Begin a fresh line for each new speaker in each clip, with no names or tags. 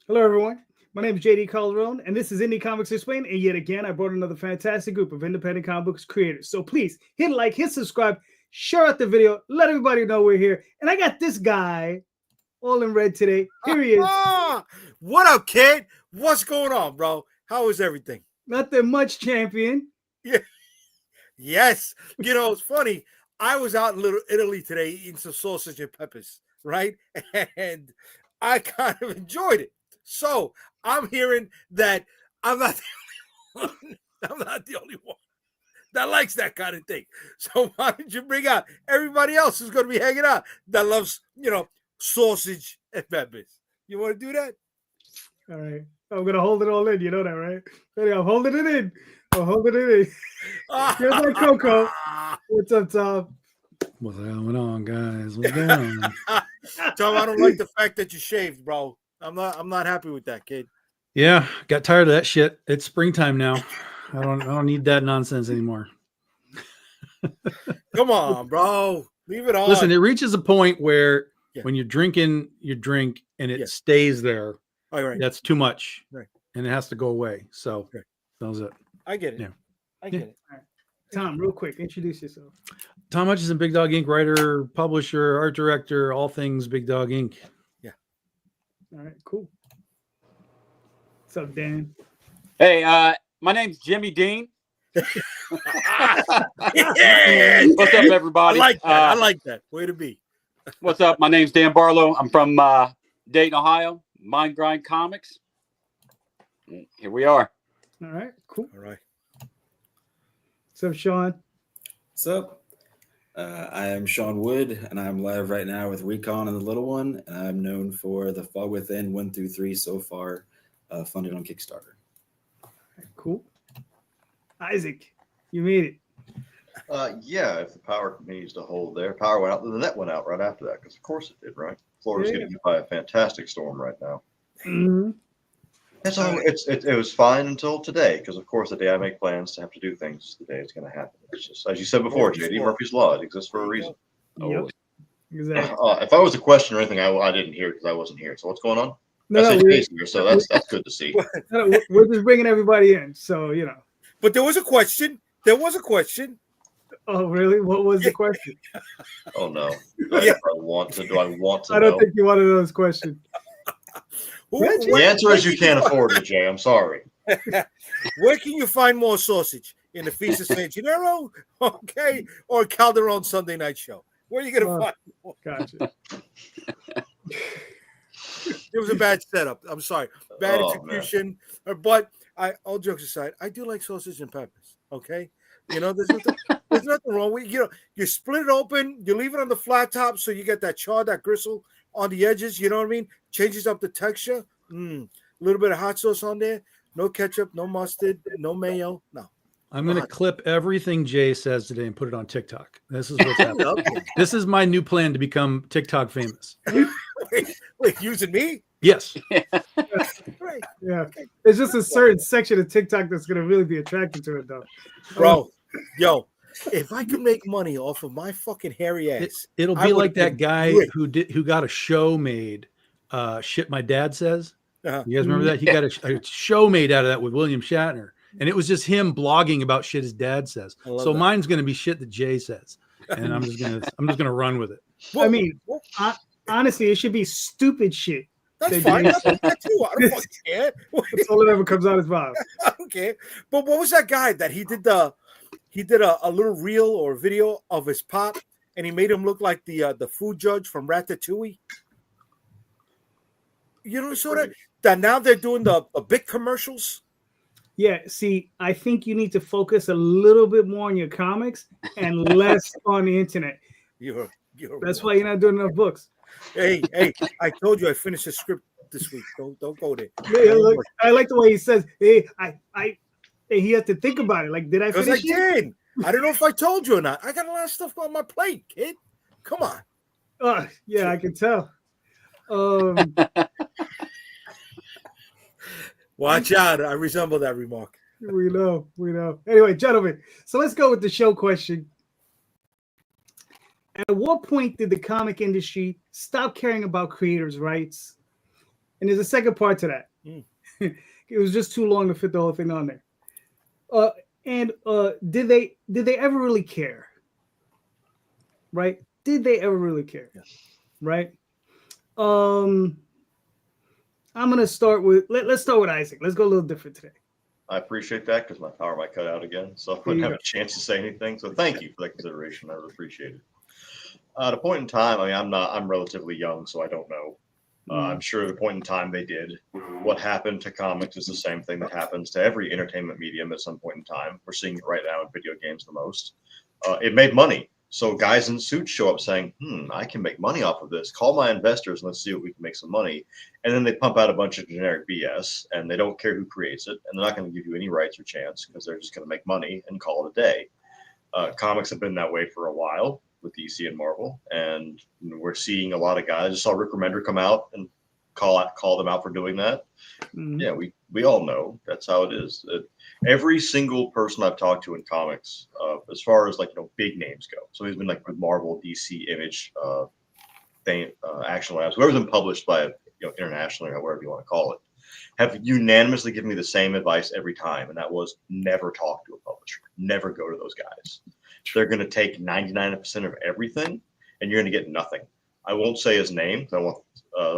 Hello, everyone. My name is JD Calderon, and this is Indie Comics Explained. And yet again, I brought another fantastic group of independent comic books creators. So please hit like, hit subscribe, share out the video, let everybody know we're here. And I got this guy all in red today. Here he is.
What up, kid? What's going on, bro? How is everything?
Nothing much, champion.
Yeah. Yes. It's funny. I was out in Little Italy today eating some sausage and peppers, right? And I kind of enjoyed it. So I'm hearing that I'm not the only one. I'm not the only one that likes that kind of thing. So why don't you bring out everybody else who's going to be hanging out that loves, sausage and peppers? You want to do that?
All right. I'm going to hold it all in. You know that, right? Ready? I'm holding it in. I'm holding it in. Here's my Coco. What's up, Tom?
What's going on, guys? What's going on?
Tom, I don't like the fact that you shaved, bro. I'm not happy with that, kid.
Yeah, got tired of that shit. It's springtime now. I don't need that nonsense anymore.
Come on, bro. Leave it on.
Listen, it reaches a point where when you're drinking your drink and it stays there,
right.
That's too much.
Right.
And it has to go away. So that was it.
I get it.
Yeah.
I get it.
All right. Tom, real quick, introduce yourself.
Tom Hutchison, Big Dog Inc. writer, publisher, art director, all things Big Dog Inc.
Yeah.
All right, cool. What's up, Dan?
Hey, my name's Jimmy Dean.
Yeah.
What's up, everybody?
I like that. Way to be.
What's up? My name's Dan Barlow. I'm from Dayton, Ohio. Mind Grind Comics. Here we are.
All right, cool.
All right.
What's up, Sean?
What's up? I am Sean Wood, and I'm live right now with Recon and the Little One, and I'm known for the Fog Within 1 through 3 so far, funded on Kickstarter.
All right, cool. Isaac, you made it.
Yeah, if the power continues to hold there. Power went out, the net went out right after that, because of course it did, right? Florida's getting hit by a fantastic storm right now.
Mm-hmm.
It was fine until today, because of course the day I make plans to have to do things, the day it's going to happen. It's just, as you said before, JD Murphy's Law, it exists for a reason.
Yep. Exactly.
If I was a question or anything, I didn't hear it because I wasn't here. So what's going on?
No,
here, so that's good to see.
We're just bringing everybody in, so
But there was a question.
Oh, really? What was the question?
Oh no. Do I want to
I don't think you want to know this question.
The answer is you can't afford it, Jay. I'm sorry.
Where can you find more sausage? In the Feast of San Gennaro, okay, or Calderon Sunday Night Show? Where are you going to find more?
Gotcha.
It was a bad setup. I'm sorry. Bad execution. But all jokes aside, I do like sausage and peppers. Okay. There's nothing wrong with it. You split it open, you leave it on the flat top so you get that char, that gristle on the edges. You know what I mean? Changes up the texture. A little bit of hot sauce on there. No ketchup, no mustard, no mayo. No.
I'm going to clip everything Jay says today and put it on TikTok. This is what's happening. This is my new plan to become TikTok famous.
Wait, using me?
Yes.
Right.
Yeah. There's just a certain section of TikTok that's going to really be attracted to it, though.
Bro, if I could make money off of my fucking hairy ass,
it'll be like that guy who got a show made. Shit, my dad says.
Uh-huh.
You guys remember that? He got a show made out of that with William Shatner, and it was just him blogging about shit his dad says. So mine's going to be shit that Jay says, and I'm just gonna run with it.
I mean, honestly, it should be stupid shit.
That's fine. That's too. I don't fucking care.
That's all that ever comes out his mouth.
I don't care. But what was that guy that he did a little reel or video of his pop, and he made him look like the food judge from Ratatouille? So that now they're doing the big commercials.
Yeah, see, I think you need to focus a little bit more on your comics and less on the internet. That's why you're not doing enough books.
Hey, I told you I finished a script this week. Don't go there.
Yeah, look, I like the way he says, hey, he had to think about it. Like, did I finish
it? I don't know if I told you or not. I got a lot of stuff on my plate, kid. Come on.
Yeah, I can tell.
Watch out. I resemble that remark.
We know. Anyway, gentlemen, so let's go with the show question. At what point did the comic industry stop caring about creators' rights and there's a second part to that. It was just too long to fit the whole thing on there. Did they ever really care? Right? Did they ever really care?
Yeah.
Right? I'm gonna start with let's start with Isaac. Let's go a little different today.
I appreciate that because my power might cut out again, so I wouldn't have a chance to say anything. So thank you for that consideration. I really appreciate it. At a point in time, I mean, I'm relatively young, so I don't know. I'm sure at a point in time they did. What happened to comics is the same thing that happens to every entertainment medium at some point in time. We're seeing it right now in video games the most. It made money. So guys in suits show up saying, I can make money off of this. Call my investors and let's see what we can make some money. And then they pump out a bunch of generic BS and they don't care who creates it. And they're not going to give you any rights or chance because they're just going to make money and call it a day. Comics have been that way for a while with DC and Marvel. And we're seeing a lot of guys. I saw Rick Remender come out and call them out for doing that. Yeah, we all know that's how it is. Every single person I've talked to in comics, as far as big names go, so he's been like with Marvel, DC, Image, Action Labs, whoever's been published by internationally or whatever you want to call it, have unanimously given me the same advice every time, and that was never talk to a publisher, never go to those guys. They're going to take 99% of everything, and you're going to get nothing. I won't say his name. I don't know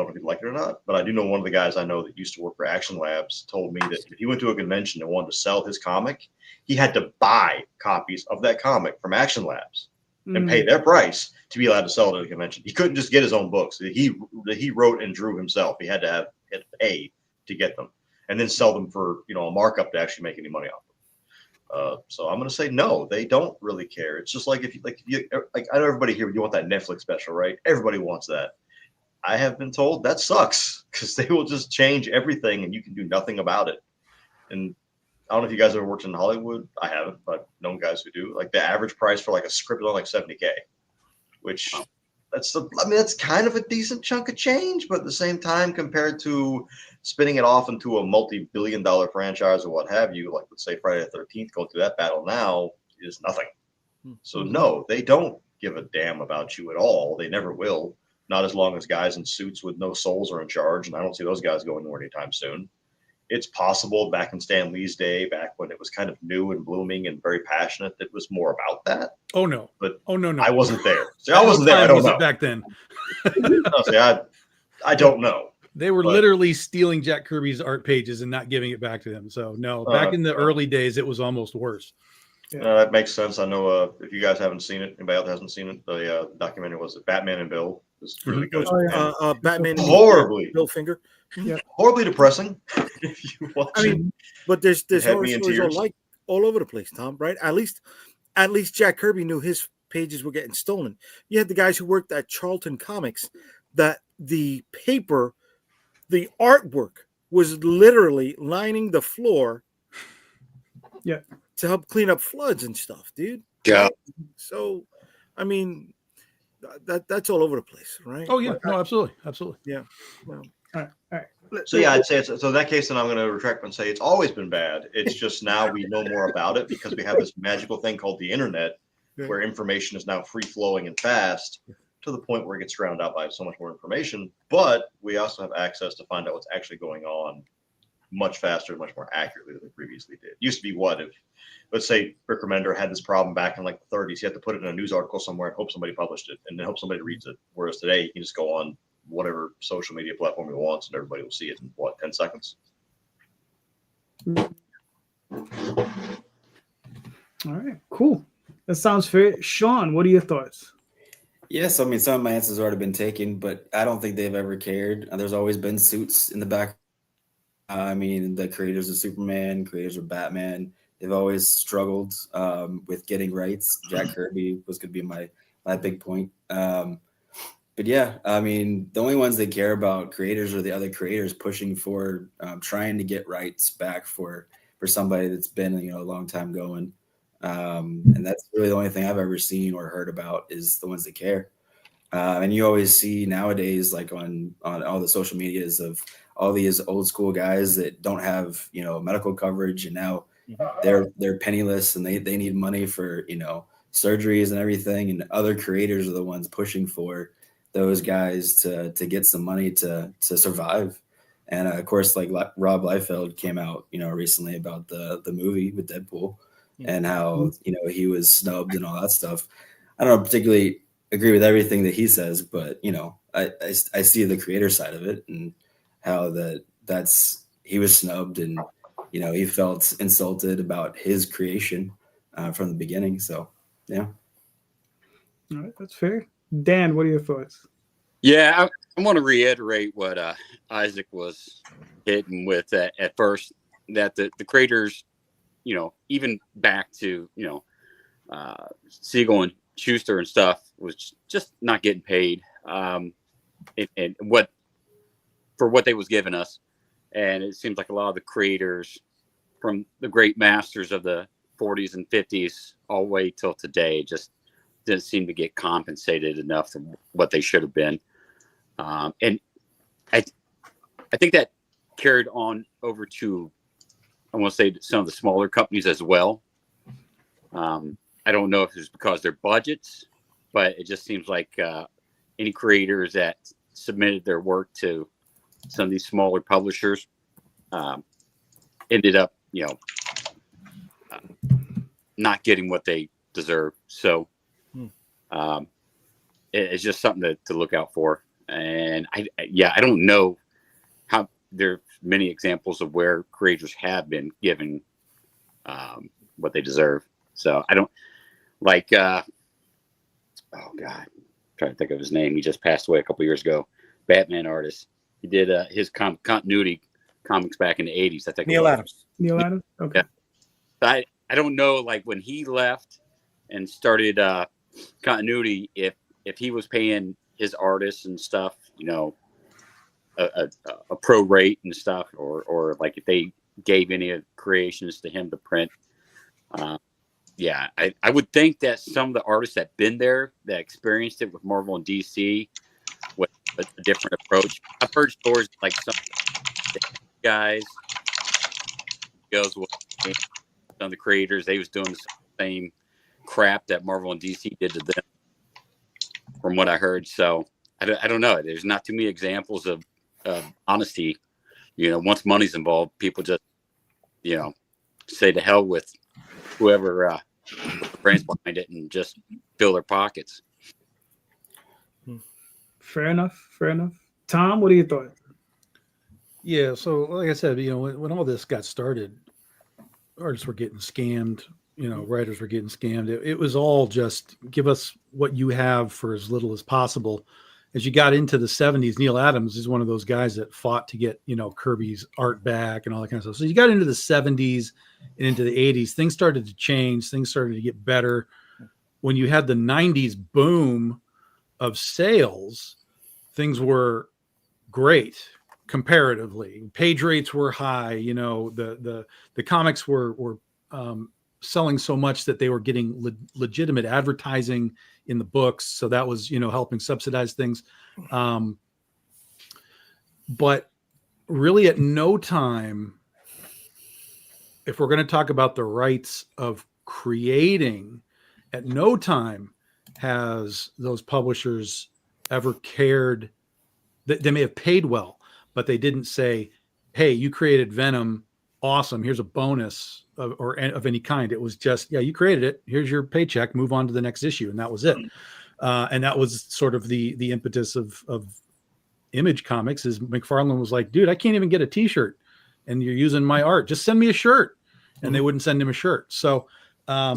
if he'd like it or not, but I do know one of the guys I know that used to work for Action Labs told me that if he went to a convention and wanted to sell his comic, he had to buy copies of that comic from Action Labs and pay their price to be allowed to sell it at a convention. He couldn't just get his own books. He wrote and drew himself. He had to pay to get them and then sell them for a markup to actually make any money off them. So I'm going to say no, they don't really care. It's just if you I know everybody here, you want that Netflix special, right? Everybody wants that. I have been told that sucks because they will just change everything and you can do nothing about it. And I don't know if you guys ever worked in Hollywood. I haven't, but known guys who do. The average price for a script is on $70K, which that's kind of a decent chunk of change, but at the same time, compared to spinning it off into a multi-billion-dollar franchise or what have you, let's say Friday the 13th, going through that battle now is nothing. So no, they don't give a damn about you at all. They never will. Not as long as guys in suits with no souls are in charge, and I don't see those guys going anywhere anytime soon. It's possible back in Stan Lee's day, back when it was kind of new and blooming and very passionate, that was more about that.
Oh no!
But
no!
I wasn't there. See, I wasn't there. I don't know.
Back then.
No, see, I don't know.
They were literally stealing Jack Kirby's art pages and not giving it back to them. So no, back in the early days, it was almost worse.
That makes sense. I know if you guys haven't seen it, anybody else hasn't seen it, the documentary was it Batman and Bill. It's really good.
Batman
horribly
Bill Finger.
Yeah.
Horribly depressing. If you watch
but there's horror
me in
stories
tears.
all over the place, Tom, right? At least Jack Kirby knew his pages were getting stolen. You had the guys who worked at Charlton Comics that the paper, the artwork was literally lining the floor to help clean up floods and stuff, dude.
Yeah.
So, that's all over the place, right?
Oh yeah, no, absolutely.
Yeah. Well,
All right.
So yeah, I'd say so. In that case, then I'm going to retract and say it's always been bad. It's just now we know more about it because we have this magical thing called the internet, where information is now free flowing and fast to the point where it gets drowned out by so much more information. But we also have access to find out what's actually going on much faster and much more accurately than we previously did. It used to be if, let's say, Rick Remender had this problem back in the 30s, he had to put it in a news article somewhere and hope somebody published it and then hope somebody reads it. Whereas today, you can just go on whatever social media platform he wants and everybody will see it in 10 seconds.
All right, cool. That sounds fair. Sean, what are your thoughts?
Yes, some of my answers have already been taken, but I don't think they've ever cared. There's always been suits in the back. The creators of Superman, creators of Batman, they've always struggled with getting rights. Jack Kirby was going to be my big point. But yeah, the only ones they care about creators are the other creators pushing for trying to get rights back for somebody that's been a long time going. And that's really the only thing I've ever seen or heard about is the ones that care. And you always see nowadays, on all the social medias of all these old school guys that don't have, medical coverage. And now they're penniless and they need money for, surgeries and everything. And other creators are the ones pushing for those guys to get some money to survive. And of course, like Rob Liefeld came out, recently about the movie with Deadpool and how, he was snubbed and all that stuff. I don't particularly agree with everything that he says, but, I see the creator side of it and how he was snubbed and, he felt insulted about his creation from the beginning. So, yeah.
All right, that's fair. Dan, what are your thoughts?
Yeah, I want to reiterate what Isaac was hitting with at first, that the creators, even back to, Siegel and Schuster and stuff, was just not getting paid and for what they was giving us. And it seems like a lot of the creators from the great masters of the 40s and 50s all the way till today just didn't seem to get compensated enough for what they should have been. And I think that carried on over to, I want to say, some of the smaller companies as well. I don't know if it's because their budgets, but it just seems like any creators that submitted their work to some of these smaller publishers ended up, not getting what they deserve. So it's just something to look out for. And I don't know how there are many examples of where creators have been given what they deserve. So I don't like, oh God, I'm trying to think of his name. He just passed away a couple years ago. Batman artist. He did his continuity comics back in the 80s. I think
Neil Adams.
Neil Adams? Okay.
Yeah. I don't know, like when he left and started continuity, if he was paying his artists and stuff, a pro rate and stuff, or like if they gave any creations to him to print. I would think that some of the artists that been there, that experienced it with Marvel and DC, with a different approach. I've heard stories like some guys goes with some of the creators, they was doing the same crap that Marvel and DC did to them, from what I heard. So I don't know. There's not too many examples of honesty. Once money's involved, people just, say to hell with whoever put the brains behind it and just fill their pockets.
Fair enough. Tom, what are your thoughts?
Yeah, so like I said, when all this got started, artists were getting scammed, writers were getting scammed. It was all just give us what you have for as little as possible. As you got into the 70s, Neil Adams is one of those guys that fought to get, Kirby's art back and all that kind of stuff. So you got into the 70s and into the 80s, things started to change, things started to get better. When you had the 90s boom of sales, things were great comparatively. Page rates were high. The comics were selling so much that they were getting legitimate advertising in the books. So that was, helping subsidize things. But really at no time, if we're going to talk about the rights of creating, at no time has those publishers ever cared. That they may have paid well, but they didn't say, hey, you created Venom. Awesome. Here's a bonus of any kind. It was just, yeah, you created it. Here's your paycheck. Move on to the next issue. And that was it. And that was sort of the impetus of Image Comics. Is McFarlane was like, dude, I can't even get a t-shirt and you're using my art. Just send me a shirt. And they wouldn't send him a shirt. So I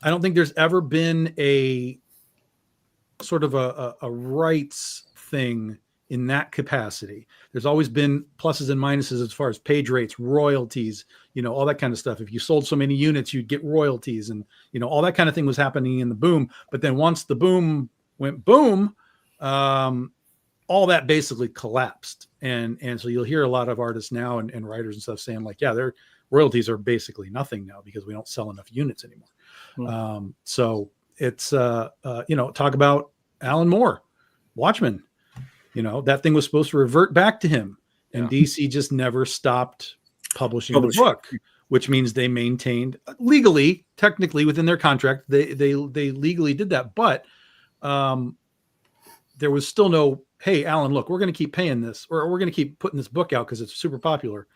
don't think there's ever been a sort of a rights thing in that capacity. There's always been pluses and minuses as far as page rates, royalties, all that kind of stuff. If you sold so many units, you'd get royalties, and all that kind of thing was happening in the boom. But then once the boom went boom, all that basically collapsed. And so you'll hear a lot of artists now and writers and stuff saying like, yeah, their royalties are basically nothing now because we don't sell enough units anymore. So it's, talk about Alan Moore, Watchmen. That thing was supposed to revert back to him, and DC just never stopped publishing the book, which means they maintained legally, technically within their contract, they legally did that, but there was still no hey, Alan, look, we're going to keep paying this, or we're going to keep putting this book out because it's super popular.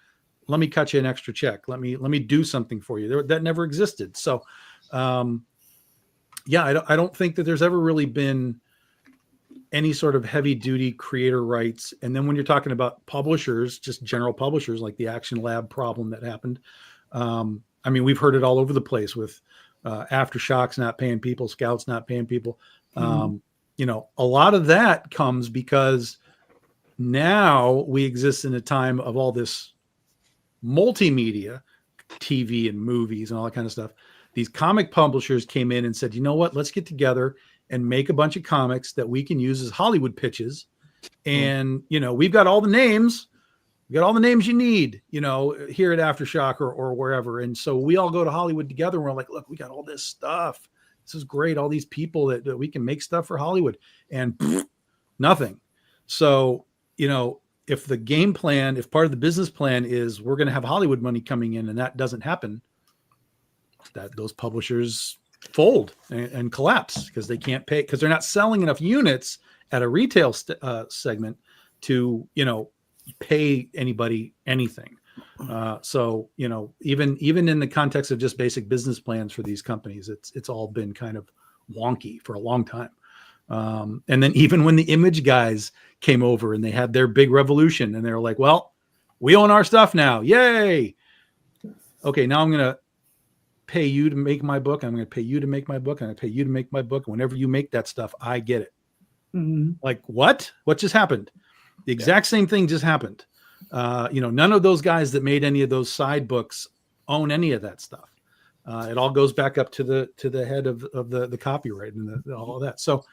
Let me cut you an extra check. Let me do something for you. That never existed. So, yeah, I don't think that there's ever really been any sort of heavy duty creator rights. And then when you're talking about publishers, just general publishers, like the Action Lab problem that happened. I mean, we've heard it all over the place with Aftershocks not paying people, Scouts not paying people. You know, a lot of that comes because now we exist in a time of all this multimedia, TV and movies and all that kind of stuff. These comic publishers came in and said, you know what, let's get together and make a bunch of comics that we can use as Hollywood pitches. And, you know, we've got all the names. We got all the names you need, you know, here at Aftershock or wherever. And so we all go to Hollywood together and we're like, look, we got all this stuff. This is great. All these people that we can make stuff for Hollywood, and nothing. So, you know, if the game plan, if part of the business plan is we're going to have Hollywood money coming in and that doesn't happen, that those publishers fold and collapse because they can't pay, because they're not selling enough units at a retail segment to, you know, pay anybody anything. So, you know, even in the context of just basic business plans for these companies, it's all been kind of wonky for a long time. And then even when the Image guys came over and they had their big revolution and they were like, well, we own our stuff now. Yay. Okay. Now I'm going to pay you to make my book. I'm going to pay you to make my book. I'm going to pay you to make my book. And whenever you make that stuff, I get it. Like what just happened? The exact same thing just happened. You know, none of those guys that made any of those side books own any of that stuff. It all goes back up to the head of the copyright and all of that. So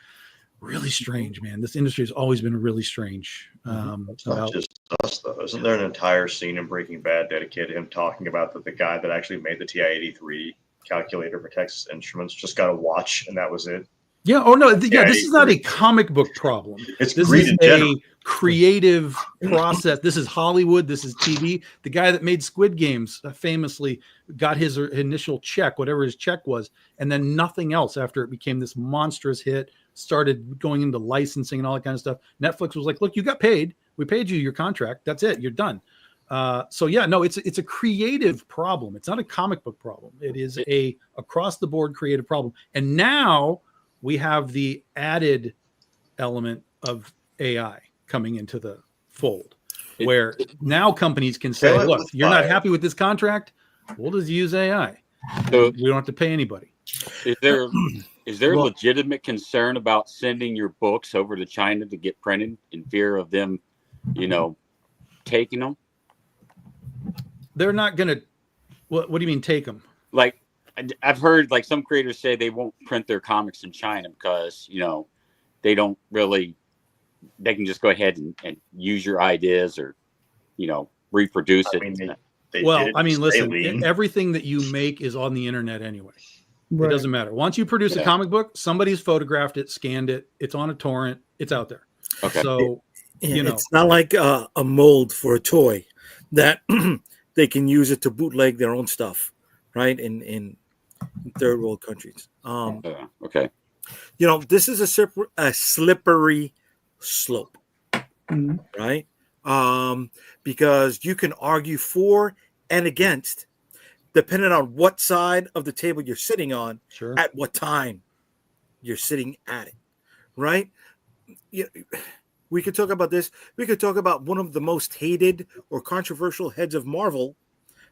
really strange, man. This industry has always been really strange.
It's not just us, though. Isn't there an entire scene in Breaking Bad dedicated to him talking about that the guy that actually made the TI-83 calculator for Texas Instruments just got a watch and that was it?
Yeah. Oh no. Yeah. This is not a comic book problem.
This
is a creative process. This is Hollywood. This is TV. The guy that made Squid Games famously got his initial check, whatever his check was, and then nothing else after it became this monstrous hit, started going into licensing and all that kind of stuff. Netflix was like, look, you got paid. We paid you your contract. That's it. You're done. So yeah, no, it's a creative problem. It's not a comic book problem. It is a across the board creative problem. And now we have the added element of AI coming into the fold, where now companies can say, look, you're not happy with this contract, we'll just use AI. So we don't have to pay anybody.
Is there legitimate concern about sending your books over to China to get printed in fear of them, you know, taking them?
They're not going to, what do you mean take them?
Like, I've heard like some creators say they won't print their comics in China because, you know, they don't really, they can just go ahead and use your ideas or, you know, reproduce it.
I mean, listen, everything that you make is on the internet anyway. Right. It doesn't matter. Once you produce a comic book, somebody's photographed it, scanned it, it's on a torrent, it's out there. Okay. So, you know,
it's not like a mold for a toy that they can use it to bootleg their own stuff, right? In third world countries.
Okay.
You know, this is a slippery slope, right? Because you can argue for and against, depending on what side of the table you're sitting on, at what time you're sitting at it, right? We could talk about this. We could talk about one of the most hated or controversial heads of Marvel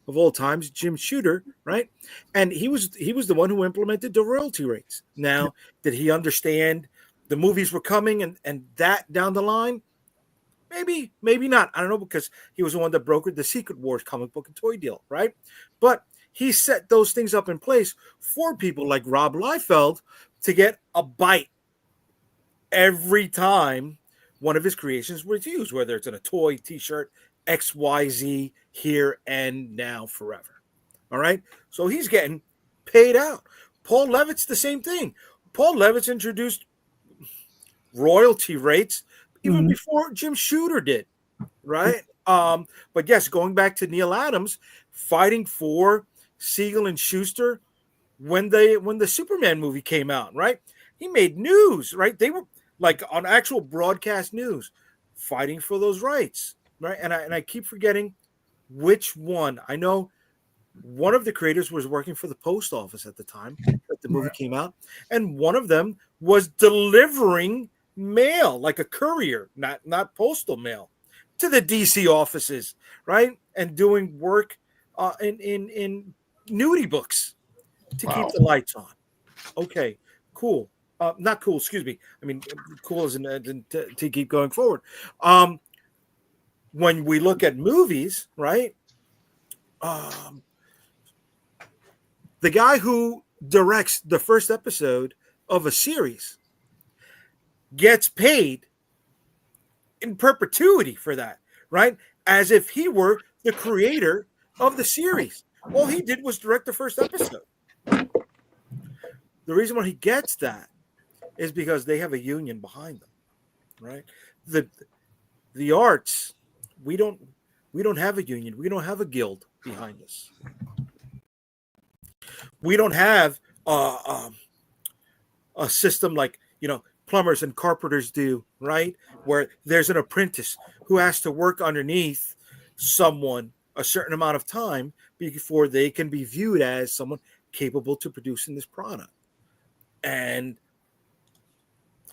of all times, Jim Shooter, right? And he was the one who implemented the royalty rates. Now, did he understand the movies were coming and that down the line? Maybe not. I don't know, because he was the one that brokered the Secret Wars comic book and toy deal, right? But he set those things up in place for people like Rob Liefeld to get a bite every time one of his creations was used, whether it's in a toy, t-shirt, XYZ, here and now, forever. All right? So he's getting paid out. Paul Levitt's the same thing. Paul Levitt's introduced royalty rates even before Jim Shooter did, right? But yes, going back to Neil Adams fighting for Siegel and Schuster when the Superman movie came out, right? He made news, right? like on actual broadcast news, fighting for those rights, right? And I keep forgetting which one. I know one of the creators was working for the post office at the time that the movie came out, and one of them was delivering mail, like a courier, not postal mail, to the DC offices, right? And doing work in nudie books to keep the lights on. Okay, cool. Not cool, excuse me. I mean, cool isn't to keep going forward. When we look at movies, right? The guy who directs the first episode of a series gets paid in perpetuity for that, right? As if he were the creator of the series. All he did was direct the first episode. The reason why he gets that is because they have a union behind them, right? The arts, we don't have a union. We don't have a guild behind us. We don't have a system like, plumbers and carpenters do, right? Where there's an apprentice who has to work underneath someone a certain amount of time before they can be viewed as someone capable to producing this product. And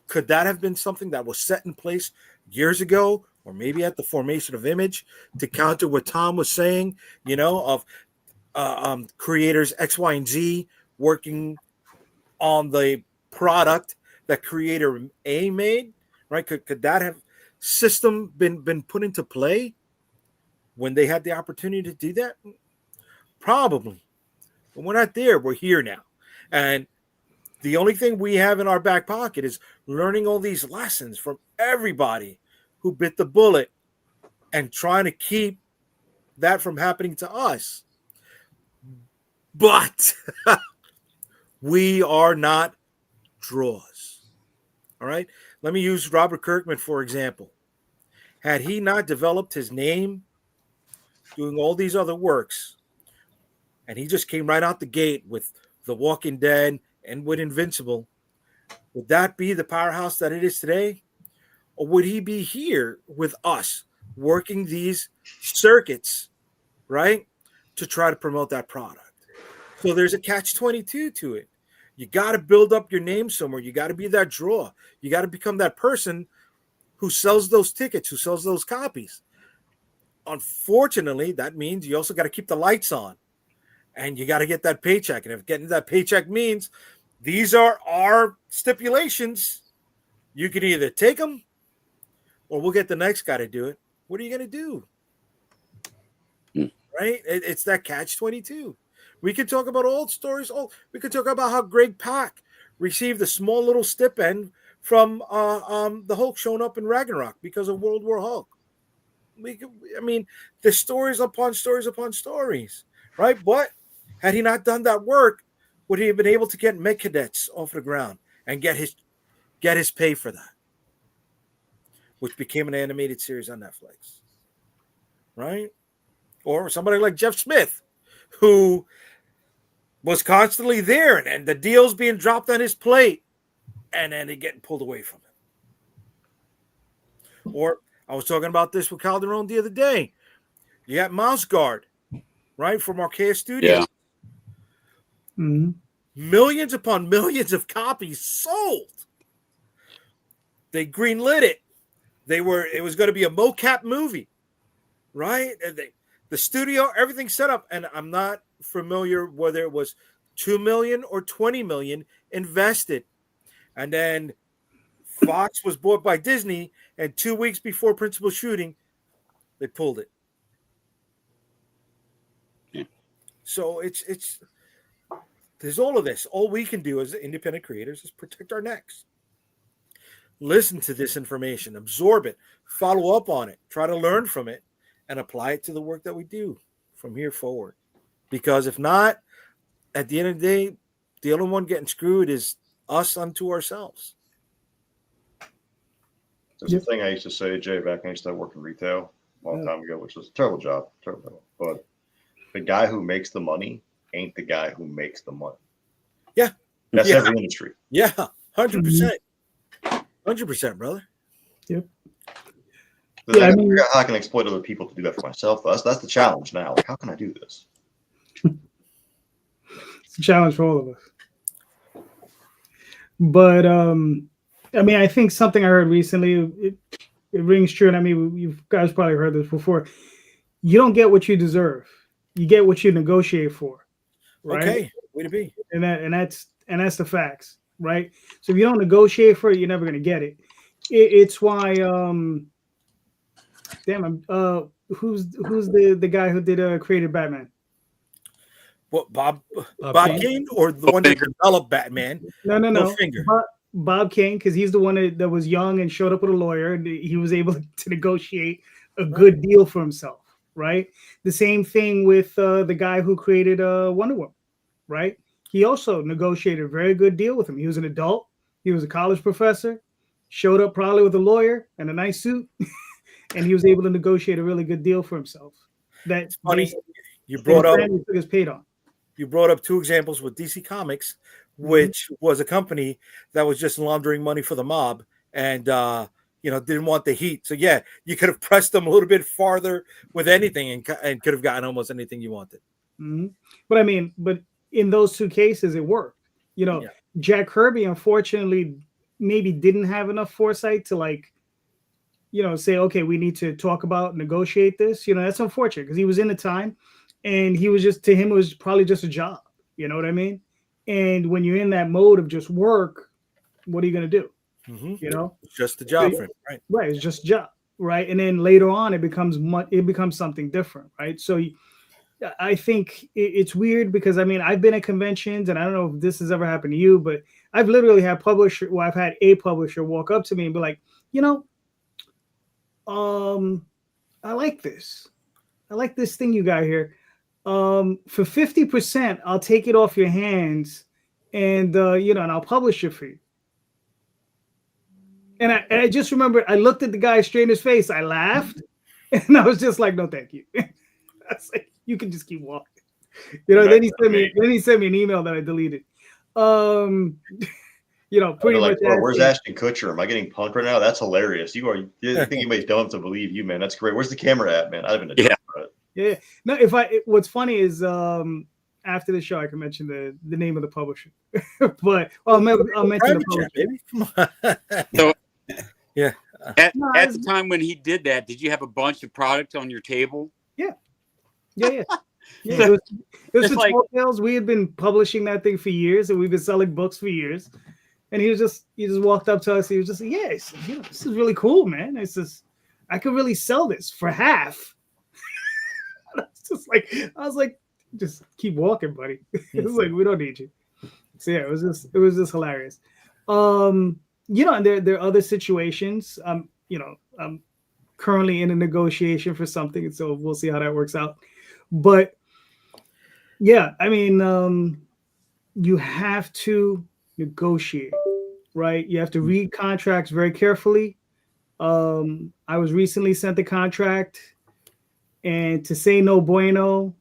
could that have been something that was set in place years ago, or maybe at the formation of Image, to counter what Tom was saying, of creators X, Y, and Z working on the product that creator A made, right? Could that have system been put into play when they had the opportunity to do that? Probably. But we're not there. We're here now. And the only thing we have in our back pocket is learning all these lessons from everybody who bit the bullet and trying to keep that from happening to us. But we are not draws. All right. Let me use Robert Kirkman, for example. Had he not developed his name doing all these other works, and he just came right out the gate with The Walking Dead and with Invincible, would that be the powerhouse that it is today? Or would he be here with us working these circuits, right, to try to promote that product? So there's a catch-22 to it. You got to build up your name somewhere. You got to be that draw. You got to become that person who sells those tickets, who sells those copies. Unfortunately, that means you also got to keep the lights on, and you got to get that paycheck. And if getting that paycheck means these are our stipulations, you can either take them or we'll get the next guy to do it. What are you going to do? Right? It's that catch-22. We could talk about old stories. We could talk about how Greg Pak received a small little stipend from the Hulk showing up in Ragnarok because of World War Hulk. There's stories upon stories upon stories, right? But had he not done that work, would he have been able to get Med Cadets off the ground and get his pay for that, which became an animated series on Netflix, right? Or somebody like Jeff Smith, who was constantly there, and the deals being dropped on his plate, and then it getting pulled away from him. Or I was talking about this with Calderon the other day. You got Mouse Guard, right, from Archaea Studios.
Yeah. Mm-hmm.
Millions upon millions of copies sold. They greenlit it. It was going to be a mocap movie, right? And the studio, everything set up, and I'm not familiar whether it was $2 million or $20 million invested. And then Fox was bought by Disney, and 2 weeks before principal shooting, they pulled it.
Yeah.
So it's there's all of this. All we can do as independent creators is protect our necks. Listen to this information, absorb it, follow up on it, try to learn from it, and apply it to the work that we do from here forward. Because if not, at the end of the day, the only one getting screwed is us unto ourselves.
There's a thing I used to say, Jay, back when I used to work in retail a long time ago, which was a terrible job. But the guy who makes the money ain't the guy who makes the money.
Yeah.
That's every industry.
Yeah, 100%. 100%, brother.
Yep.
But
Yeah,
I
I
gotta
mean-
figure out how I can exploit other people to do that for myself. That's the challenge now. Like, how can I do this?
It's a challenge for all of us. But I mean, I think something I heard recently, it rings true, and I mean, you guys probably heard this before. You don't get what you deserve. You get what you negotiate for, right?
Okay, way to be.
And that's the facts, right? So if you don't negotiate for it, you're never gonna get it. It's why who's the guy who did created Batman?
What, Bob
Kane?
Kane or the one that developed Batman?
No.
Finger.
Bob Kane, because he's the one that was young and showed up with a lawyer, and he was able to negotiate a good deal for himself, right? The same thing with the guy who created Wonder Woman, right? He also negotiated a very good deal with him. He was an adult. He was a college professor, showed up probably with a lawyer and a nice suit, and he was able to negotiate a really good deal for himself. That's
funny. You brought up
took his paid on.
You brought up two examples with DC Comics, which was a company that was just laundering money for the mob and didn't want the heat. So yeah, you could have pressed them a little bit farther with anything and could have gotten almost anything you wanted.
Mm-hmm. But I mean, in those two cases, it worked. Jack Kirby, unfortunately, maybe didn't have enough foresight to say, okay, we need to talk about, negotiate this. That's unfortunate because he was in the time and he was to him, it was probably just a job. You know what I mean? And when you're in that mode of just work, what are you going to do?
It's just a job for him, right?
Right. It's just a job. Right. And then later on, it becomes something different. Right. So I think it's weird because, I mean, I've been at conventions and I don't know if this has ever happened to you, but I've literally had I've had a publisher walk up to me and be like, I like this. I like this thing you got here. For 50%, I'll take it off your hands and, and I'll publish it for you. And I just remember I looked at the guy straight in his face. I laughed and I was just like, no, thank you. I was like, you can just keep walking. Then he sent me an email that I deleted. Pretty much.
Where's Ashton Kutcher? Am I getting punked right now? That's hilarious. You think anybody's dumb enough to believe you, man? That's great. Where's the camera at, man? I've been
Yeah. No, what's funny is after the show I can mention the name of the publisher. But I'll mention the publisher.
Baby. Come on.
So
yeah.
At the time when he did that, did you have a bunch of products on your table?
Yeah. It was for Tall Tales. We had been publishing that thing for years, and we've been selling books for years. And he just walked up to us. He was just like, "Yeah, this is really cool, man. It's just I could really sell this for half." I was like, just keep walking, buddy. It was like, we don't need you. So yeah, it was just hilarious. And there are other situations. I'm currently in a negotiation for something, and so we'll see how that works out. But yeah, I mean, you have to negotiate, right? You have to read contracts very carefully. I was recently sent a contract, and to say no bueno,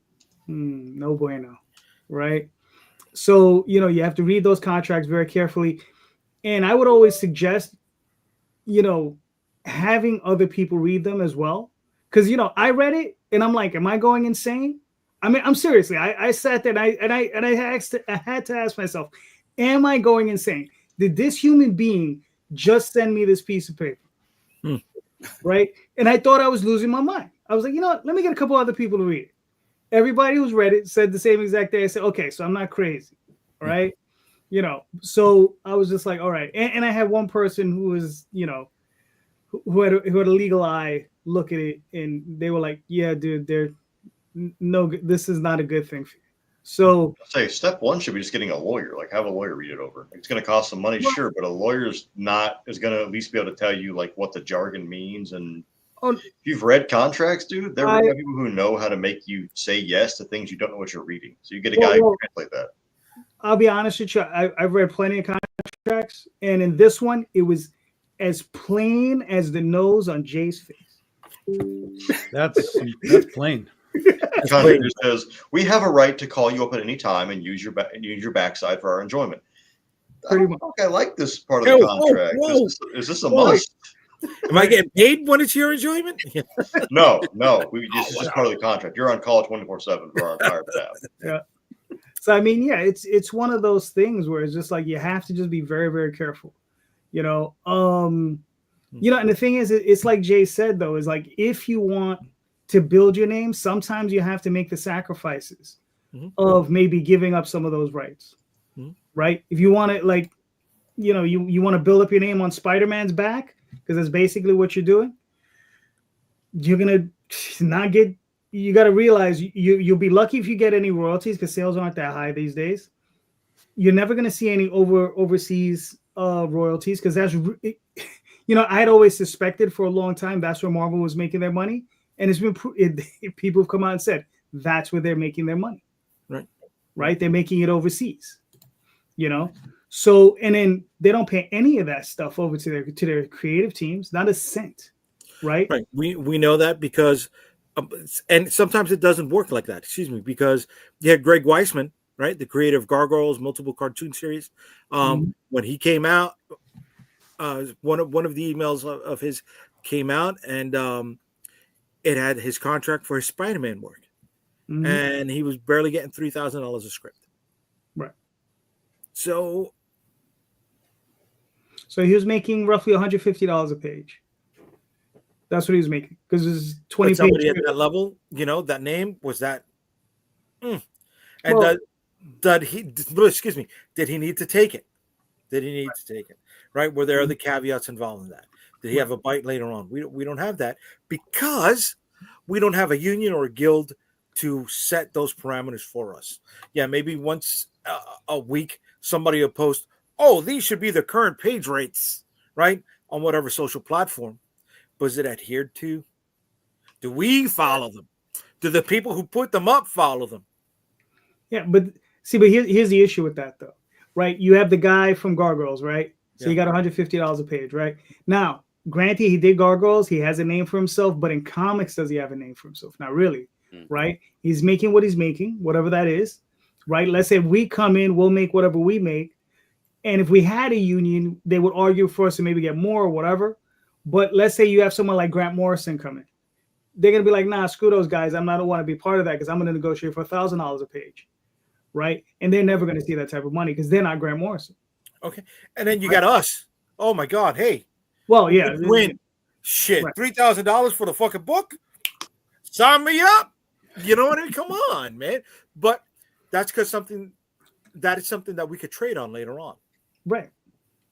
right? So, you have to read those contracts very carefully. And I would always suggest, having other people read them as well. Because, I read it and I'm like, am I going insane? I mean, I'm seriously, I sat there and I had to ask myself, am I going insane? Did this human being just send me this piece of paper? Right? And I thought I was losing my mind. I was like, let me get a couple other people to read it. Everybody who's read it said the same exact thing. I said, okay, so I'm not crazy. Right? So I was just like, all right. And I had one person who was, who had a legal eye look at it, and they were like, yeah, dude, this is not a good thing for you. So
say step one should be just getting a lawyer. Like, have a lawyer read it over. It's going to cost some money, sure, but a lawyer is going to at least be able to tell you like what the jargon means. And if you've read contracts, dude, there are people who know how to make you say yes to things you don't know what you're reading. So you get a guy who can translate that. I'll
be honest with you. I've read plenty of contracts, and in this one, it was as plain as the nose on Jay's face.
That's plain.
The contract just says, we have a right to call you up at any time and use your backside for our enjoyment.
Pretty much.
I like this part of the contract. Is this a must?
Am I getting paid when it's your enjoyment?
No. This is part of the contract. You're on call 24/7 for our entire staff.
Yeah. So I mean, yeah, it's one of those things where it's just like you have to just be very, very careful. And the thing is, it's like Jay said though, is like if you want to build your name, sometimes you have to make the sacrifices of maybe giving up some of those rights, right? If you want to, like, you want to build up your name on Spider-Man's back, because that's basically what you're doing. You're gonna not get. You got to realize you'll be lucky if you get any royalties, because sales aren't that high these days. You're never gonna see any overseas royalties, because that's I'd always suspected for a long time that's where Marvel was making their money, and it's been people have come out and said that's where they're making their money. Right? They're making it overseas. So, and then they don't pay any of that stuff over to their creative teams, not a cent, right?
Right. We know that because, and sometimes it doesn't work like that. Excuse me, because you had Greg Weisman, right, the creator of Gargoyles, multiple cartoon series. When he came out, one of the emails of his came out, and it had his contract for his Spider-Man work, and he was barely getting $3,000 a script.
Right.
So
he was making roughly $150 a page. That's what he was making, because it's 20 pages.
At that level, that name was that. And did he need to take it? Right? Were there other caveats involved in that? Did he have a bite later on? We don't have that, because we don't have a union or a guild to set those parameters for us. Yeah, maybe once a week somebody will post, oh, these should be the current page rates, right, on whatever social platform. But is it adhered to? Do we follow them? Do the people who put them up follow them?
Yeah, but here's the issue with that, though, right? You have the guy from Gargoyles, right? So you got $150 a page, right? Now, granted, he did Gargoyles. He has a name for himself, but in comics, does he have a name for himself? Not really, right? He's making what he's making, whatever that is, right? Let's say we come in, we'll make whatever we make. And if we had a union, they would argue for us to maybe get more or whatever. But let's say you have someone like Grant Morrison come in. They're going to be like, nah, screw those guys. I don't want to be part of that, because I'm going to negotiate for $1,000 a page, right? And they're never going to see that type of money, because they're not Grant Morrison.
Okay. And then you got us. Oh, my God. Hey.
Well, yeah.
Win. Shit. Right. $3,000 for the fucking book? Sign me up. You know what I mean? Come on, man. But that's because that is something that we could trade on later on.
Right.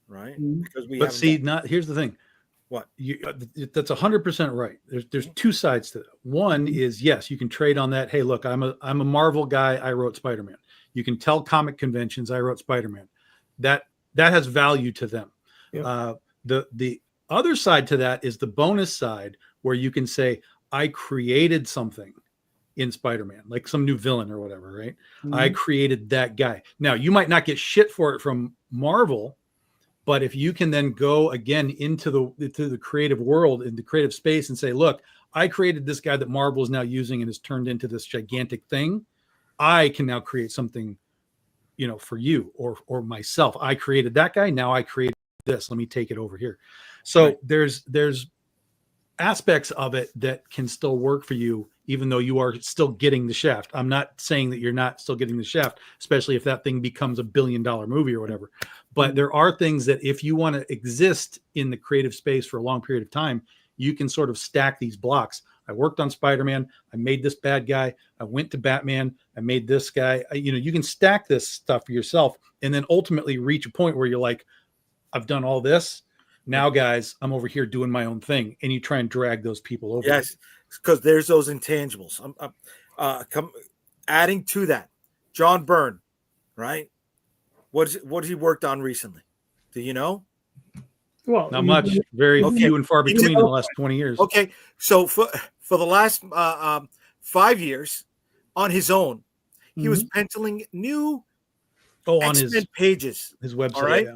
Because
here's the thing.
What?
That's 100% right. There's two sides to that. One is, yes, you can trade on that. Hey, look, I'm a Marvel guy. I wrote Spider-Man. You can tell comic conventions I wrote Spider-Man. That has value to them. Yep. The other side to that is the bonus side, where you can say, I created something in Spider-Man, like some new villain or whatever, right? I created that guy. Now, you might not get shit for it from Marvel, but if you can then go again into the creative world, in the creative space, and say, look, I created this guy that Marvel is now using and has turned into this gigantic thing. I can now create something, for you or myself. I created that guy. Now I created this. Let me take it over here. So there's aspects of it that can still work for you, even though you are still getting the shaft. I'm not saying that you're not still getting the shaft, especially if that thing becomes $1 billion movie or whatever. But there are things that if you want to exist in the creative space for a long period of time, you can sort of stack these blocks. I worked on Spider-Man. I made this bad guy. I went to Batman. I made this guy. You can stack this stuff for yourself, and then ultimately reach a point where you're like, I've done all this. Now, guys, I'm over here doing my own thing. And you try and drag those people over.
Yes, because there's those intangibles. Adding to that, John Byrne, right? What has he worked on recently? Do you know?
Well,
not much. Very few and far between in the last 20 years.
Okay, so for the last 5 years, on his own, he was penciling new
on his
pages,
his website,
all right?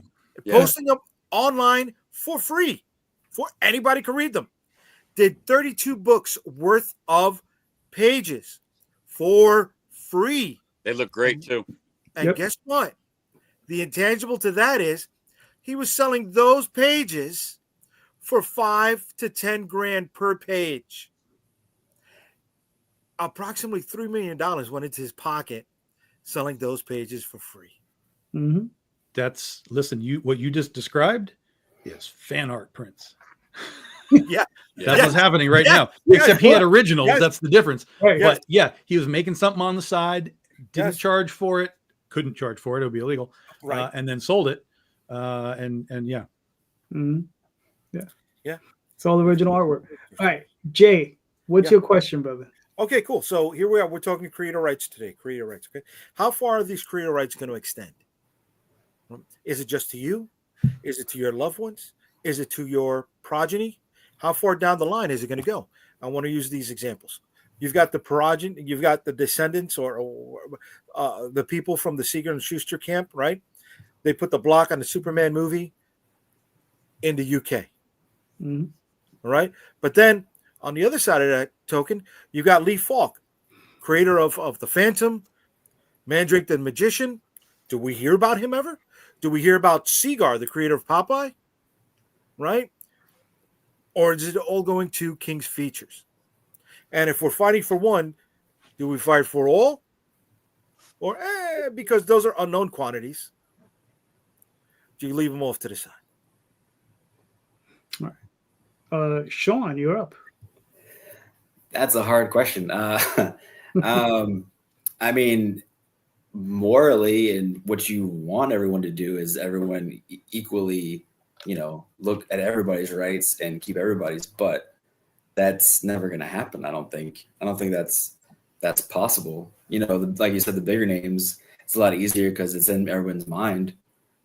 Posting them online for free, for anybody can read them. Did 32 books worth of pages for free.
They look great too.
And guess what? The intangible to that is he was selling those pages for $5 to $10 per page. Approximately $3 million went into his pocket selling those pages for free.
Mm-hmm.
That's listen. What you just described is fan art prints.
Yeah,
That's what's happening right
Yes.
now.
Yes.
Except he had originals.
Yes.
That's the difference.
Right.
But yeah, he was making something on the side, didn't
Yes.
charge for it, couldn't charge for it. It would be illegal.
Right.
And then sold it. And yeah.
Mm-hmm. Yeah.
Yeah.
It's all original artwork. All right, Jay, what's
Yeah.
your question, brother?
Okay, cool. So here we are. We're talking creator rights today. Creator rights. Okay. How far are these creator rights going to extend? Is it just to you? Is it to your loved ones? Is it to your progeny? How far down the line is it going to go? I want to use these examples. You've got the progeny, you've got the descendants or the people from the Seeger and Schuster camp, right? They put the block on the Superman movie in the UK.
Mm-hmm.
All right. But then on the other side of that token, you got Lee Falk, creator of The Phantom, Mandrake the Magician. Do we hear about him ever? Do we hear about Seagar, the creator of Popeye? Right? Or is it all going to King's Features? And if we're fighting for one, do we fight for all? Or because those are unknown quantities, do you leave them off to the side?
All right. Sean, you're up.
That's a hard question. I mean, morally, and what you want everyone to do is everyone equally, look at everybody's rights and keep everybody's. But that's never going to happen. I don't think that's possible. Like you said, the bigger names, it's a lot easier because it's in everyone's mind.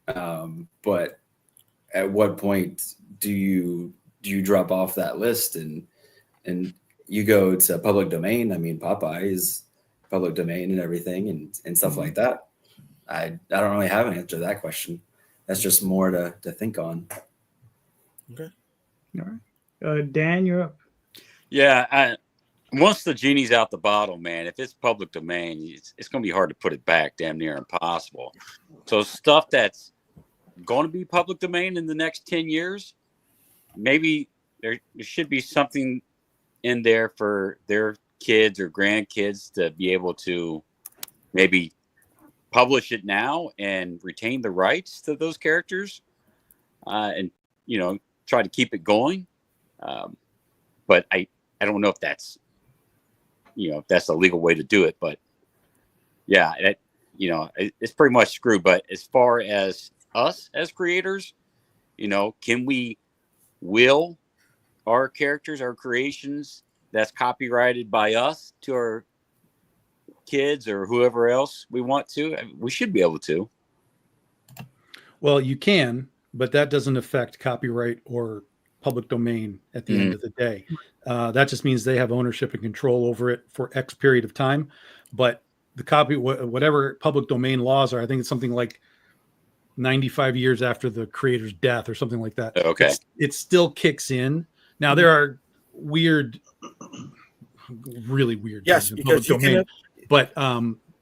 But at what point do you drop off that list and you go to public domain? I mean, Popeye is public domain and everything and stuff like that. I don't really have an answer to that question. That's just more to think on.
Okay.
All right. Dan, you're up.
Yeah, once the genie's out the bottle, man, if it's public domain, it's going to be hard to put it back, damn near impossible. So stuff that's going to be public domain in the next 10 years, maybe there should be something in there for their kids or grandkids to be able to maybe publish it now and retain the rights to those characters and, try to keep it going. But I don't know if that's, if that's the legal way to do it, but yeah, it's pretty much screwed. But as far as us as creators, can we will our characters, our creations that's copyrighted by us to our kids or whoever else we want to? We should be able to.
Well, you can, but that doesn't affect copyright or public domain at the end of the day. That just means they have ownership and control over it for X period of time. But the whatever public domain laws are, I think it's something like 95 years after the creator's death or something like that.
Okay.
It still kicks in. Now there are really weird.
Yes, because you
domain. But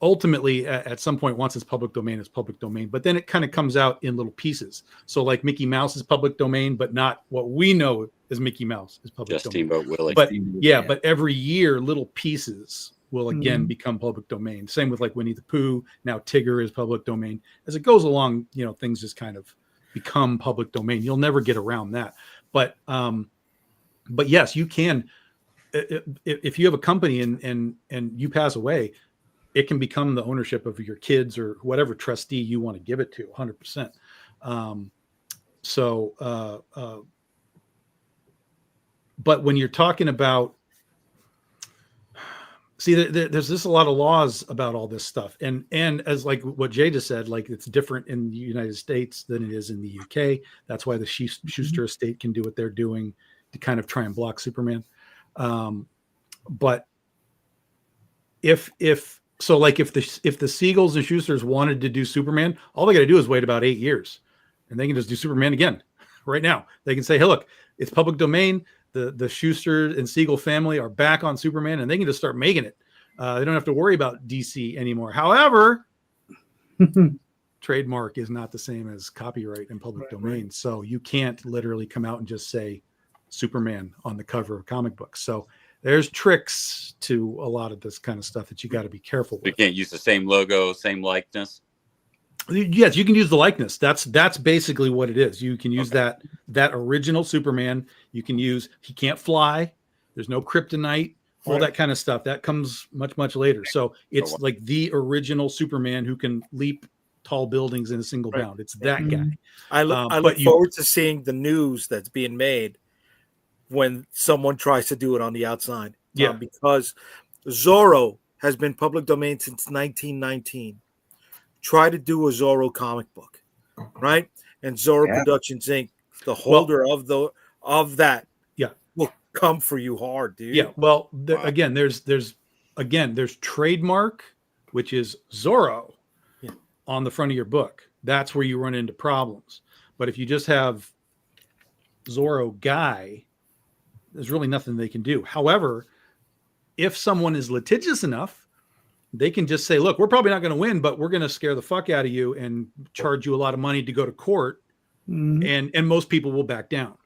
ultimately, at some point, once it's public domain, it's public domain. But then it kind of comes out in little pieces. So like Mickey Mouse is public domain, but not what we know as Mickey Mouse is public
Just
domain.
Steamboat Willie.
But but every year, little pieces will again become public domain. Same with like Winnie the Pooh. Now Tigger is public domain. As it goes along, things just kind of become public domain. You'll never get around that. But yes, you can. If you have a company and you pass away, it can become the ownership of your kids or whatever trustee you want to give it to 100%. But when you're talking about, there's just a lot of laws about all this stuff. And as like what Jay just said, like it's different in the United States than it is in the UK. That's why the Schuster estate can do what they're doing to kind of try and block Superman. But if the Siegels and Schusters wanted to do Superman, all they got to do is wait about 8 years and they can just do Superman again right now. They can say, hey, look, it's public domain. The Schuster and Siegel family are back on Superman and they can just start making it. They don't have to worry about DC anymore. However, trademark is not the same as copyright in public domain. So you can't literally come out and just say Superman on the cover of comic books. So there's tricks to a lot of this kind of stuff that you got to be careful with.
You can't use the same logo, same likeness.
Yes, you can use the likeness. That's basically what it is. You can use that original Superman. You can use, he can't fly. There's no kryptonite, all that kind of stuff. That comes much later. So it's like the original Superman who can leap tall buildings in a single bound. It's that guy.
I look forward to seeing the news that's being made when someone tries to do it on the outside.
Yeah,
because Zorro has been public domain since 1919. Try to do a Zorro comic book, right? And Zorro Productions Inc., the holder of that, will come for you hard, dude.
Yeah. Well, again, there's trademark, which is Zorro, on the front of your book. That's where you run into problems. But if you just have Zorro guy, there's really nothing they can do. However, if someone is litigious enough, they can just say, look, we're probably not going to win, but we're going to scare the fuck out of you and charge you a lot of money to go to court. And most people will back down.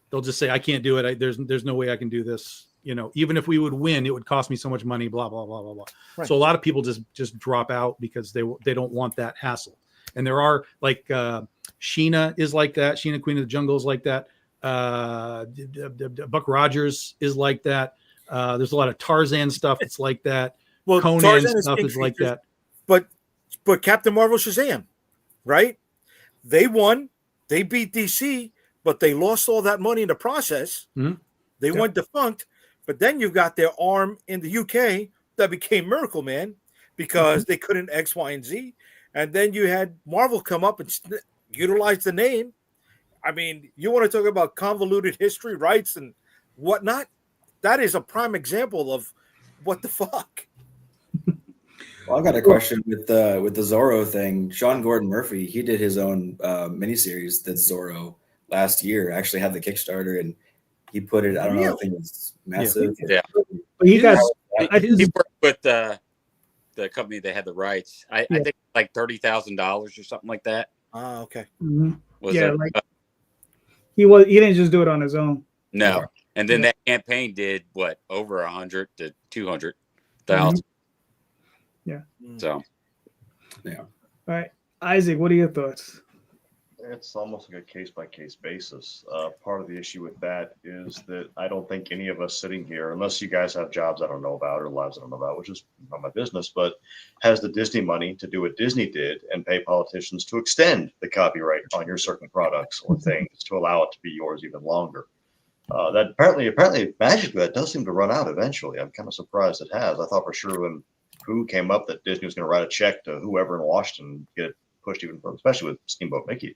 They'll just say, I can't do it. There's no way I can do this. You know, even if we would win, it would cost me so much money, blah, blah, blah, blah, blah. Right. So a lot of people just drop out because they don't want that hassle. And there are like Sheena is like that. Sheena, Queen of the Jungle is like that. Buck Rogers is like that. There's a lot of Tarzan stuff that's like that.
Well,
Conan
Tarzan
stuff is like that.
But Captain Marvel, Shazam, right? They won. They beat DC, but they lost all that money in the process. They went defunct. But then you got their arm in the UK that became Miracle Man because they couldn't X, Y, and Z. And then you had Marvel come up and utilize the name. I mean, you want to talk about convoluted history, rights, and whatnot? That is a prime example of what the fuck.
Well, I got a question with the Zorro thing. Sean Gordon Murphy, he did his own miniseries that's Zorro last year. Actually had the Kickstarter and he put it. I don't know. I think it's massive.
Yeah.
But you guys,
he worked with the company that had the rights. I think like $30,000 or something like that.
Ah, okay.
He didn't just do it on his own.
No. And then that campaign did what, over 100 to 200,000.
Yeah.
So.
Yeah.
All right, Isaac, what are your thoughts?
It's almost like a case-by-case basis. Part of the issue with that is that I don't think any of us sitting here, unless you guys have jobs I don't know about or lives I don't know about, which is not my business, but has the Disney money to do what Disney did and pay politicians to extend the copyright on your certain products or things to allow it to be yours even longer. That apparently magically that does seem to run out eventually. I'm kind of surprised it has. I thought for sure when Pooh came up that Disney was going to write a check to whoever in Washington, get it pushed even further, especially with Steamboat Mickey.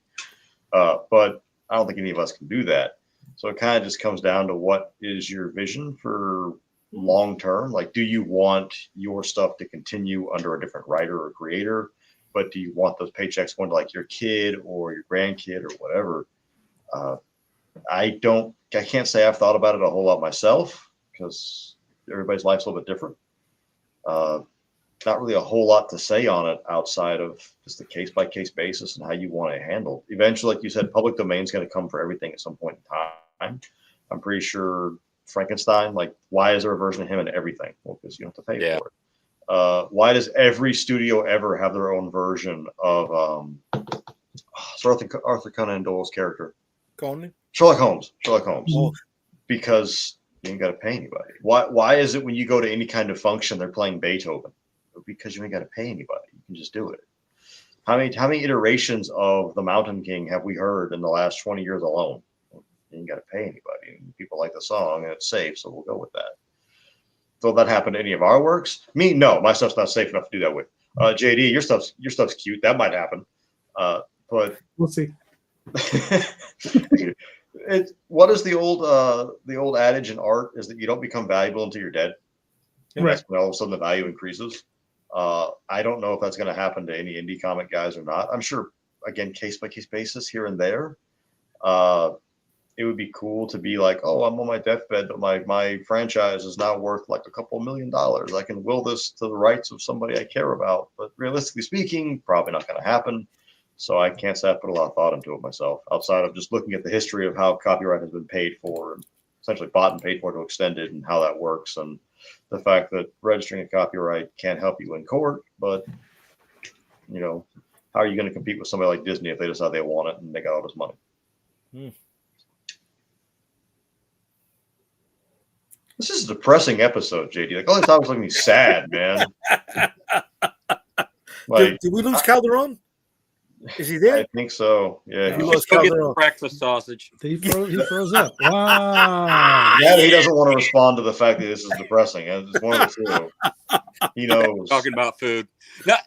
But I don't think any of us can do that. So it kind of just comes down to what is your vision for long term? Like, do you want your stuff to continue under a different writer or creator? But do you want those paychecks going to like your kid or your grandkid or whatever? I can't say I've thought about it a whole lot myself because everybody's life's a little bit different. Not really a whole lot to say on it outside of just the case by case basis and how you want it handled. Eventually, like you said, public domain is going to come for everything at some point in time. I'm pretty sure Frankenstein, like, why is there a version of him in everything? Well, because you don't have to pay for it. Why does every studio ever have their own version of Arthur Conan Doyle's character? Sherlock Holmes. Because you ain't got to pay anybody. Why is it when you go to any kind of function they're playing Beethoven? Because you ain't got to pay anybody. You can just do it. How many iterations of The Mountain King have we heard in the last 20 years alone? You ain't got to pay anybody. And people like the song and it's safe, so we'll go with that. Will that happen to any of our works? Me, no. My stuff's not safe enough to do that with. JD, your stuff's cute. That might happen. But
we'll see.
What is the old adage in art is that you don't become valuable until you're dead. And that's when all of a sudden the value increases. I don't know if that's going to happen to any indie comic guys or not. I'm sure, again, case by case basis here and there. It would be cool to be like, oh, I'm on my deathbed, but my franchise is now worth like a couple $1 million. I can will this to the rights of somebody I care about. But realistically speaking, probably not going to happen. So I can't say I put a lot of thought into it myself, outside of just looking at the history of how copyright has been paid for, and essentially bought and paid for to extend it, and how that works, and the fact that registering a copyright can't help you in court, but how are you going to compete with somebody like Disney if they decide they want it and they got all this money? This is a depressing episode, JD. Like all this time was making me sad, man.
Did we lose Calderon? Is he there?
I think so. Yeah.
He lost
Go get the
Calderon.
breakfast sausage.
He froze up. Wow.
Yeah, he doesn't want to respond to the fact that this is depressing. It's one of the two. He knows.
Talking about food. Now,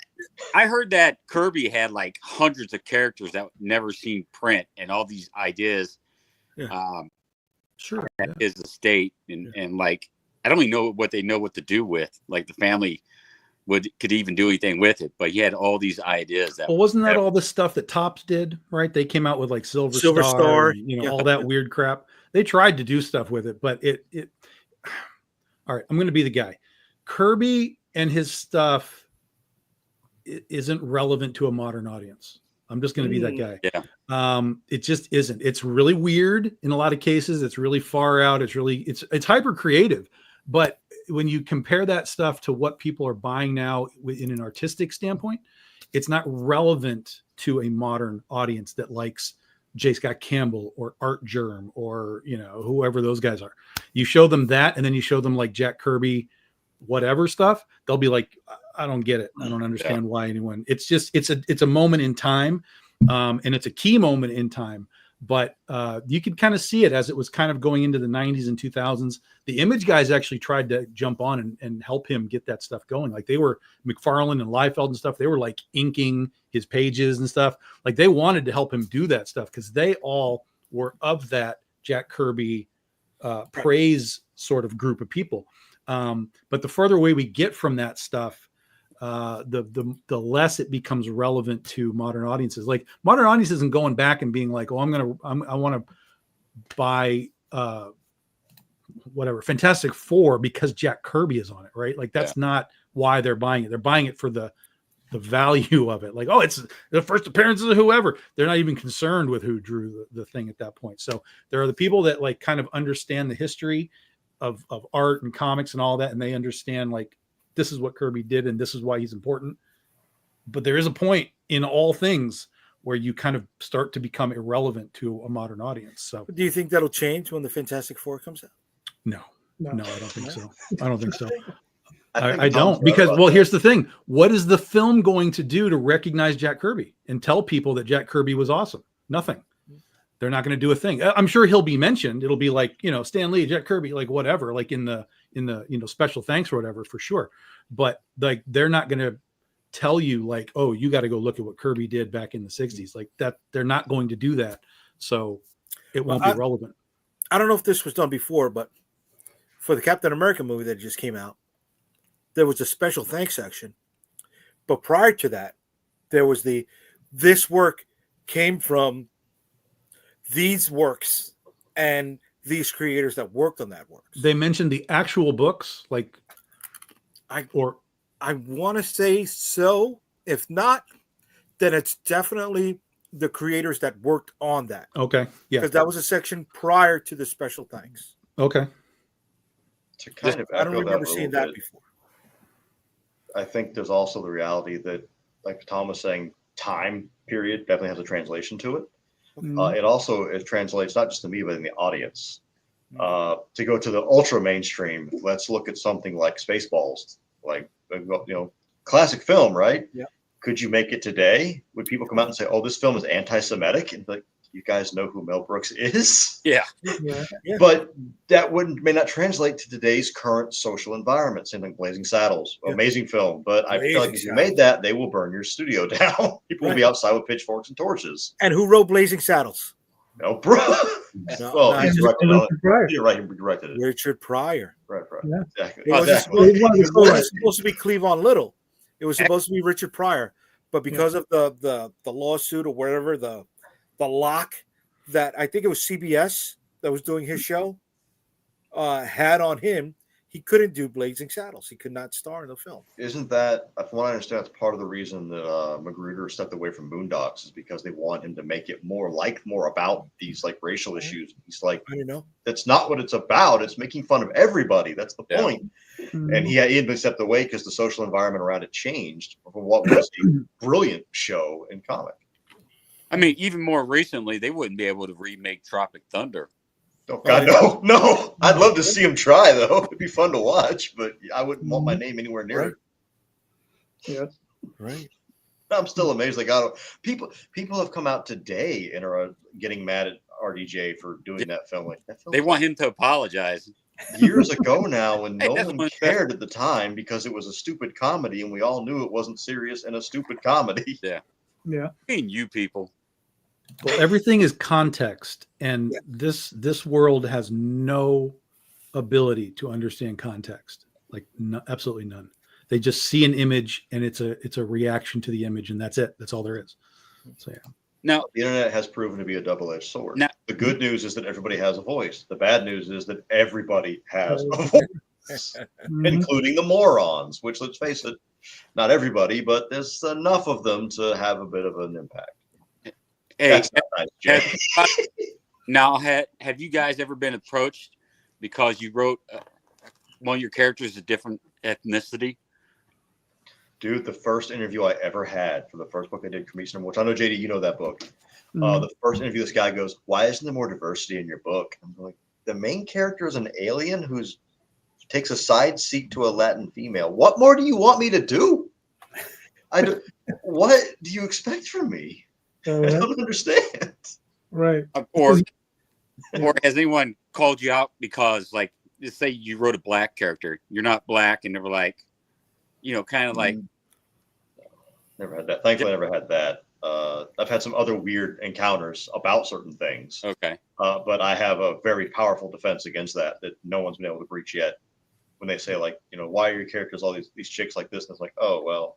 I heard that Kirby had like hundreds of characters that never seen print and all these ideas.
Yeah.
Sure.
At his estate, and like I don't even know what to do with. Like the family could even do anything with it, but he had all these ideas.
Well, wasn't that all the stuff that Topps did? Right? They came out with like Silver
Star,
and, all that weird crap. They tried to do stuff with it, but it. All right, I'm going to be the guy. Kirby and his stuff isn't relevant to a modern audience. I'm just going to be that guy.
Yeah.
It just isn't. It's really weird in a lot of cases. It's really far out. It's hyper creative. But when you compare that stuff to what people are buying now in an artistic standpoint, it's not relevant to a modern audience that likes J. Scott Campbell or Art Germ or, whoever those guys are. You show them that, and then you show them like Jack Kirby, whatever stuff. They'll be like, I don't get it. I don't understand why anyone. It's just it's a moment in time, and it's a key moment in time. But you could kind of see it as it was kind of going into the 90s and 2000s. The Image guys actually tried to jump on and help him get that stuff going. Like they were McFarlane and Liefeld and stuff. They were like inking his pages and stuff. Like they wanted to help him do that stuff because they all were of that Jack Kirby praise sort of group of people. But the further away we get from that stuff, the less it becomes relevant to modern audiences. Like modern audiences isn't going back and being like, oh, I want to buy whatever Fantastic Four because Jack Kirby is on it, right? Like that's not why they're buying it. They're buying it for the value of it. Like, oh, it's the first appearances of whoever. They're not even concerned with who drew the thing at that point. So there are the people that like kind of understand the history of art and comics and all that, and they understand like this is what Kirby did and this is why he's important. But there is a point in all things where you kind of start to become irrelevant to a modern audience. So
do you think that'll change when the Fantastic Four comes out?
No, I don't think so. I don't think so.
I
don't, because here's the thing. What is the film going to do to recognize Jack Kirby and tell people that Jack Kirby was awesome? Nothing. They're not going to do a thing. I'm sure he'll be mentioned. It'll be like, Stan Lee, Jack Kirby, like whatever, like in the special thanks or whatever, for sure. But like, they're not going to tell you like, oh, you got to go look at what Kirby did back in the 60s. Like that. They're not going to do that. So it won't be relevant.
I don't know if this was done before, but for the Captain America movie that just came out, there was a special thanks section. But prior to that, there was this work came from these works and these creators that worked on that work.
They mentioned the actual books, like
I want to say so. If not, then it's definitely the creators that worked on that.
Okay. Yeah.
Because that was a section prior to the special thanks.
Okay.
I don't remember seeing that before.
I think there's also the reality that, like Tom was saying, time period definitely has a translation to it. It translates not just to me, but in the audience. To go to the ultra mainstream, let's look at something like Spaceballs, like classic film, right?
Yeah.
Could you make it today? Would people come out and say, "Oh, this film is anti-Semitic"? And like, you guys know who Mel Brooks is?
Yeah.
But that may not translate to today's current social environment. Same thing, Blazing Saddles, amazing film. But I feel like if you made that, they will burn your studio down. People will be outside with pitchforks and torches.
And who wrote Blazing Saddles?
No, bro. He's directed it.
Richard Pryor.
Right.
Yeah.
Exactly.
It wasn't supposed to be Cleavon Little. It was supposed to be Richard Pryor. But because of the lawsuit or whatever, the lock that I think it was CBS that was doing his show had on him, he couldn't do Blazing Saddles. He could not star in the film.
Isn't that, from what I understand, that's part of the reason that Magruder stepped away from Boondocks is because they want him to make it more about these like racial issues. He's like,
I don't know.
that's not what it's about. It's making fun of everybody. That's the
Yeah.
point. And he had stepped away because the social environment around it changed from what was a brilliant show in comic.
I mean, even more recently, they wouldn't be able to remake Tropic Thunder.
Oh God, no! I'd love to see him try though. It'd be fun to watch, but I wouldn't want my name anywhere near it.
Yeah.
Right.
I'm still amazed. Like, people have come out today and are getting mad at RDJ for doing that film. Like, that film
They want him to apologize.
years ago now, when
Hey,
no
that's
one
one-
cared at the time because it was a stupid comedy, and we all knew it wasn't serious and a stupid comedy.
Yeah.
Being you people.
Well, everything is context, and this world has no ability to understand context, like absolutely none. They just see an image, and it's a reaction to the image, and that's it. That's all there is. So yeah.
Now,
The internet has proven to be a double-edged sword.
Now-
The good news is that everybody has a voice. The bad news is that everybody has a voice, including the morons. Which, let's face it, not everybody, but there's enough of them to have a bit of an impact.
hey,
That's not nice, Jay.
now have you guys ever been approached because you wrote one of your characters a different ethnicity?
Dude, the first interview I ever had for the first book I did, Commission, which I know, JD, you know that book. The first interview, this guy goes, "Why isn't there more diversity in your book?" I'm like, the main character is an alien who takes a side seat to a Latin female. What more do you want me to do? What do you expect from me? I don't understand.
Right.
Or has anyone called you out because, like, just say you wrote a black character, you're not black, and they were like, kind of like.
Never had that. Thankfully, I never had that. I've had some other weird encounters about certain things.
Okay.
But I have a very powerful defense against that no one's been able to breach yet. When they say, like, why are your characters all these chicks like this? And it's like, oh, well,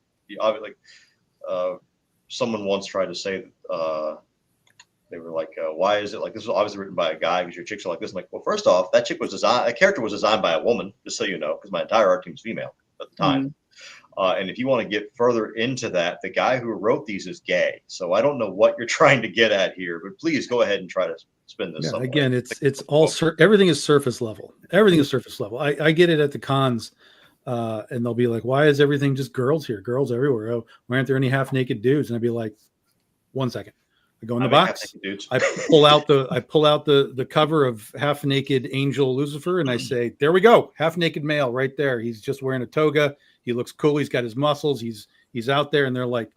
someone once tried to say they were like, why is it like this was obviously written by a guy because your chicks are like this? I'm like, well, first off, that character was designed by a woman, just so you know, because my entire art team's female at the time. And if you want to get further into that, the guy who wrote these is gay. So I don't know what you're trying to get at here, but please go ahead and try to spin this.
Yeah, again, it's all everything is surface level. Everything is surface level. I get it at the cons, and they'll be like, "Why is everything just girls here? Girls everywhere? Oh, why aren't there any half naked dudes?" And I'd be like, "1 second." I go in the box. I pull out the cover of Half Naked Angel Lucifer, and I say, "There we go, half naked male right there. He's just wearing a toga. He looks cool. He's got his muscles. He's out there." And they're like,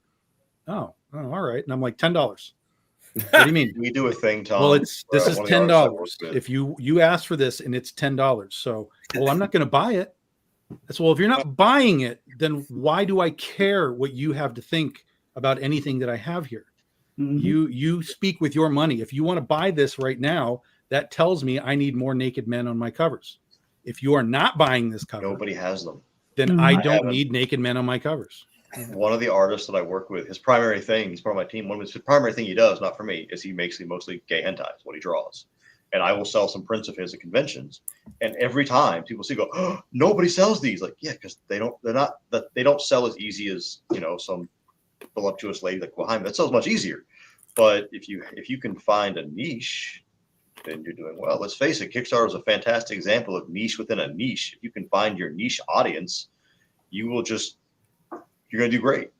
"Oh, all right." And I'm like, $10. What do you mean?
We do a thing, Tom.
Well, this is $10. If you ask for this and it's $10, so I'm not going to buy it. That's if you're not buying it, then why do I care what you have to think about anything that I have here? You speak with your money. If you want to buy this right now, that tells me I need more naked men on my covers. If you are not buying this cover,
nobody has them.
Then I don't need naked men on my covers.
One of the artists that I work with, his primary thing, he's part of my team. His primary thing he does, not for me, is he makes mostly gay hentai, is what he draws. And I will sell some prints of his at conventions. And every time people see, "Oh, nobody sells these." Like, yeah, because they don't sell as easy as some voluptuous lady like behind me. That sells much easier. But if you can find a niche, then you're doing well. Let's face it, Kickstarter is a fantastic example of niche within a niche. If you can find your niche audience, you're going to do great.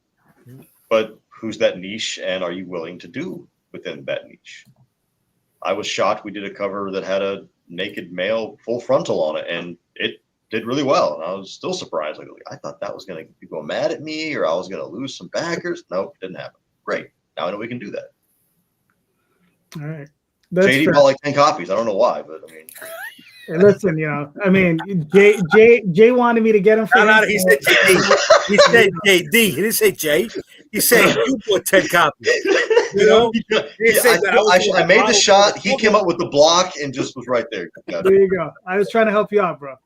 But who's that niche, and are you willing to do within that niche? I was shocked. We did a cover that had a naked male full frontal on it, and it did really well. And I was still surprised. Like, I thought that was going to go mad at me, or I was going to lose some backers. Nope, didn't happen. Great. Now I know we can do that.
All right.
JD bought like 10 copies. I don't know why, but I mean.
Hey, listen, Jay wanted me to get him for
He said He said JD. He didn't say Jay. He said you bought 10 copies.
I made the shot. He came up with the block and just was right there.
There you go. I was trying to help you out, bro.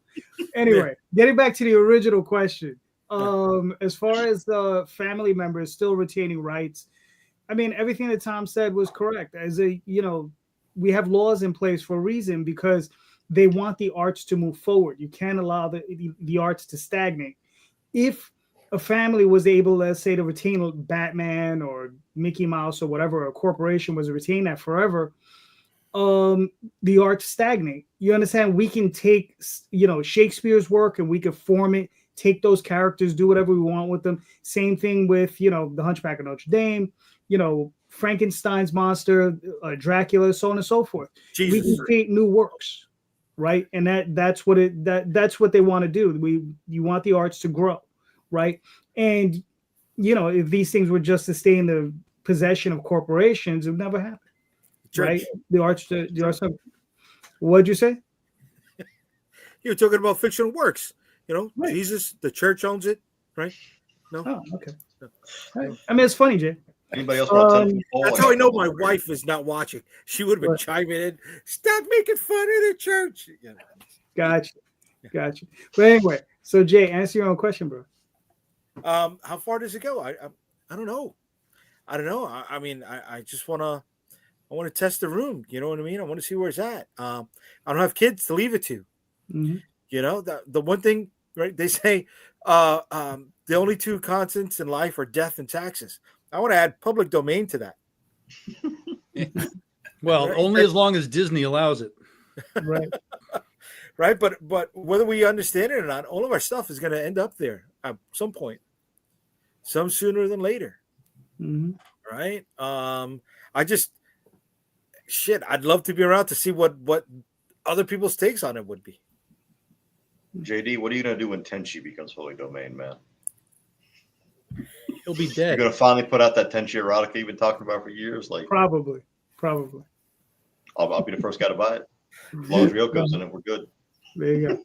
Anyway, getting back to the original question. As far as the family members still retaining rights, I mean, everything that Tom said was correct. We have laws in place for a reason, because they want the arts to move forward. You can't allow the arts to stagnate. If a family was able, let's say, to retain Batman or Mickey Mouse or whatever, a corporation was to retain that forever, the arts stagnate. You understand? We can take, Shakespeare's work and we could form it, take those characters, do whatever we want with them. Same thing with, the Hunchback of Notre Dame, Frankenstein's monster, Dracula, so on and so forth.
Jesus.
We can create new works, right? And that's what they want to do. You want the arts to grow, right? And if these things were just to stay in the possession of corporations, it would never happen.
Church.
Right? The arts. What'd you say?
You were talking about fictional works.
Right.
Jesus, the church owns it, right? No.
Oh, okay. Right. I mean, it's funny, Jay.
Anybody else want to
That's how I know my wife is not watching. She would have been chiming in. Stop making fun of the church.
Gotcha. But anyway, so Jay, answer your own question, bro.
How far does it go? I don't know. I mean, I just want to test the room. You know what I mean? I want to see where it's at. I don't have kids to leave it to.
Mm-hmm.
The one thing, right? They say the only two constants in life are death and taxes. I want to add public domain to that.
Well,
right?
only as long as Disney allows it.
Right.
Right. But whether we understand it or not, all of our stuff is going to end up there at some point, some sooner than later.
Mm-hmm.
Right. I'd love to be around to see what other people's takes on it would be.
JD, what are you going to do when Tenchi becomes public domain, man?
He'll be
You're
dead.
going to finally put out that Tenchi erotica you've been talking about for years? Like,
Probably.
I'll be the first guy to buy it. As long as Ryoko's in it, we're good.
There you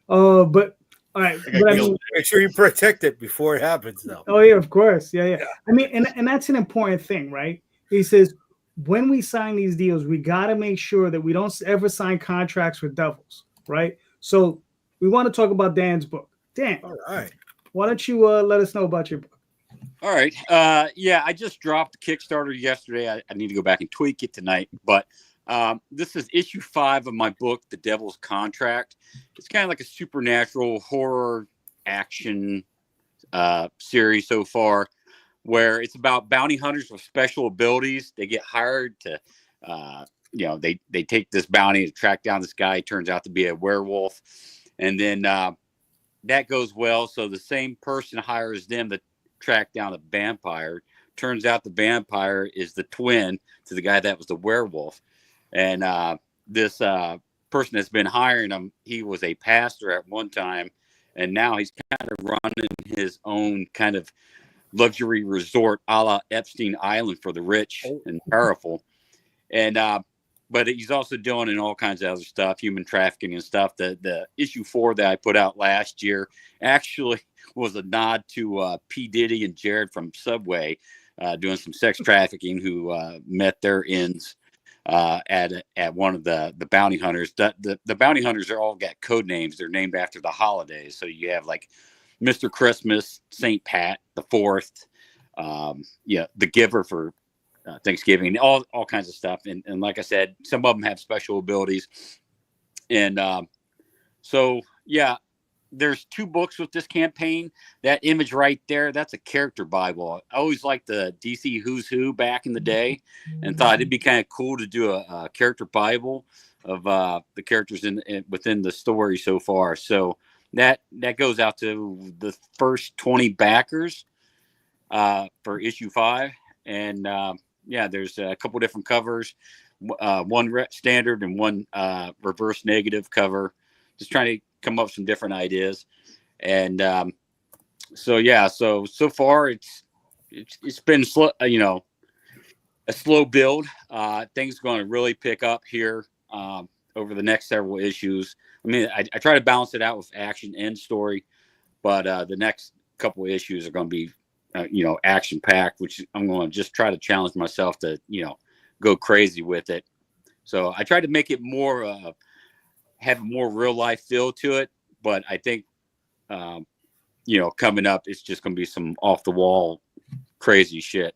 go. But all right. But I mean,
Make sure you protect it before it happens, though.
oh yeah, of course. Yeah. I mean, and that's an important thing, right? He says when we sign these deals, we got to make sure that we don't ever sign contracts with devils, right? So we want to talk about Dan's book. Dan,
All right.
why don't you let us know about your book?
All right. Yeah, I just dropped the Kickstarter yesterday. I need to go back and tweak it tonight. But this is issue 5 of my book, The Devil's Contract. It's kind of like a supernatural horror action series so far, where it's about bounty hunters with special abilities. They get hired to, they take this bounty to track down this guy. He turns out to be a werewolf. And then that goes well. So the same person hires them to track down a vampire. Turns out the vampire is the twin to the guy that was the werewolf. And this person that's been hiring him, he was a pastor at one time, and now he's kind of running his own kind of luxury resort a la Epstein Island for the rich and powerful. And but he's also doing in all kinds of other stuff, human trafficking and stuff. The issue 4 that I put out last year actually was a nod to P. Diddy and Jared from Subway doing some sex trafficking, who met their ends at one of the bounty hunters. The bounty hunters are all got code names. They're named after the holidays. So you have like Mr. Christmas, St. Pat, the 4th, the Giver for Thanksgiving, all kinds of stuff. And like I said, some of them have special abilities. And so, yeah, there's 2 books with this campaign. That image right there, that's a character Bible. I always liked the DC Who's Who back in the day, and thought it'd be kind of cool to do a character Bible of the characters within the story so far. So that goes out to the first 20 backers for issue 5. And there's a couple different covers, one standard and one reverse negative cover. Just trying to come up with some different ideas. And so far it's been slow, a slow build. Things are going to really pick up here over the next several issues. I mean, I try to balance it out with action and story, but the next couple of issues are going to be action packed, which I'm going to just try to challenge myself to go crazy with it. So I try to make it more have more real life feel to it, but I think coming up it's just going to be some off the wall crazy shit.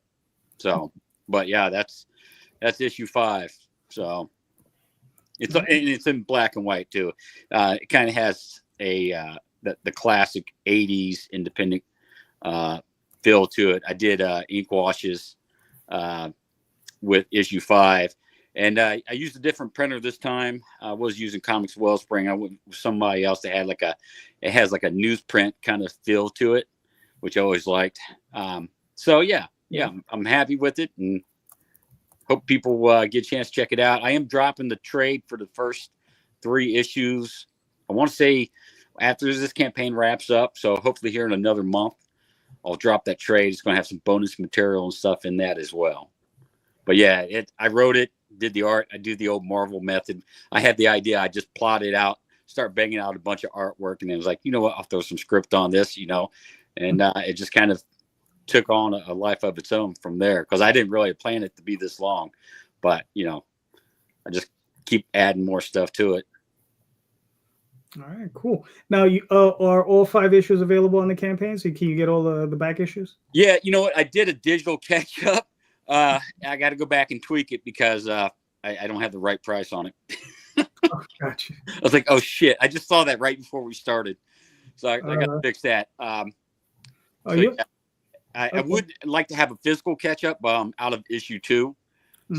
So, but yeah, that's issue 5. So It's in black and white too. It kind of has a the classic '80s independent feel to it. I did ink washes with issue 5, and I used a different printer this time. I was using Comics Wellspring. I went with somebody else that had it has like a newsprint kind of feel to it, which I always liked. So yeah, I'm happy with it, and hope people get a chance to check it out. I am dropping the trade for the first 3 issues. I want to say after this campaign wraps up, so hopefully here in another month, I'll drop that trade. It's going to have some bonus material and stuff in that as well. But yeah, I wrote it, did the art. I do the old Marvel method. I had the idea. I just plotted out, start banging out a bunch of artwork, and it was like, you know what? I'll throw some script on this, and it just kind of took on a life of its own from there, because I didn't really plan it to be this long, but I just keep adding more stuff to it.
All right, cool. Now, you are all 5 issues available on the campaign? So can you get all the back issues?
Yeah, you know what? I did a digital catch up. I got to go back and tweak it because I don't have the right price on it.
Oh, gotcha.
I was like, oh shit! I just saw that right before we started, so I got to fix that. I would like to have a physical catch up, but I'm out of issue 2,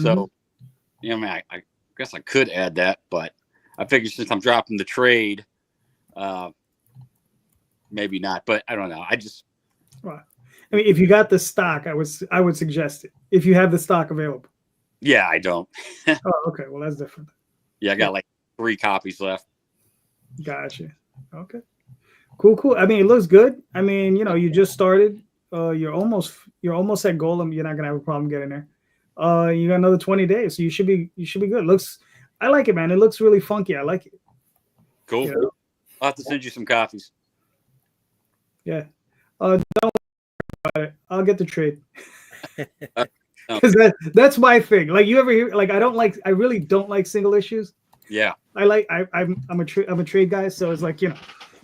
so I guess I could add that, but I figured since I'm dropping the trade, maybe not. But I don't know.
I mean, if you got the stock, I would suggest it. If you have the stock available.
Yeah, I don't.
Oh, okay. Well, that's different.
Yeah, I got like 3 copies left.
Gotcha. Okay. Cool. I mean, it looks good. I mean, you just started. You're almost at goal, and you're not gonna have a problem getting there. You got another 20 days, so you should be good. I like it, man. It looks really funky. I like it.
Cool. I'll have to send you some copies.
Yeah. Don't worry about it. I'll get the trade. Because that's my thing. Like, you ever hear? Like, I really don't like single issues.
Yeah.
I'm a trade guy, so it's like,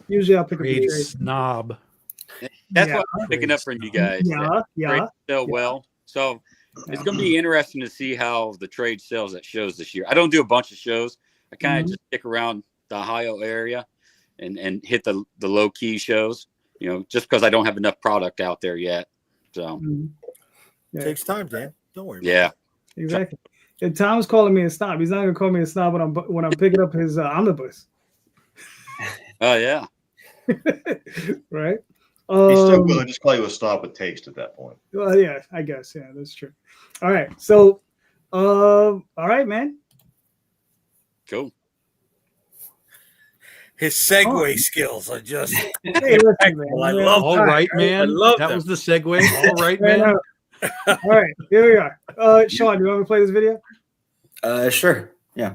usually I'll pick up the trade.
Snob.
That's what I'm picking up from you guys.
Yeah.
Sell well. So it's going to be interesting to see how the trade sells at shows this year. I don't do a bunch of shows. I kind of just stick around the Ohio area and hit the low key shows, just because I don't have enough product out there yet. So
it takes time, Dan. Don't worry.
Yeah,
exactly. And Tom's calling me a snob. He's not going to call me a snob when I'm picking up his omnibus.
Oh yeah.
Right.
He still will just call you a snob with taste at that point.
Well, yeah, I guess. Yeah, that's true. All right. So, all right, man.
Cool.
His segue skills are just
hey, listen, man.
I love
All right, man.
I love
that
them.
was the segue. All right, man.
All right, here we are. Sean, you want me to play this video?
Sure. Yeah.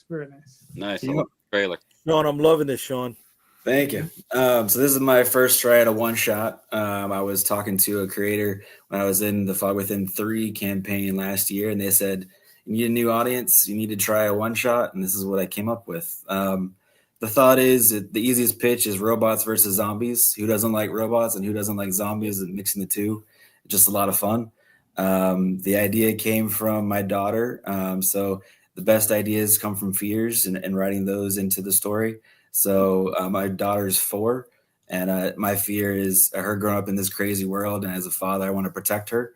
Very nice.
Nice. I love the trailer.
Sean, I'm loving this, Sean.
Thank you. So this is my first try at a one shot. I was talking to a creator when I was in the Fog Within 3 campaign last year, and they said, you need a new audience, you need to try a one shot, and this is what I came up with. The thought is that the easiest pitch is robots versus zombies. Who doesn't like robots and who doesn't like zombies, and mixing the two? It's just a lot of fun. The idea came from my daughter. So the best ideas come from fears and writing those into the story. So my daughter's 4, and my fear is her growing up in this crazy world. And as a father, I want to protect her.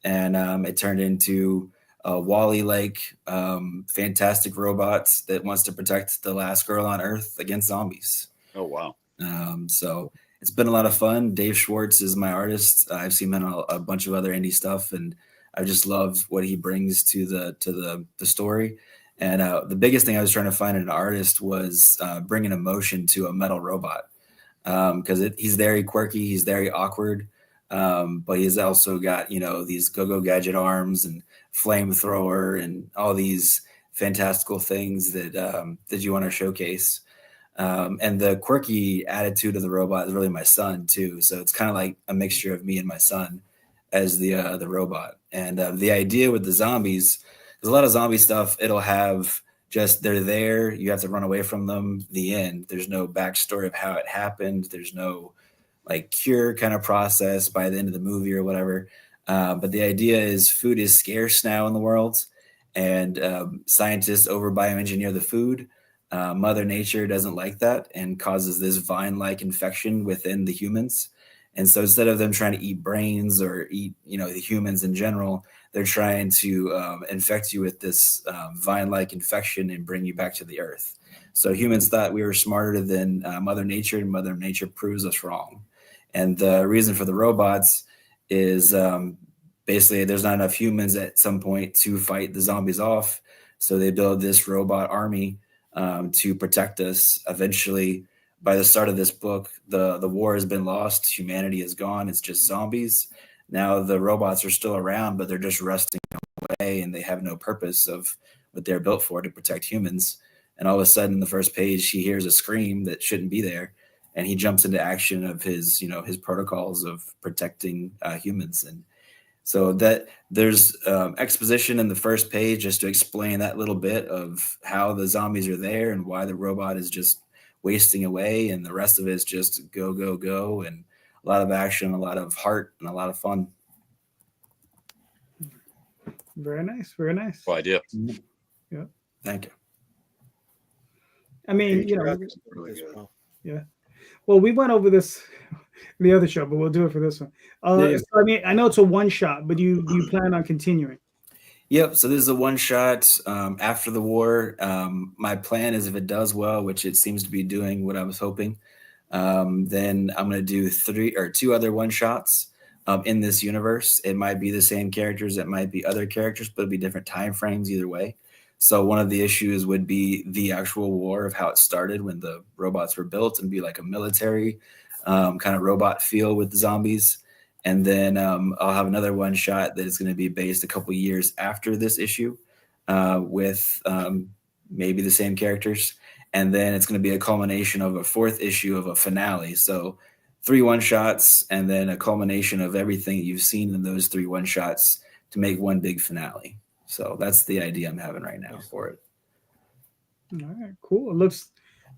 And it turned into Wall-E-like fantastic robots that wants to protect the last girl on Earth against zombies.
Oh, wow.
So it's been a lot of fun. Dave Schwartz is my artist. I've seen him in a bunch of other indie stuff, and I just love what he brings to the story. And the biggest thing I was trying to find in an artist was bringing emotion to a metal robot, because he's very quirky, he's very awkward, but he's also got these go-go gadget arms and flamethrower and all these fantastical things that you want to showcase. And the quirky attitude of the robot is really my son too. So it's kind of like a mixture of me and my son as the robot. And the idea with the zombies, there's a lot of zombie stuff. It'll have just, they're there, you have to run away from them, the end. There's no backstory of how it happened. There's no like cure kind of process by the end of the movie or whatever. But the idea is food is scarce now in the world, and scientists over bioengineer the food. Mother Nature doesn't like that and causes this vine-like infection within the humans. And so instead of them trying to eat brains or eat, the humans in general, they're trying to infect you with this vine-like infection and bring you back to the earth. So humans thought we were smarter than Mother Nature, and Mother Nature proves us wrong. And the reason for the robots is basically there's not enough humans at some point to fight the zombies off. So they build this robot army to protect us. Eventually, by the start of this book, the war has been lost. Humanity is gone. It's just zombies. Now the robots are still around, but they're just rusting away, and they have no purpose of what they're built for, to protect humans. And all of a sudden, the first page, he hears a scream that shouldn't be there, and he jumps into action of his protocols of protecting humans. And so that there's exposition in the first page just to explain that little bit of how the zombies are there and why the robot is just wasting away, and the rest of it is just go, go, go, and a lot of action, a lot of heart, and a lot of fun.
Very nice. Very nice.
Cool idea.
Yeah.
Thank you.
I mean,
Really good.
yeah. Well, we went over this in the other show, but we'll do it for this one.
Yeah.
So, I mean, I know it's a one shot, but you plan on continuing?
Yep. So this is a one shot after the war. My plan is, if it does well, which it seems to be doing what I was hoping, then I'm going to do 2 other one shots in this universe. It might be the same characters, it might be other characters, but it'll be different time frames either way. So one of the issues would be the actual war of how it started when the robots were built, and be like a military kind of robot feel with the zombies. And then I'll have another one shot that is going to be based a couple years after this issue with maybe the same characters. And then it's going to be a culmination of a 4th issue of a finale. So 3 one shots, and then a culmination of everything that you've seen in those 3 one shots to make one big finale. So that's the idea I'm having right now for it.
All right, cool.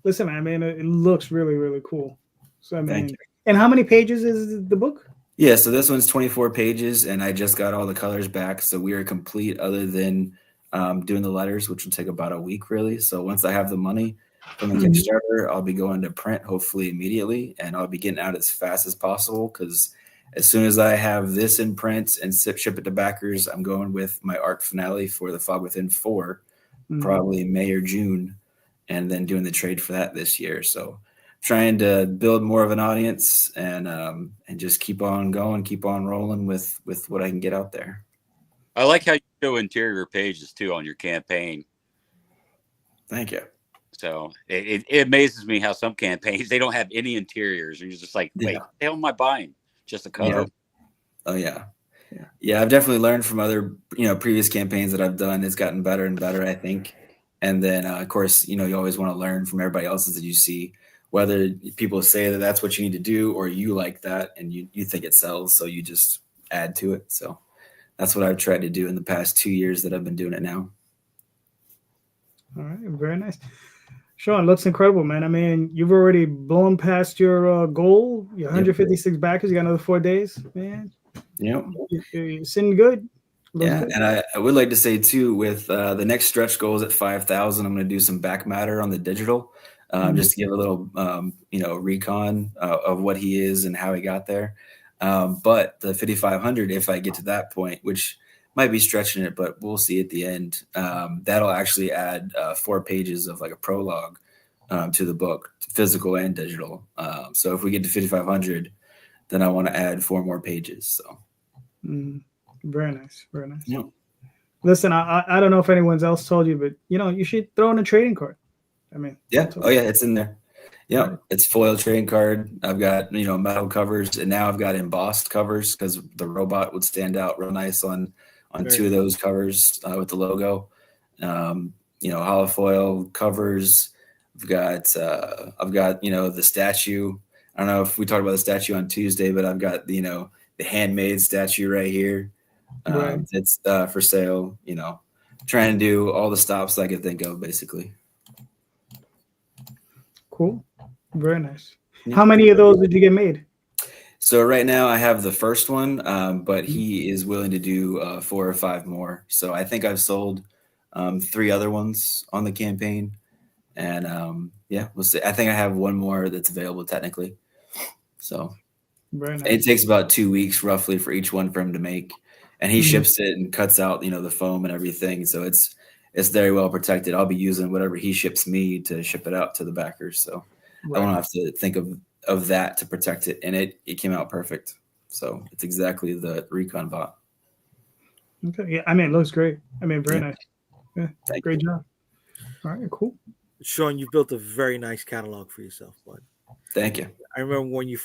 Listen, man, it looks really, really cool. So I mean,
Thank you.
And how many pages is the book?
Yeah, so this one's 24 pages, and I just got all the colors back. So we are complete other than doing the letters, which will take about a week, really. So once I have the money from the Kickstarter, I'll be going to print hopefully immediately, and I'll be getting out as fast as possible, because as soon as I have this in print and ship it to backers, I'm going with my arc finale for the Fog Within 4, probably May or June, and then doing the trade for that this year. So trying to build more of an audience and just keep on going, keep on rolling with what I can get out there.
I like how you show interior pages too on your campaign.
Thank you.
So it amazes me how some campaigns, they don't have any interiors. You're just like, wait, what the hell am I buying? Just a cover.
Yeah. Oh yeah. Yeah, I've definitely learned from other, previous campaigns that I've done. It's gotten better and better, I think. And then, of course, you always want to learn from everybody else's that you see, whether people say that that's what you need to do, or you like that and you think it sells, so you just add to it. So that's what I've tried to do in the past 2 years that I've been doing it now.
All right, very nice. Sean, looks incredible, man. I mean, you've already blown past your goal, your 156 backers. You got another 4 days, man.
Yep.
You're sitting good.
Yeah, and I would like to say too, with the next stretch goals at 5,000, I'm going to do some back matter on the digital, just to give a little, recon of what he is and how he got there. But the 5,500, if I get to that point, which might be stretching it, but we'll see at the end, that'll actually add 4 pages of like a prologue to the book, physical and digital. So if we get to 5,500, then I want to add 4 more pages. So
very nice, very nice.
Yeah.
Listen, I don't know if anyone's else told you, but you should throw in a trading card. I mean,
yeah, oh yeah, it's in there. Yeah,
Right.
It's foil trading card. I've got metal covers, and now I've got embossed covers because the robot would stand out real nice on
Very
2 of those covers with the logo. Hollow foil covers. I've got the statue. I don't know if we talked about the statue on Tuesday, but I've got the handmade statue right here.
Right.
It's for sale. Trying to do all the stops I could think of, basically.
Cool. Very nice.
Yeah.
How many of those did you get made?
So right now I have the first one, but he is willing to do 4 or 5 more. So I think I've sold 3 other ones on the campaign, and we'll see. I think I have 1 more that's available technically. So
Very nice.
it takes about 2 weeks roughly for each one for him to make, and he ships it and cuts out the foam and everything. So it's very well protected. I'll be using whatever he ships me to ship it out to the backers. So I won't have to think of that to protect it, and it came out perfect. So it's exactly the Recon bot.
Okay. Yeah. I mean, it looks great. I mean, very nice. Yeah.
Thank
Great job. All right. Cool.
Sean, you built a very nice catalog for yourself, bud.
Thank you.
I remember when we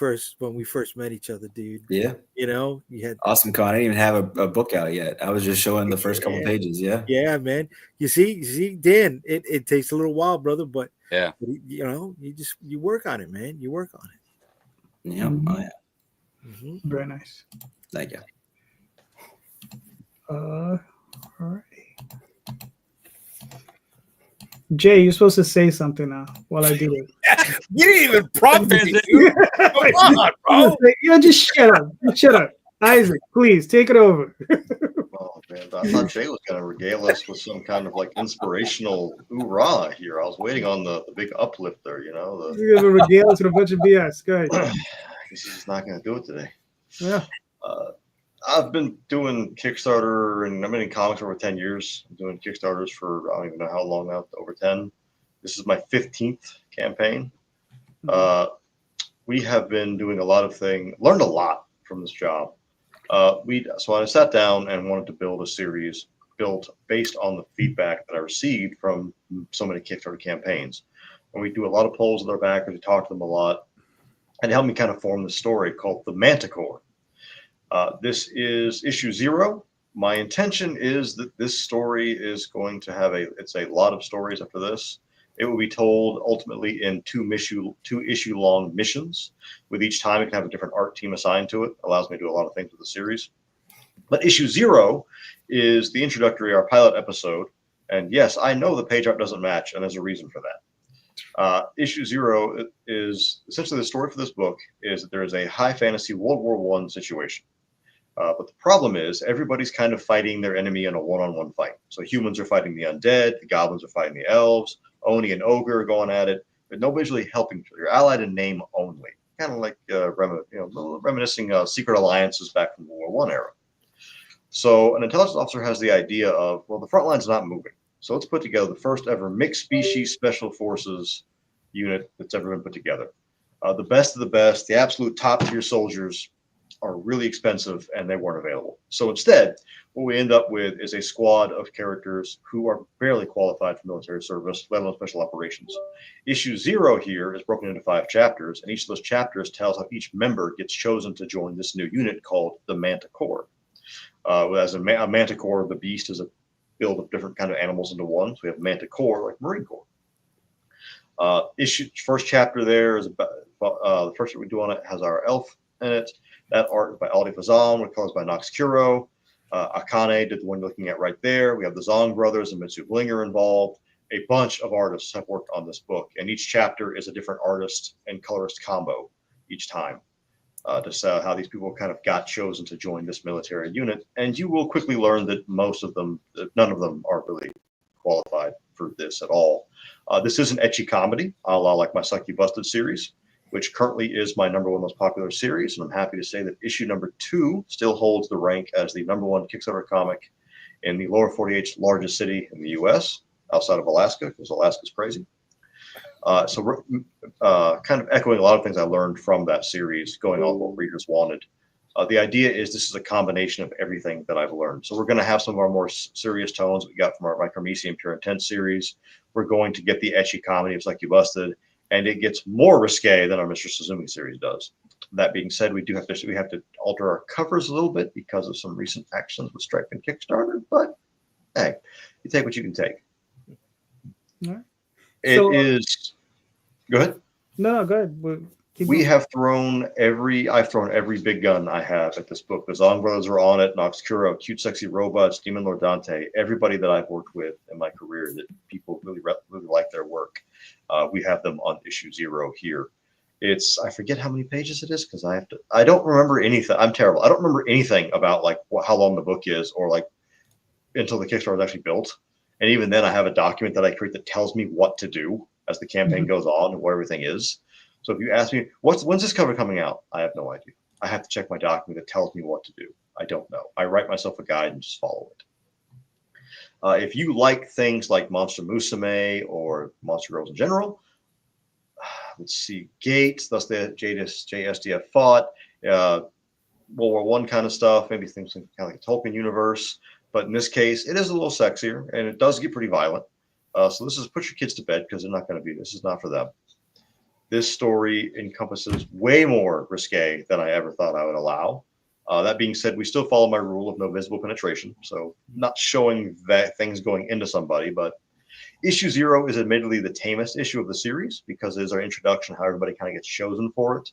first met each other, dude.
Yeah.
You had
Awesome con. I didn't even have a book out yet. I was just showing the first couple pages. Yeah.
Yeah, man. You see, Dan, it takes a little while, brother, but
Yeah.
you work on it, man. You work on it.
Yeah. Oh, yeah.
Mm-hmm.
Very nice.
Thank you.
All right. Jay, you're supposed to say something now while I do it.
You didn't even prompt me. Dude. Come on, bro.
Just shut up. Shut up. Isaac, please take it over.
Oh man, I thought Jay was going to regale us with some kind of like inspirational hoorah here. I was waiting on the big uplifter,
You're going to regale us with a bunch of BS. Go ahead.
I guess he's just not going to do it today.
Yeah.
I've been doing Kickstarter, and I've been in comics for over 10 years. I'm doing Kickstarters for I don't even know how long now, over 10. This is my 15th campaign. We have been doing a lot of things, learned a lot from this job. So I sat down and wanted to build a series built based on the feedback that I received from so many Kickstarter campaigns. And we do a lot of polls with our backers, we talk to them a lot, and it helped me kind of form the story called The Manticore. This is issue 0. My intention is that this story is going to have it's a lot of stories after this. It will be told ultimately in 2 issue long missions. With each time, it can have a different art team assigned to it. Allows me to do a lot of things with the series. But issue 0 is the introductory, our pilot episode. And yes, I know the page art doesn't match, and there's a reason for that. Issue 0 is essentially the story for this book is that there is a high fantasy World War I situation. But the problem is everybody's kind of fighting their enemy in a one-on-one fight. So humans are fighting the undead, the goblins are fighting the elves, Oni and Ogre are going at it, but nobody's really helping each other. You're allied in name only, kind of like reminiscing secret alliances back from the World War I era. So an intelligence officer has the idea of, well, the front line's not moving. So let's put together the first ever mixed species special forces unit that's ever been put together. The best of the best, the absolute top tier soldiers are really expensive and they weren't available. So instead, what we end up with is a squad of characters who are barely qualified for military service, let alone special operations. Issue 0 here is broken into 5 chapters, and each of those chapters tells how each member gets chosen to join this new unit called the Manticore. As a Manticore, the beast is a build of different kind of animals into one. So we have Manticore, like Marine Corps. First chapter there is about the first that we do on it has our elf in it. That art is by Aldi Fazan, with colors by Nox Kuro. Akane did the one you're looking at right there. We have the Zong brothers and Mitsu Blinger involved. A bunch of artists have worked on this book, and each chapter is a different artist and colorist combo each time to see how these people kind of got chosen to join this military unit. And you will quickly learn that none of them are really qualified for this at all. This is an ecchi comedy, a la like my Sucky Busted series, which currently is my #1 most popular series. And I'm happy to say that issue number 2 still holds the rank as the #1 Kickstarter comic in the lower 48's largest city in the US, outside of Alaska, because Alaska's crazy. So we're kind of echoing a lot of things I learned from that series, going on what readers wanted. The idea is this is a combination of everything that I've learned. So we're going to have some of our more serious tones we got from our Micromesium Pure Intent series. We're going to get the etchy comedy of Psyche Busted, and it gets more risque than our Mr. Suzumi series does. That being said, we have to alter our covers a little bit because of some recent actions with Stripe and Kickstarter. But hey, you take what you can take.
All right.
It is. Go ahead.
No, go ahead.
I've thrown every big gun I have at this book. The Zong brothers are on it, Noxcuro, Cute Sexy Robots, Demon Lord Dante, everybody that I've worked with in my career that people really like their work. We have them on issue 0 here. I forget how many pages it is because I don't remember anything. I'm terrible. I don't remember anything about like how long the book is or like until the Kickstarter is actually built. And even then I have a document that I create that tells me what to do as the campaign goes on and where everything is. So if you ask me, when's this cover coming out? I have no idea. I have to check my document that tells me what to do. I don't know. I write myself a guide and just follow it. If you like things like Monster Musume or Monster Girls in general, let's see, Gates, thus the JSDF fought, World War I kind of stuff, maybe things kind of like a Tolkien universe. But in this case, it is a little sexier and it does get pretty violent. So this is put your kids to bed because they're not going to be, this is not for them. This story encompasses way more risque than I ever thought I would allow. That being said, we still follow my rule of no visible penetration. So not showing that things going into somebody, but issue 0 is admittedly the tamest issue of the series because it is our introduction, how everybody kind of gets chosen for it.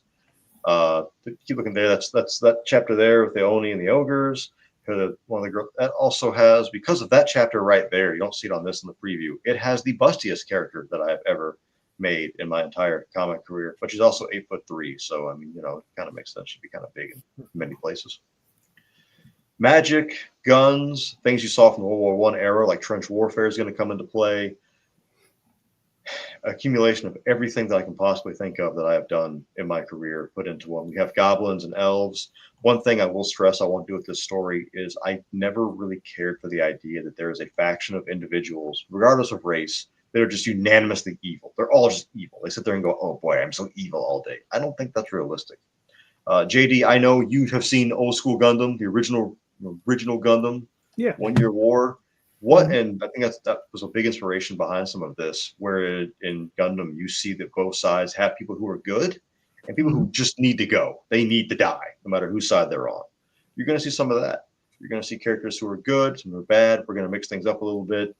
Keep looking there. That's that chapter there with the Oni and the Ogres. One of the girls that also has, because of that chapter right there, you don't see it on this in the preview. It has the bustiest character that I have ever made in my entire comic career, but she's also 8'3", so I mean, it kind of makes sense. She'd be kind of big in many places. Magic, guns, things you saw from the World War I era, like trench warfare, is going to come into play. Accumulation of everything that I can possibly think of that I have done in my career put into one. We have goblins and elves. One thing I will stress I want to do with this story is I never really cared for the idea that there is a faction of individuals, regardless of race, that are just unanimously evil. They're all just evil. They sit there and go, oh boy, I'm so evil all day. I don't think that's realistic. JD, I know you have seen old school Gundam, the original Gundam, 1 Year War. And I think that was a big inspiration behind some of this, where in Gundam you see that both sides have people who are good and people who just need to go. They need to die, no matter whose side they're on. You're going to see some of that. You're going to see characters who are good, some who are bad. We're going to mix things up a little bit.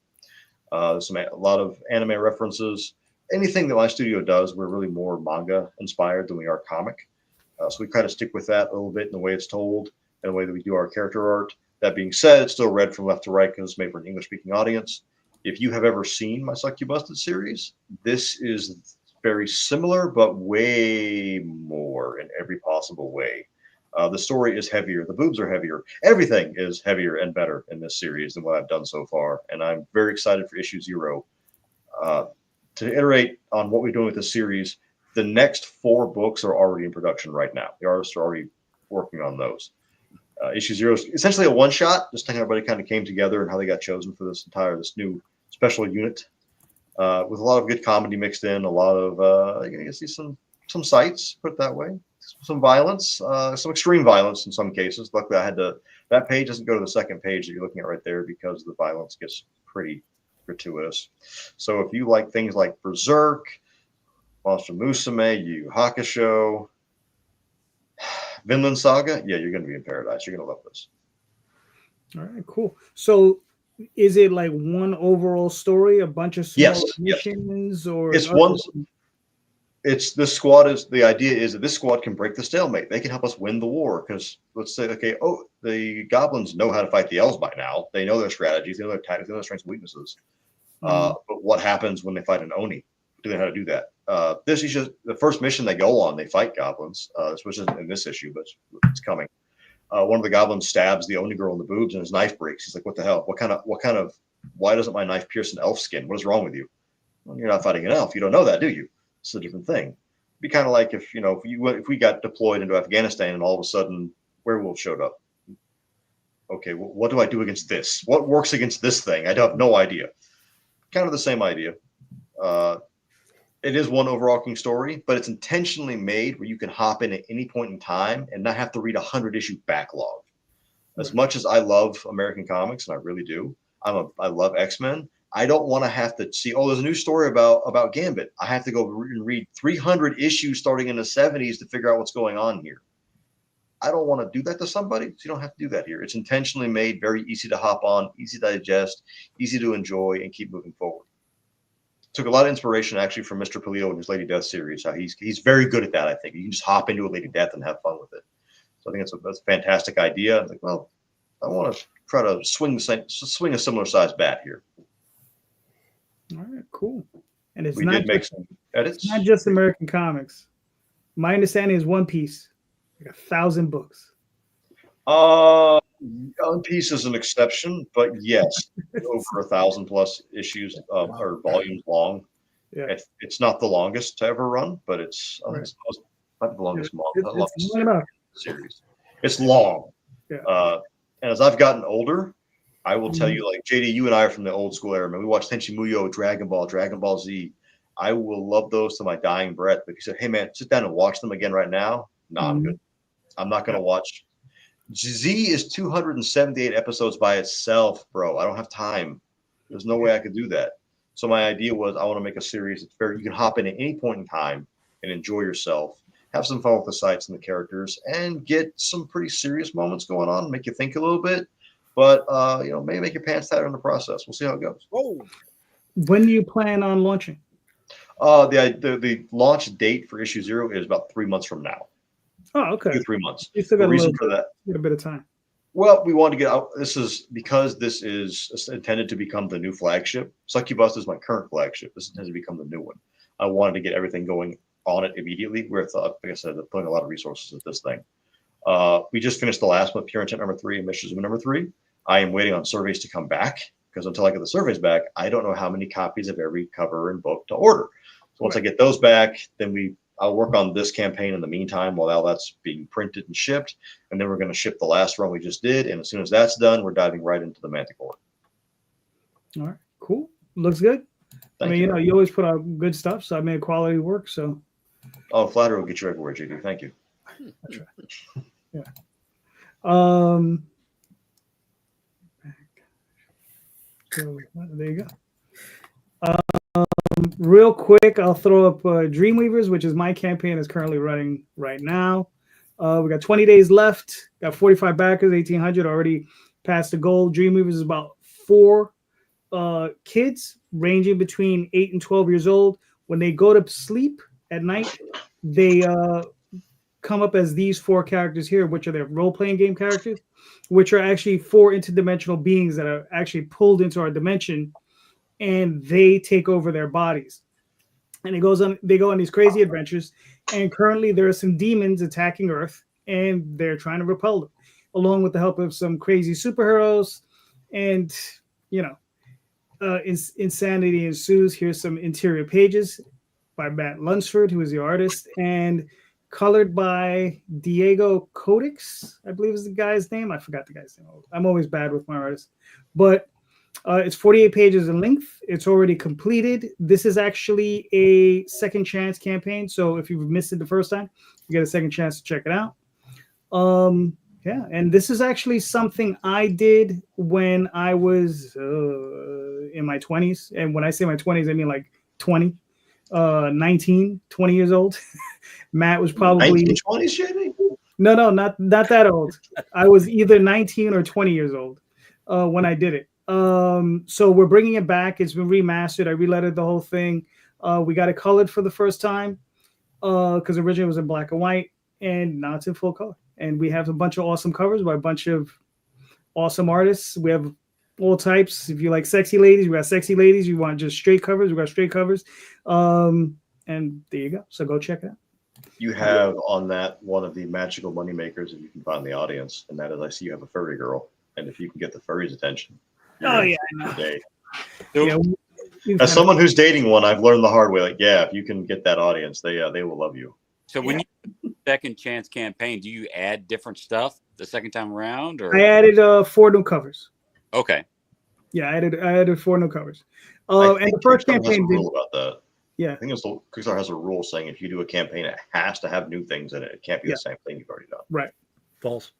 A lot of anime references. Anything that my studio does, we're really more manga inspired than we are comic. So we try to stick with that a little bit in the way it's told and the way that we do our character art. That being said, it's still read from left to right because it's made for an English-speaking audience. If you have ever seen my Suck You Busted series, this is very similar, but way more in every possible way. The story is heavier. The boobs are heavier. Everything is heavier and better in this series than what I've done so far. And I'm very excited for issue 0. To iterate on what we're doing with this series, the next 4 books are already in production right now. The artists are already working on those. Issue 0 is essentially a one-shot, just how everybody kind of came together and how they got chosen for this new special unit, with a lot of good comedy mixed in, a lot of you're gonna see some sights, put it that way, some violence, some extreme violence in some cases. Luckily, that page doesn't go to the second page that you're looking at right there because the violence gets pretty gratuitous. So if you like things like Berserk, Monster Musume, Yu Hakusho, Vinland Saga, yeah, you're going to be in paradise. You're going to love this.
All right, cool. So is it like one overall story, a bunch of small missions, or
it's one? It's this squad is the idea is that this squad can break the stalemate. They can help us win the war because let's say, okay, the goblins know how to fight the elves by now. They know their strategies, they know their tactics, they know their strengths and weaknesses. But what happens when they fight an Oni? Do they know how to do that? This is just the first mission they go on. They fight goblins, which isn't in this issue, but it's coming. One of the goblins stabs the Oni girl in the boobs, and his knife breaks. He's like, "What the hell? What kind of? Why doesn't my knife pierce an elf skin? What is wrong with you? Well, you're not fighting an elf. You don't know that, do you? It's a different thing. It'd be kind of like if we got deployed into Afghanistan and all of a sudden werewolves showed up. Okay, well, what do I do against this? What works against this thing? I have no idea. Kind of the same idea. It is one overarching story, but it's intentionally made where you can hop in at any point in time and not have to read a 100-issue backlog. As much as I love American comics, and I really do, I love X-Men. I don't want to have to see, there's a new story about Gambit. I have to go and read 300 issues starting in the 70s to figure out what's going on here. I don't want to do that to somebody, so you don't have to do that here. It's intentionally made very easy to hop on, easy to digest, easy to enjoy, and keep moving forward. Took a lot of inspiration actually from Mr. Polito and his Lady Death series. How he's very good at that. I think you can just hop into a Lady Death and have fun with it. So I think that's a fantastic idea. I'm like, well, I want to try to swing a similar size bat here.
All right, cool. And
we did make some edits.
It's not just American comics. My understanding is One Piece, like 1,000 books.
One Piece is an exception, but yes, over 1,000+ issues or volumes long.
Yeah,
it's not the longest to ever run, but it's
Right.
it's not the longest
it's long enough.
series. It's long.
Yeah.
And as I've gotten older, I will tell you, like JD, you and I are from the old school era. Man, we watched Tenchi Muyo, Dragon Ball Z. I will love those to my dying breath. But if you said, hey man, sit down and watch them again right now, no, I'm good. I'm not gonna watch. Z is 278 episodes by itself, bro. I don't have time. There's no way I could do that. So my idea was I want to make a series that's very, you can hop in at any point in time and enjoy yourself, have some fun with the sights and the characters, and get some pretty serious moments going on, make you think a little bit, but maybe make your pants tighter in the process. We'll see how it goes.
Oh,
When do you plan on launching?
The launch date for issue 0 is about 3 months from now.
Oh, okay.
2-3 months.
You still
The
got
reason for that.
a bit of time.
Well, we want to get out. This is because this is intended to become the new flagship. Succubus is my current flagship. This is intended to become the new one. I wanted to get everything going on it immediately. We're, like I said, putting a lot of resources at this thing. We just finished the last one, Pure Intent number 3 and Mission Zoom number 3. I am waiting on surveys to come back because until I get the surveys back, I don't know how many copies of every cover and book to order. So once I get those back, then I'll work on this campaign in the meantime while all that's being printed and shipped. And then we're going to ship the last run we just did. And as soon as that's done, we're diving right into the Manticore.
All right, cool. Looks good.
Thank
you know, you always put out good stuff, so I made quality work. So,
flattery will get you everywhere, JD. Thank you.
that's right. Yeah. So there you go. Real quick, I'll throw up Dreamweavers, which is my campaign that's currently running right now. We got 20 days left. Got 45 backers, 1,800 already past the goal. Dreamweavers is about 4 kids ranging between 8 and 12 years old. When they go to sleep at night, they come up as these 4 characters here, which are their role-playing game characters, which are actually 4 interdimensional beings that are actually pulled into our dimension, and they take over their bodies. And they go on these crazy adventures. And currently there are some demons attacking Earth, and they're trying to repel them, along with the help of some crazy superheroes. And, insanity ensues. Here's some interior pages by Matt Lunsford, who is the artist, and colored by Diego Codex, I believe is the guy's name. I forgot the guy's name. I'm always bad with my artists. But it's 48 pages in length. It's already completed. This is actually a second chance campaign. So if you've missed it the first time, you get a second chance to check it out. And this is actually something I did when I was in my 20s. And when I say my 20s, I mean like 20, 19, 20 years old. Matt was probably
1920s, Jamie?
No, not that old. I was either 19 or 20 years old when I did it. So we're bringing it back. It's been remastered. I relettered the whole thing. We got it colored for the first time because originally it was in black and white, and now it's in full color. And we have a bunch of awesome covers by a bunch of awesome artists. We have all types. If you like sexy ladies, we got sexy ladies. You want just straight covers, we got straight covers. And there you go. So go check it out.
You have on that one of the magical money makers, if you can find the audience, and that is I see you have a furry girl. And if you can get the furry's attention.
Oh, yeah, I know.
Day.
Yeah,
As someone who's dating one, I've learned the hard way. Like, yeah, if you can get that audience, they will love you.
So when you second chance campaign, do you add different stuff the second time around, or
I added 4 new covers.
Okay.
Yeah, I added 4 new covers. And the first campaign
rule about that.
Yeah.
I think it's Kickstarter has a rule saying if you do a campaign, it has to have new things in it. It can't be
Yeah.
the same thing you've already done.
Right.
False.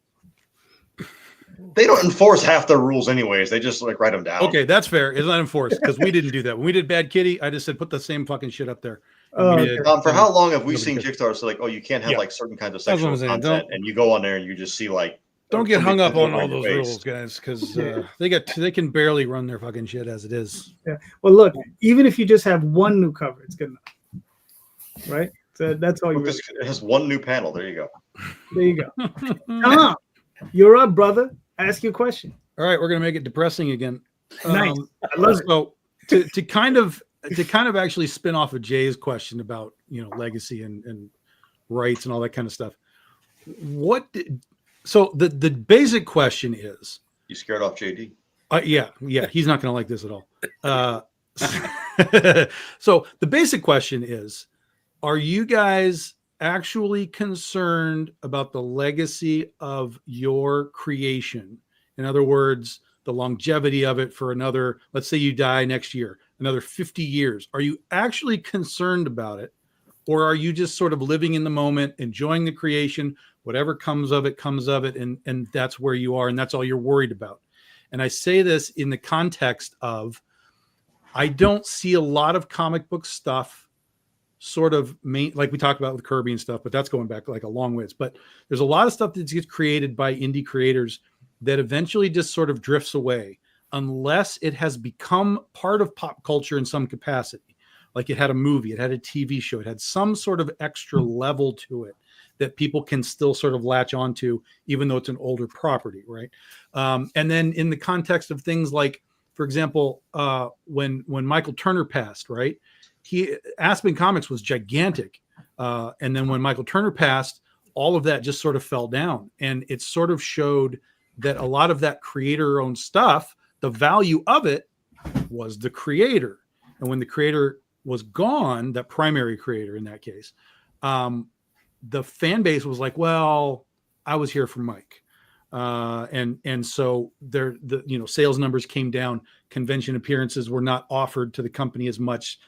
They don't enforce half their rules anyways. They just like write them down.
Okay, that's fair. It's not enforced because we didn't do that. When we did Bad Kitty, I just said put the same fucking shit up there.
Oh,
We
okay.
did,
For how long have we
nobody
seen
cares.
Kickstarter? So like, oh, you can't have
Yeah.
like certain kinds of
That's what I'm
sexual
saying.
content, and you go on there and you just see like.
Don't get hung up on all
your
those
face.
rules, guys, because they can barely run their fucking shit as it is.
Yeah. Well, look, even if you just have one new cover, it's good enough. Right? So that's all you really.
It has one new panel. There you go.
There you go. Tom, you're up, brother. Ask your question.
All right, we're gonna make it depressing again.
Nice. I love it.
So to kind of actually spin off of Jay's question about legacy and rights and all that kind of stuff. So the basic question is,
You scared off JD?
yeah, he's not going to like this at all. So the basic question is, are you guys actually concerned about the legacy of your creation? In other words, the longevity of it for another, let's say you die next year, another 50 years. Are you actually concerned about it? Or are you just sort of living in the moment, enjoying the creation, whatever comes of it, and that's where you are, and that's all you're worried about? And I say this in the context of, I don't see a lot of comic book stuff sort of like we talked about with Kirby and stuff, but that's going back like a long ways. But there's a lot of stuff that gets created by indie creators that eventually just sort of drifts away unless it has become part of pop culture in some capacity. Like it had a movie, it had a TV show, it had some sort of extra level to it that people can still sort of latch onto, even though it's an older property, right? And then in the context of things like, for example, when Michael Turner passed, right? Aspen Comics was gigantic. And then when Michael Turner passed, all of that just sort of fell down. And it sort of showed that a lot of that creator-owned stuff, the value of it was the creator. And when the creator was gone, that primary creator in that case, the fan base was like, well, I was here for Mike. And so the sales numbers came down, convention appearances were not offered to the company as much.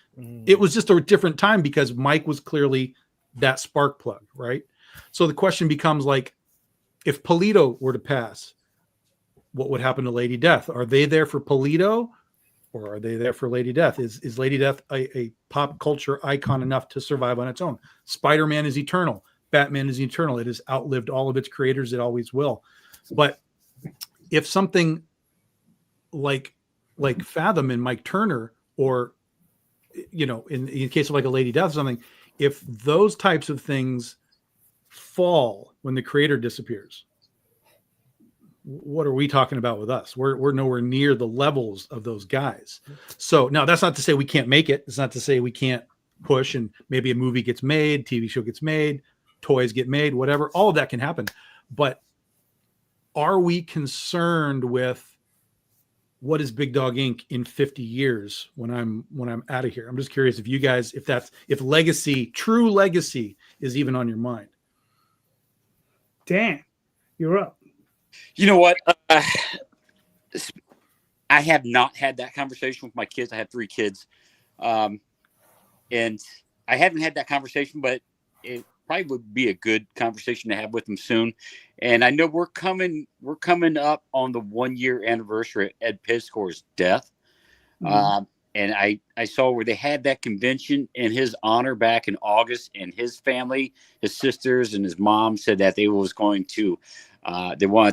It was just a different time because Mike was clearly that spark plug, right? So the question becomes like, if Polito were to pass, what would happen to Lady Death? Are they there for Polito? Or are they there for Lady Death? Is Lady Death a pop culture icon enough to survive on its own? Spider-Man is eternal. Batman is eternal. It has outlived all of its creators. It always will. But if something like Fathom and Mike Turner, or in the case of like a Lady Death or something, if those types of things fall when the creator disappears, what are we talking about with us? We're nowhere near the levels of those guys. So now that's not to say we can't make it. It's not to say we can't push and maybe a movie gets made, TV show gets made, toys get made, whatever. All of that can happen. But are we concerned with what is Big Dog Inc. in 50 years when I'm out of here? I'm just curious if you guys, if legacy, true legacy is even on your mind.
Dan, you're up.
You know what? I have not had that conversation with my kids. I have 3 kids. And I haven't had that conversation, but it probably would be a good conversation to have with them soon. And I know we're coming up on the 1-year anniversary of Ed Piscor's death. Mm-hmm. And I saw where they had that convention in his honor back in August, and his family, his sisters and his mom said that they wanted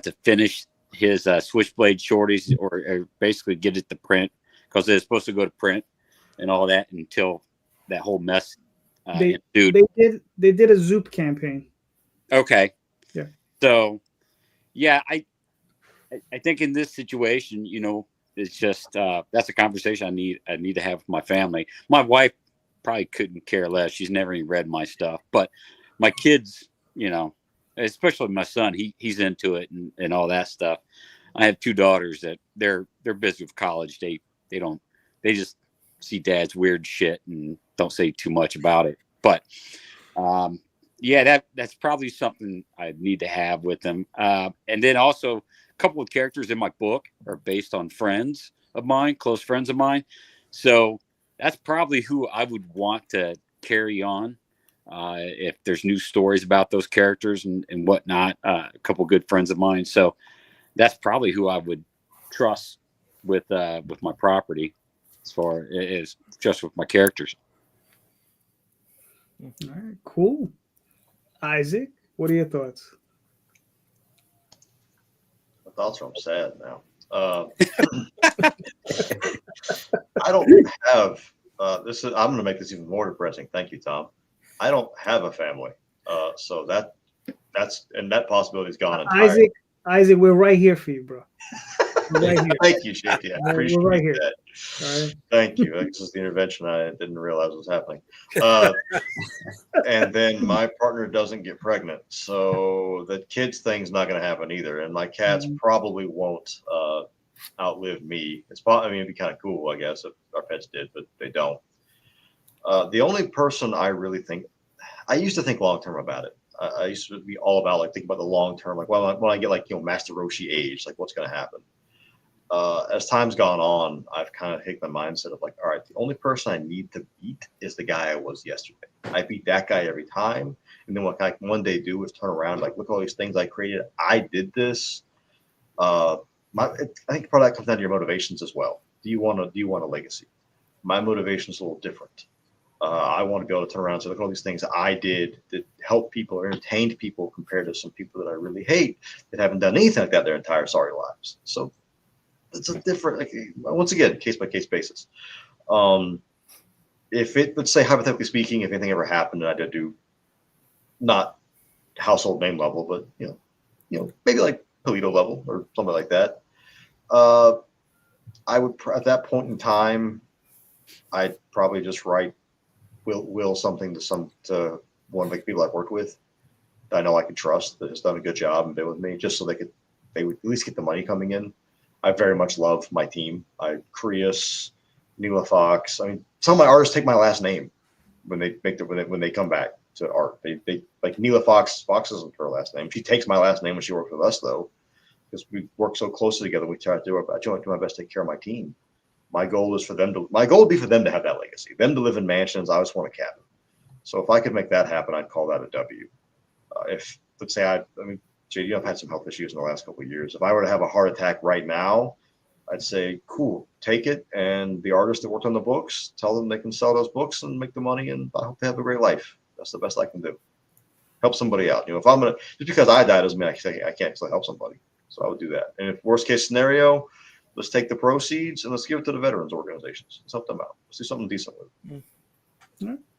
to finish his Switchblade shorties or basically get it to print, because they're supposed to go to print and all that until that whole mess ensued.
They did a Zoop campaign.
Okay.
Yeah.
So, yeah, I think in this situation, it's just that's a conversation I need to have with my family. My wife probably couldn't care less. She's never even read my stuff, but my kids, especially my son, he's into it and all that stuff. I have 2 daughters that they're busy with college. They just see dad's weird shit and don't say too much about it. But that's probably something I need to have with them. And then also, a couple of characters in my book are based on friends of mine, close friends of mine. So that's probably who I would want to carry on. If there's new stories about those characters and whatnot, a couple good friends of mine. So that's probably who I would trust with my property as far as just with my characters.
All right, cool. Isaac, what are your thoughts?
My thoughts are I'm sad now. I don't have this. I'm going to make this even more depressing. Thank you, Tom. I don't have a family, so that's and that possibility is gone entirely.
Isaac, we're right here for you, bro. Right here.
Thank you, JT. I appreciate
right here.
that.
All right.
Thank you. This is the intervention I didn't realize was happening. And then my partner doesn't get pregnant, so the kids thing's not going to happen either. And my cats probably won't outlive me. It's probably, I mean, it'd be kind of cool, I guess, if our pets did, but they don't. The only person I really think, I used to think long term about it. I used to be all about like think about the long term, like well, when I get like Master Roshi age, like what's going to happen. As time's gone on, I've kind of taken the mindset of like, all right, the only person I need to beat is the guy I was yesterday. I beat that guy every time, and then what I can one day do is turn around, like look at all these things I created. I did this. I think part of that comes down to your motivations as well. Do you want a legacy? My motivation is a little different. I want to be able to turn around and say, look at all these things I did that helped people, entertained people, compared to some people that I really hate that haven't done anything like that their entire sorry lives. So it's a different, like, once again, case by case basis. If it, let's say hypothetically speaking, if anything ever happened and I did do not household name level, but maybe like Polito level or something like that, I would at that point in time, I'd probably just write will something to one of the people I've worked with that I know I can trust that has done a good job and been with me, just so they would at least get the money coming in. I very much love my team. Creus, Neela Fox. I mean, some of my artists take my last name when they come back to art. They like Neela Fox. Fox isn't her last name. She takes my last name when she works with us though, because we work so closely together. We try to do my best to take care of my team. My goal would be for them to have that legacy, them to live in mansions. I just want a cabin. So if I could make that happen, I'd call that a W. If let's say JD, I've had some health issues in the last couple of years. If I were to have a heart attack right now, I'd say, cool, take it. And the artists that worked on the books, tell them they can sell those books and make the money. And I hope they have a great life. That's the best I can do. Help somebody out. If I'm just because I died doesn't mean I can't still help somebody. So I would do that. And if worst case scenario, let's take the proceeds and let's give it to the veterans organizations. Let's help them out. Let's do something decent with it.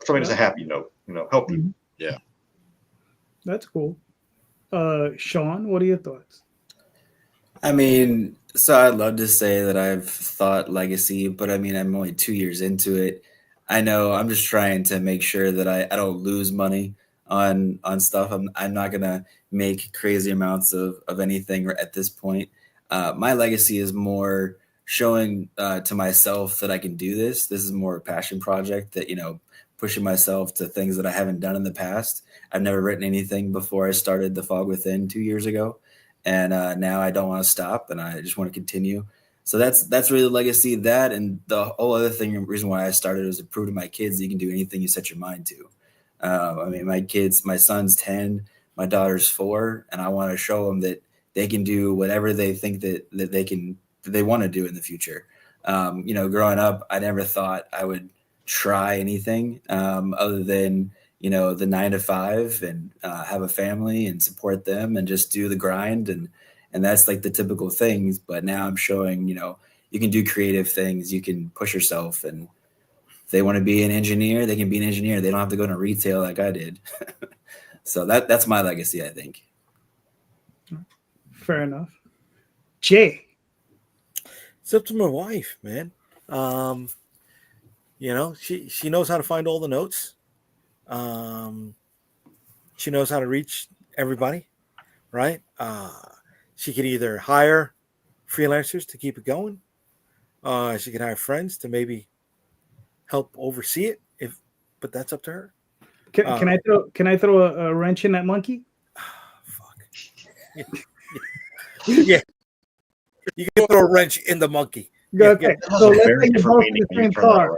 Something that's a happy note, help people.
Yeah.
That's cool. Sean, what are your thoughts?
I mean, so I'd love to say that I've thought legacy, but I mean, I'm only 2 years into it. I know I'm just trying to make sure that I don't lose money on stuff. I'm not going to make crazy amounts of anything at this point. My legacy is more showing to myself that I can do this. This is more a passion project that, pushing myself to things that I haven't done in the past. I've never written anything before I started The Fog Within 2 years ago. And now I don't want to stop and I just want to continue. So that's really the legacy of that. And the whole other reason why I started was to prove to my kids that you can do anything you set your mind to. My son's 10, my daughter's 4, and I want to show them that they can do whatever they think that they want to do in the future. Growing up, I never thought I would try anything other than, the 9 to 5 and have a family and support them and just do the grind. And that's like the typical things. But now I'm showing, you can do creative things. You can push yourself. And if they want to be an engineer, they can be an engineer. They don't have to go into retail like I did. So that's my legacy, I think.
Fair enough. Jay.
It's up to my wife, man. She knows how to find all the notes. She knows how to reach everybody, right? She could either hire freelancers to keep it going. She could hire friends to maybe help oversee it, but that's up to her.
Can I throw a wrench in that monkey?
Fuck. Yeah. You can throw a wrench in the monkey.
Okay. So let's say you're both in the same car.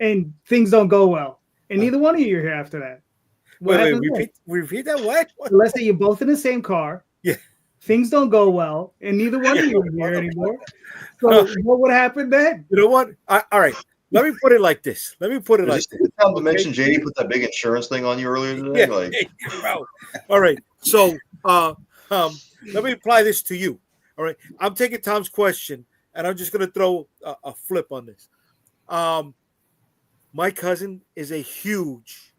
and things don't go well, and neither one of you are here after that. What
Wait,
happens then?
repeat that. What?
Let's say you're both in the same car.
Yeah.
Things don't go well, and neither one of you are here anymore. So what would happen then?
You know what? All right. Let me put it like this.
Is this the time to mention JD put that big insurance thing on you earlier today?
Yeah, bro. All right. So let me apply this to you. All right. I'm taking Tom's question, and I'm just gonna throw a flip on this. My cousin is a huge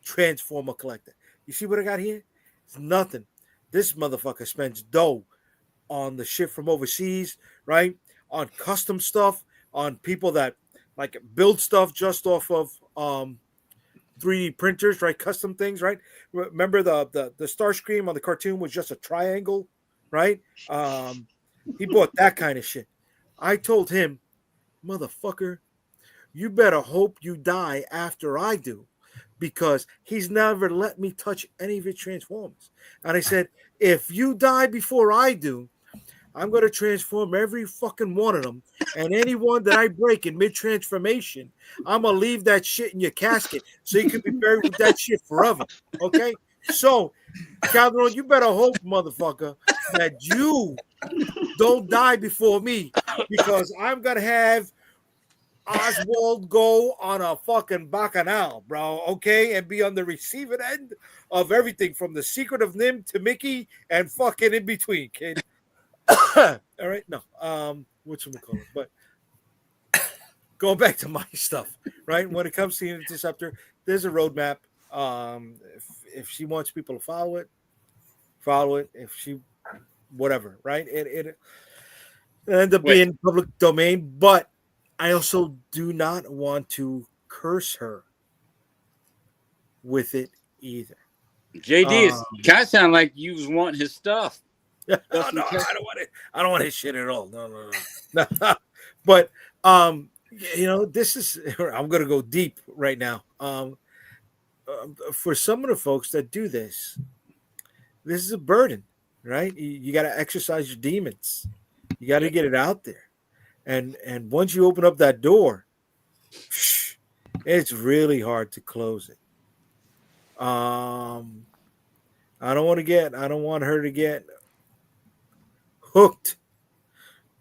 Transformer collector. You see what I got here? It's nothing. This motherfucker spends dough on the shit from overseas, right? On custom stuff, on people that like build stuff just off of 3D printers, right? Custom things, right? Remember the Starscream on the cartoon was just a triangle, right? He bought that kind of shit. I told him, motherfucker, you better hope you die after I do, because he's never let me touch any of his Transformers. And I said, if you die before I do, I'm going to transform every fucking one of them. And anyone that I break in mid-transformation, I'm going to leave that shit in your casket so you can be buried with that shit forever. Okay? So, Calderon, you better hope, motherfucker, that you don't die before me, because I'm going to have Oswald go on a fucking bacchanal, bro, okay? And be on the receiving end of everything from the Secret of Nim to Mickey and fucking in between, kid. All right, no, whatchamacallit, but going back to my stuff, right? When it comes to the Interceptor, there's a roadmap. If she wants people to follow it. If she, whatever, right? It ends up being public domain, but I also do not want to curse her with it either.
JD, it kind of sound like you was wanting his stuff.
No, I don't want it. I don't want his shit at all. No. But this is. I'm gonna go deep right now. For some of the folks that do this is a burden, right? You got to exercise your demons. You got to get it out there, and once you open up that door, it's really hard to close it. I don't want her to get hooked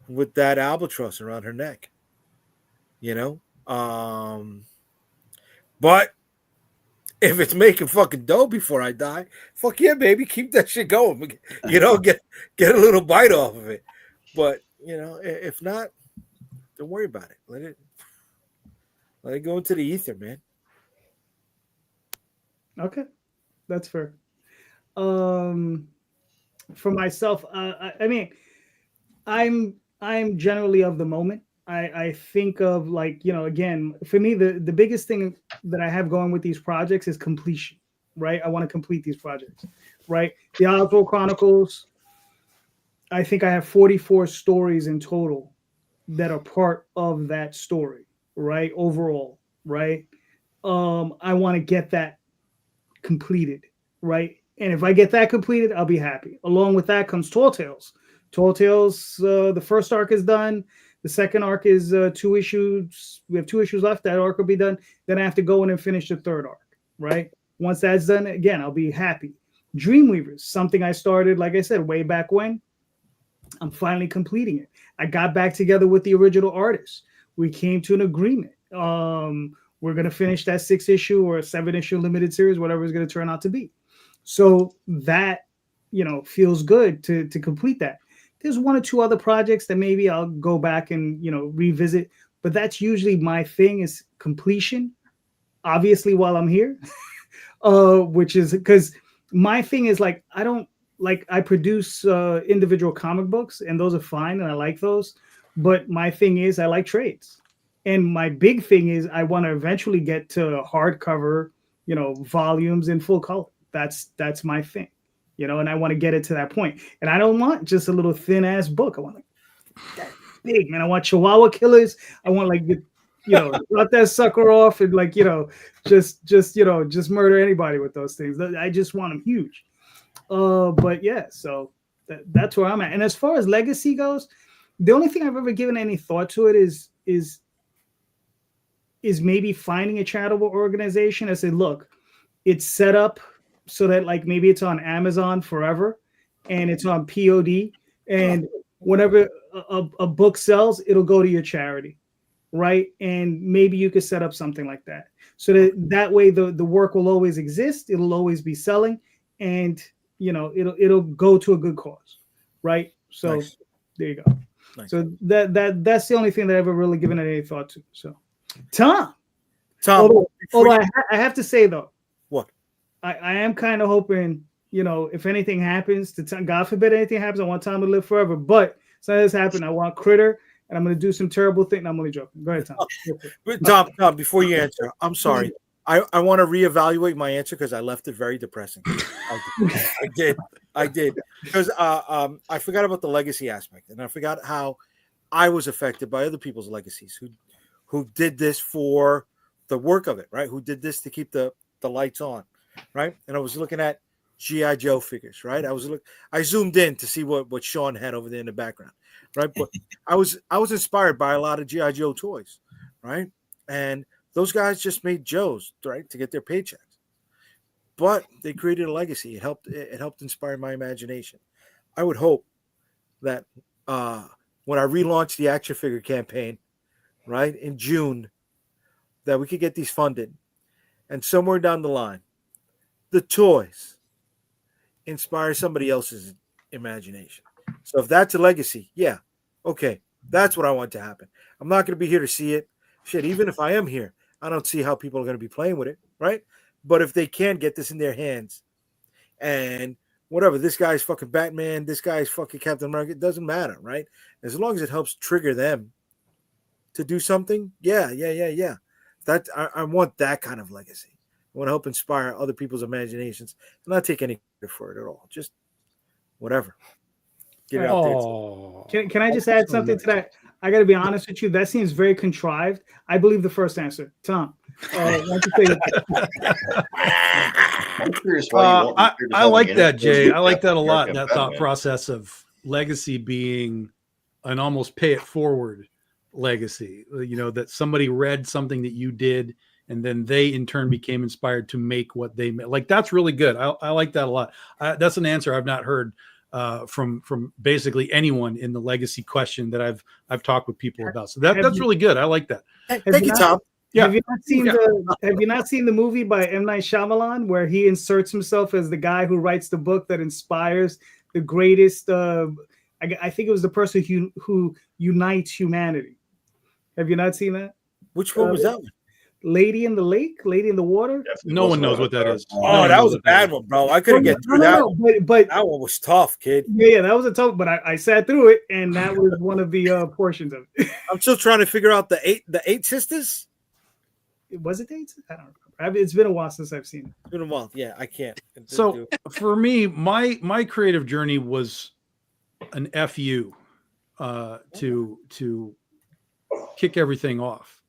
with that albatross around her neck, but if it's making fucking dough before I die, fuck yeah, baby, keep that shit going, get a little bite off of it. But if not, don't worry about it. Let it go into the ether, man.
Okay, that's fair. For myself, I mean, I'm generally of the moment. I think of, like, again, for me, the biggest thing that I have going with these projects is completion, right? I want to complete these projects, right? The Oswald Chronicles, I think I have 44 stories in total that are part of that story, right? Overall, right? I want to get that completed, right? And if I get that completed, I'll be happy. Along with that comes Tall Tales. Tall Tales, the first arc is done. The second arc is 2 issues. We have 2 issues left. That arc will be done. Then I have to go in and finish the third arc, right? Once that's done, again, I'll be happy. Dreamweavers, something I started, like I said, way back when. I'm finally completing it. I got back together with the original artist. We came to an agreement. We're going to finish that 6-issue or 7-issue limited series, whatever it's going to turn out to be. So that, feels good to complete that. There's 1 or 2 other projects that maybe I'll go back and, revisit, but that's usually my thing, is completion, obviously, while I'm here, which is because my thing is, like, I produce individual comic books, and those are fine, and I like those. But my thing is, I like trades. And my big thing is, I want to eventually get to hardcover, volumes in full color. That's my thing, and I want to get it to that point. And I don't want just a little thin ass book. I want like that big, man. I want Chihuahua Killers. I want, like, cut that sucker off and, like, just murder anybody with those things. I just want them huge. But yeah, so that's where I'm at. And as far as legacy goes, the only thing I've ever given any thought to it is is maybe finding a charitable organization and say, look, it's set up so that like maybe it's on Amazon forever and it's on POD, and whenever a book sells, it'll go to your charity, right? And maybe you could set up something like that, so that way the work will always exist, it'll always be selling, and it'll go to a good cause, right? So
Nice.
there you go. Nice. So that's the only thing that I've ever really given it any thought to. So Tom, although I have to say though,
what
I am kind of hoping, if anything happens to Tom, God forbid anything happens, I want Tom to live forever. But something has happened. I want Critter, and I'm going to do some terrible thing. I'm only joking. Go ahead, Tom.
Tom, before you answer, I'm sorry. I want to reevaluate my answer because I left it very depressing. I did because I forgot about the legacy aspect, and I forgot how I was affected by other people's legacies who did this for the work of it, right? Who did this to keep the lights on, right? And I was looking at G.I. Joe figures, right? I zoomed in to see what Sean had over there in the background, right? But I was inspired by a lot of G.I. Joe toys, right? And those guys just made Joes, right, to get their paychecks. But they created a legacy. It helped inspire my imagination. I would hope that when I relaunch the action figure campaign, right, in June, that we could get these funded. And somewhere down the line, the toys inspire somebody else's imagination. So if that's a legacy, yeah, okay, that's what I want to happen. I'm not going to be here to see it. Shit, even if I am here, I don't see how people are going to be playing with it, right? But if they can get this in their hands and whatever, this guy's fucking Batman, this guy's fucking Captain America, it doesn't matter, right? As long as it helps trigger them to do something, yeah. That I want that kind of legacy. I want to help inspire other people's imaginations and not take any credit for it at all. Just whatever. Get it out
there. Can I just add something to that? I got to be honest with you. That seems very contrived. I believe the first answer. Tom.
I'm curious why I like that, Jay. I like that a lot. That thought process of legacy being an almost pay it forward legacy. That somebody read something that you did, and then they in turn became inspired to make what they made. Like, that's really good. I like that a lot. That's an answer I've not heard from basically anyone in the legacy question that I've talked with people about. So that's really good. I like that.
Thank you, Tom.
Yeah. Have you not seen the movie by M. Night Shyamalan where he inserts himself as the guy who writes the book that inspires the greatest? I think it was the person who unites humanity. Have you not seen that?
Which one was that one?
Lady in the Lake, Lady in the Water.
No one knows what that is.
Oh, that was a bad one, bro. I couldn't get through that. But that one was tough, kid.
Yeah, that was a tough. But I sat through it, and that was one of the portions of it.
I'm still trying to figure out the eight sisters.
Was it eight? I don't remember. It's been a while since I've seen it.
It's been a while. Yeah, I can't.
So for me, my creative journey was an FU to kick everything off.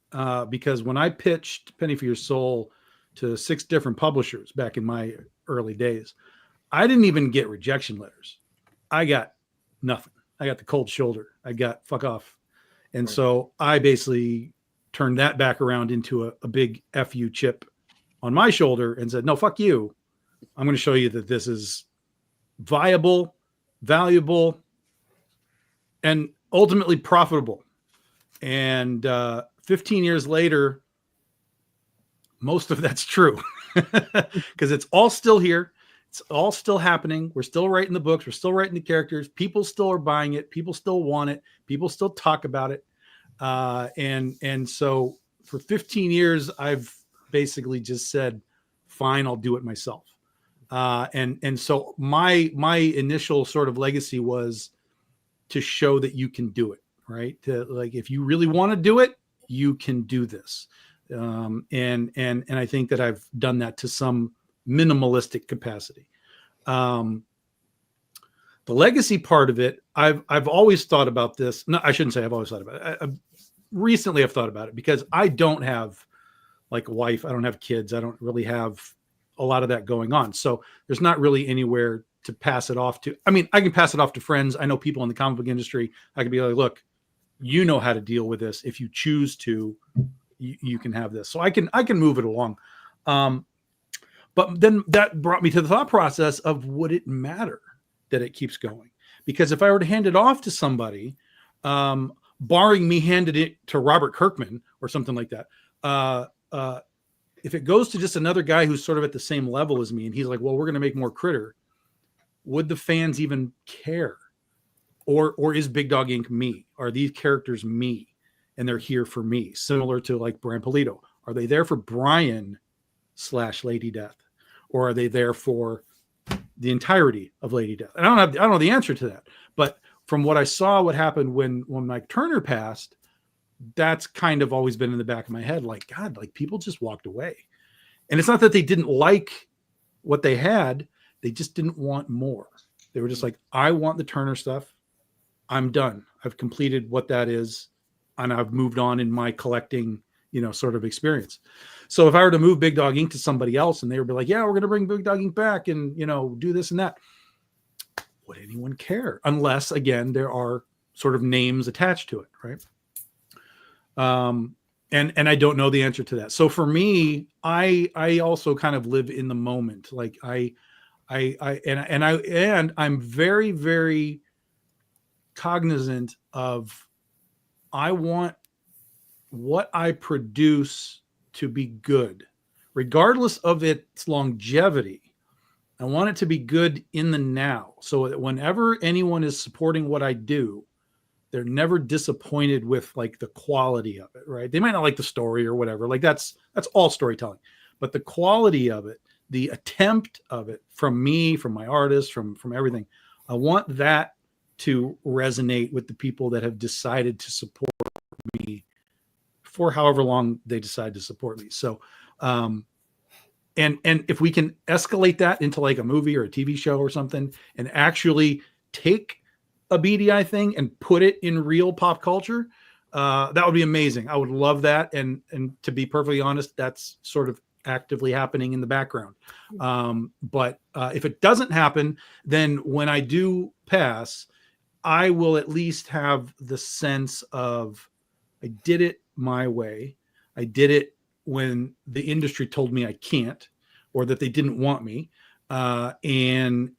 Because when I pitched Penny for Your Soul to 6 different publishers back in my early days, I didn't even get rejection letters. I got nothing. I got the cold shoulder. I got fuck off. And so I basically turned that back around into a big FU chip on my shoulder and said, no, fuck you. I'm going to show you that this is viable, valuable, and ultimately profitable. And 15 years later, most of that's true because it's all still here. It's all still happening. We're still writing the books. We're still writing the characters. People still are buying it. People still want it. People still talk about it. And so for 15 years, I've basically just said, fine, I'll do it myself. And so my initial sort of legacy was to show that you can do it, right? Like, if you really want to do it, you can do this. And I think that I've done that to some minimalistic capacity. The legacy part of it, I've always thought about this. No, I shouldn't say I've always thought about it. Recently I've thought about it because I don't have like a wife. I don't have kids. I don't really have a lot of that going on. So there's not really anywhere to pass it off to. I mean, I can pass it off to friends. I know people in the comic book industry. I could be like, look, you know how to deal with this. If you choose to, you can have this. So I can move it along. But then that brought me to the thought process of, would it matter that it keeps going? Because if I were to hand it off to somebody, barring me handed it to Robert Kirkman or something like that, if it goes to just another guy who's sort of at the same level as me, and he's like, well, we're going to make more Critter, would the fans even care? Or is Big Dog Inc. me? Are these characters me? And they're here for me, similar to like Brian Polito. Are they there for Brian / Lady Death? Or are they there for the entirety of Lady Death? And I don't know the answer to that. But from what I saw, what happened when Mike Turner passed, that's kind of always been in the back of my head. Like, God, like people just walked away. And it's not that they didn't like what they had. They just didn't want more. They were just like, I want the Turner stuff. I'm done. I've completed what that is. And I've moved on in my collecting, sort of experience. So if I were to move Big Dog Inc. to somebody else and they would be like, yeah, we're going to bring Big Dog Inc. back and, do this and that, would anyone care? Unless, again, there are sort of names attached to it, right? And I don't know the answer to that. So for me, I also kind of live in the moment. Like I'm very, very cognizant of, I want what I produce to be good, regardless of its longevity. I want it to be good in the now, so that whenever anyone is supporting what I do, they're never disappointed with like the quality of it, right? They might not like the story or whatever. Like that's all storytelling, but the quality of it, the attempt of it from me, from my artist, from everything, I want that to resonate with the people that have decided to support me for however long they decide to support me. So, and if we can escalate that into like a movie or a TV show or something, and actually take a BDI thing and put it in real pop culture, that would be amazing. I would love that. And to be perfectly honest, that's sort of actively happening in the background. But if it doesn't happen, then when I do pass, I will at least have the sense of, I did it my way. I did it when the industry told me I can't, or that they didn't want me. And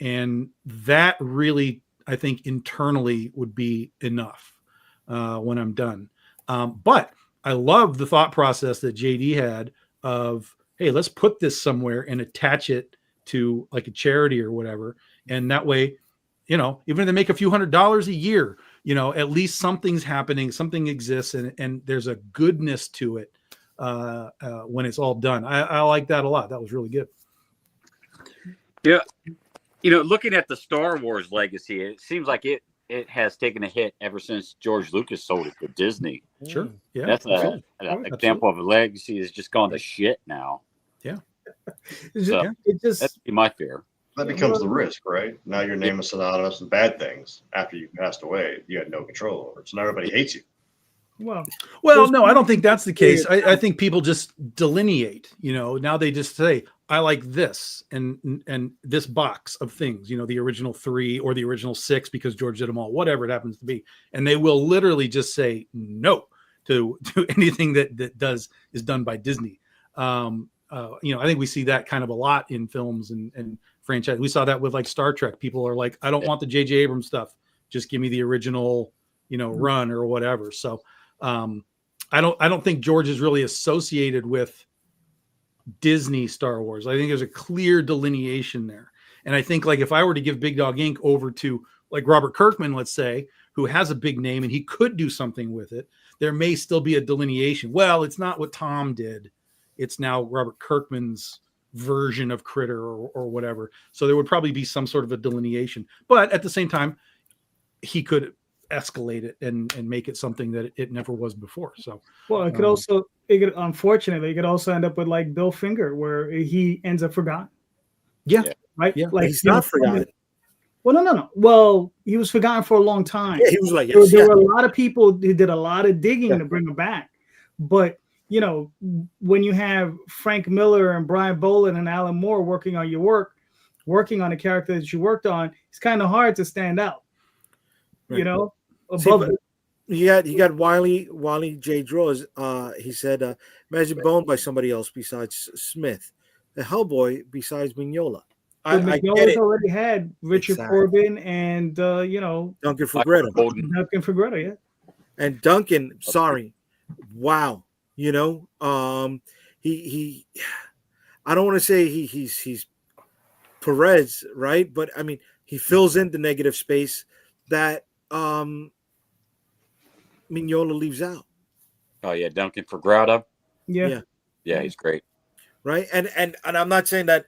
that really, I think internally would be enough when I'm done. But I love the thought process that JD had of, hey, let's put this somewhere and attach it to like a charity or whatever. And that way, even if they make a few $100s a year, at least something's happening, something exists, and there's a goodness to it when it's all done. I like that a lot. That was really good.
Yeah. Looking at the Star Wars legacy, it seems like it has taken a hit ever since George Lucas sold it to Disney.
Sure. Yeah.
That's an example of a legacy that's just gone to shit now.
Yeah.
So, that's my fear.
That becomes the risk, right? Now your name is synonymous with bad things. After you passed away, you had no control over it. So now everybody hates you.
Well,
no, I don't think that's the case. I think people just delineate, now they just say, I like this and this box of things, the original 3 or the original 6, because George did them all, whatever it happens to be. And they will literally just say no to anything that is done by Disney. I think we see that kind of a lot in films and franchise. We saw that with like Star Trek. People are like, I don't want the J.J. Abrams stuff. Just give me the original, run or whatever. So I don't think George is really associated with Disney Star Wars. I think there's a clear delineation there. And I think like if I were to give Big Dog Inc. over to like Robert Kirkman, let's say, who has a big name and he could do something with it, there may still be a delineation. Well, it's not what Tom did. It's now Robert Kirkman's version of Critter or whatever. So there would probably be some sort of a delineation. But at the same time, he could escalate it and make it something that it never was before. So,
well, it could unfortunately, it could also end up with like Bill Finger, where he ends up forgotten.
Yeah.
Right.
Yeah.
Like
He's not forgotten.
Well, no. Well, he was forgotten for a long time.
Yeah, he was like,
there were a lot of people who did a lot of digging to bring him back. But, when you have Frank Miller and Brian Boland and Alan Moore working on your work, working on a character that you worked on, it's kind of hard to stand out,
Right.
above
See,
it.
He got Wiley J. Draws. He said, imagine Bone by somebody else besides Smith. The Hellboy besides Mignola.
But
I get
McNulty's
it.
already had Richard
Exactly.
Corbin and
Duncan Fagretto.
Duncan Fagretto, yeah.
And Duncan, sorry, wow. He I don't want to say he's Perez, right? But I mean, he fills in the negative space that Mignola leaves out.
Oh yeah, Duncan Fagretto.
Yeah.
Yeah, he's great.
Right. And I'm not saying that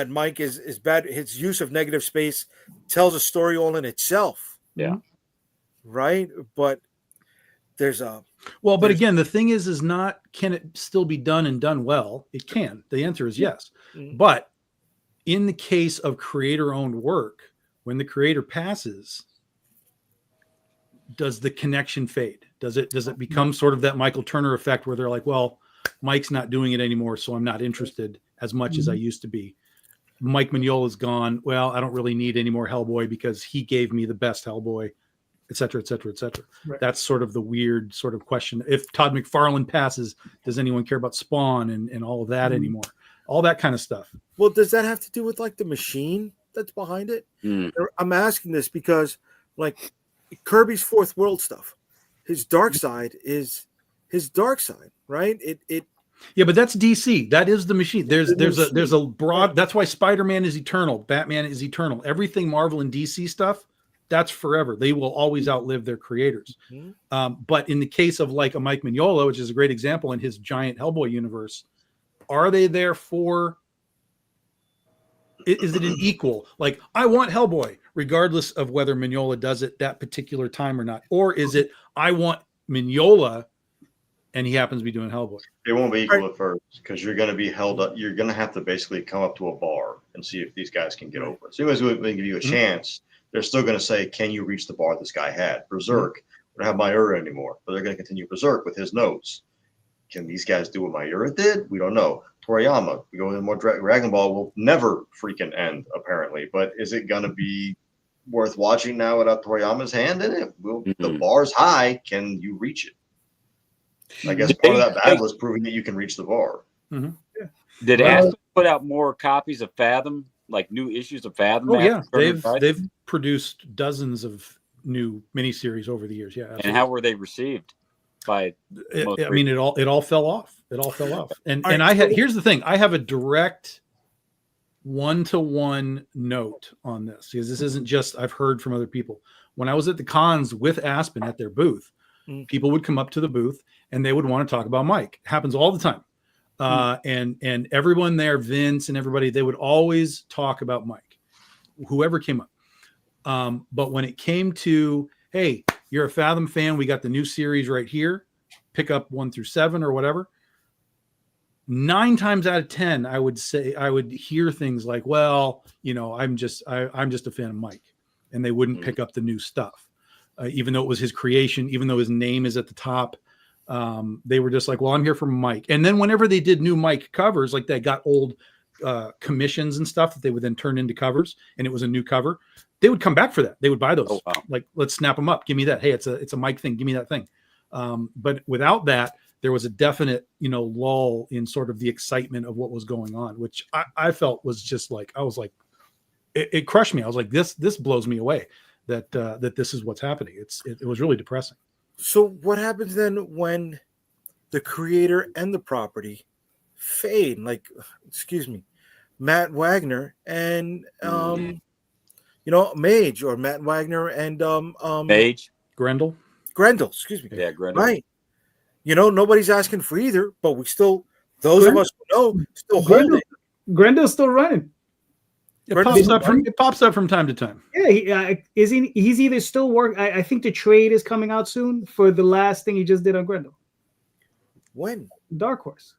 Mike is bad. His use of negative space tells a story all in itself.
Yeah.
Right. But there's a
but again, the thing is not, can it still be done and done well? It can. The answer is yes.
Mm-hmm.
But in the case of creator-owned work, when the creator passes, does the connection fade? Does it become sort of that Michael Turner effect where they're like, well, Mike's not doing it anymore, so I'm not interested as much as I used to be. Mike Mignola's gone. Well, I don't really need any more Hellboy because he gave me the best Hellboy, et cetera, et cetera, et cetera.
Right.
That's sort of the weird sort of question. If Todd McFarlane passes, does anyone care about Spawn and all of that anymore? All that kind of stuff.
Well, does that have to do with like the machine that's behind it? I'm asking this because like Kirby's Fourth World stuff, his dark side is his dark side, right?
Yeah, but that's DC. That is the machine. There's a broad. That's why Spider-Man is eternal. Batman is eternal. Everything Marvel and DC stuff, that's forever. They will always outlive their creators. But in the case of like a Mike Mignola, which is a great example in his giant Hellboy universe, are they there for? Is it an equal? Like, I want Hellboy, regardless of whether Mignola does it that particular time or not, or is it I want Mignola, and he happens to be doing Hellboy?
It won't be equal at first because you're going to be held up. You're going to have to basically come up to a bar and see if these guys can get over it. So as we give you a chance, they're still going to say, "Can you reach the bar this guy had?" Berserk, we don't have Mayura anymore, but they're going to continue Berserk with his notes. Can these guys do what Mayura did? We don't know. Toriyama, we go into more Dragon Ball will never freaking end apparently, but is it going to be worth watching now without Toriyama's hand in it? The bar's high. Can you reach it? I guess part of that battle is proving that you can reach the bar.
Did Aspen put out more copies of Fathom, like new issues of Fathom?
Oh yeah, they've produced dozens of new miniseries over the years. Yeah, absolutely.
And how were they received? By
I mean, it all fell off. It all fell off. And here's the thing: I have a direct one-to-one note on this because this isn't just I've heard from other people. When I was at the cons with Aspen at their booth, people would come up to the booth and they would want to talk about Mike. It happens all the time. And everyone there, Vince and everybody, they would always talk about Mike, whoever came up. But when it came to, hey, you're a Fathom fan, we got the new series right here, pick up 1 through 7 or whatever. 9 times out of 10, I would hear things like, well, I'm just a fan of Mike, and they wouldn't pick up the new stuff. Even though it was his creation, even though his name is at the top, they were just like, well, I'm here for Mike. And then whenever they did new Mike covers, like they got old commissions and stuff that they would then turn into covers, and it was a new cover, they would come back for that. They would buy those. Oh, wow. Like, let's snap them up. Give me that. Hey, it's a Mike thing. Give me that thing. But without that, there was a definite, lull in sort of the excitement of what was going on, which I felt was just like, I was like, it crushed me. I was like, this blows me away. That this is what's happening. It was really depressing.
So what happens then when the creator and the property fade? Like, Matt Wagner and Mage, or Matt Wagner and
Mage,
Grendel,
excuse me.
Yeah, Grendel.
Right. Nobody's asking for either, but we still, those of us who know, still hold it.
Grendel's still running.
It pops up from time to time.
Yeah, he's either still working. I think the trade is coming out soon for the last thing he just did on Grendel.
When?
Dark Horse.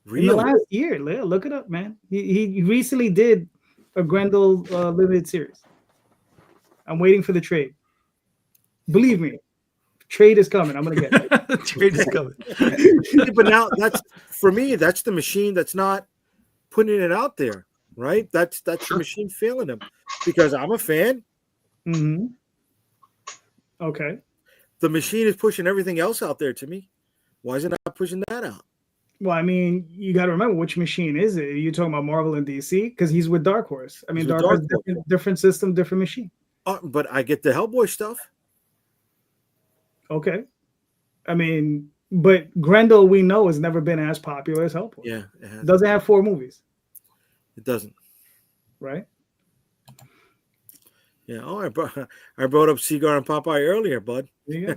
Really?
In the last year. Look it up, man. He recently did a Grendel limited series. I'm waiting for the trade. Believe me, trade is coming. I'm gonna get it.
The trade is coming.
But now that's, for me, that's the machine that's not putting it out there. Right, that's the machine failing them, because I'm a fan.
Okay.
the machine is pushing everything else out there to me. Why is it not pushing that out?
Well, I mean, you got to remember which machine is it? Are you talking about Marvel and DC? Because he's with Dark Horse. I mean, Dark Horse, different system, different machine.
But I get the Hellboy stuff.
Okay. I mean, but Grendel, we know, has never been as popular as Hellboy.
Yeah.
It doesn't have 4 movies.
It doesn't.
Right?
Yeah. Oh, I brought up Seagar and Popeye earlier, bud.
Yeah.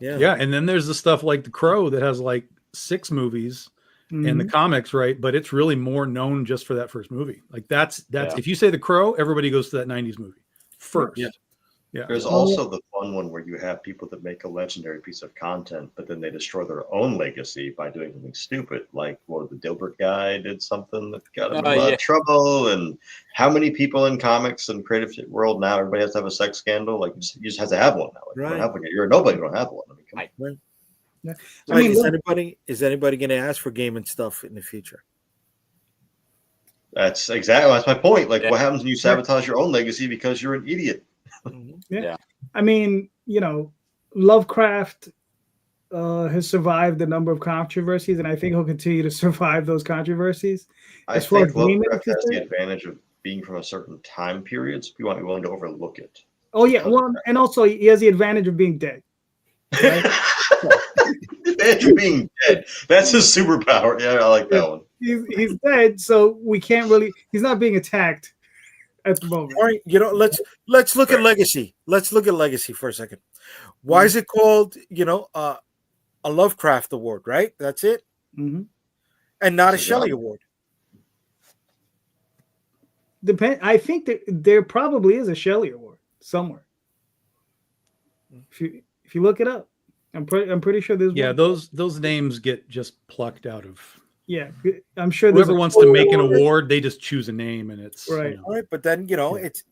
Yeah.
And then there's the stuff like The Crow that has like 6 movies in the comics, right? But it's really more known just for that first movie. Like that's if you say The Crow, everybody goes to that 90s movie first. Yeah.
There's also the fun one where you have people that make a legendary piece of content, but then they destroy their own legacy by doing something stupid. Like, the Dilbert guy did something that got him in a lot of trouble. And how many people in comics and creative world now, everybody has to have a sex scandal? Like, you just have to have one now. Like, you don't have one. You're a nobody, you don't have one. I mean, come on.
Right.
Yeah.
So I mean, is anybody going to ask for gaming stuff in the future?
That's my point. Like, what happens when you sabotage your own legacy because you're an idiot?
Yeah. I mean, Lovecraft has survived a number of controversies, and I think he'll continue to survive those controversies.
I think Lovecraft has the advantage of being from a certain time period, so people might be willing to overlook it.
Oh, yeah. Well, and also he has the advantage of being dead. Right?
The advantage of being dead. That's his superpower. Yeah, I like that one.
He's dead, so we can't really. He's not being attacked at the moment.
All right, let's look at legacy. Let's look at legacy for a second. Why is it called, a Lovecraft award, right? That's it, and not a Shelley award.
I think that there probably is a Shelley award somewhere. If you look it up, I'm pretty sure there's.
Yeah,
one.
those names get just plucked out of.
Yeah, I'm sure.
Whoever wants to make an award, they just choose a name, and it's
right.
All right, but then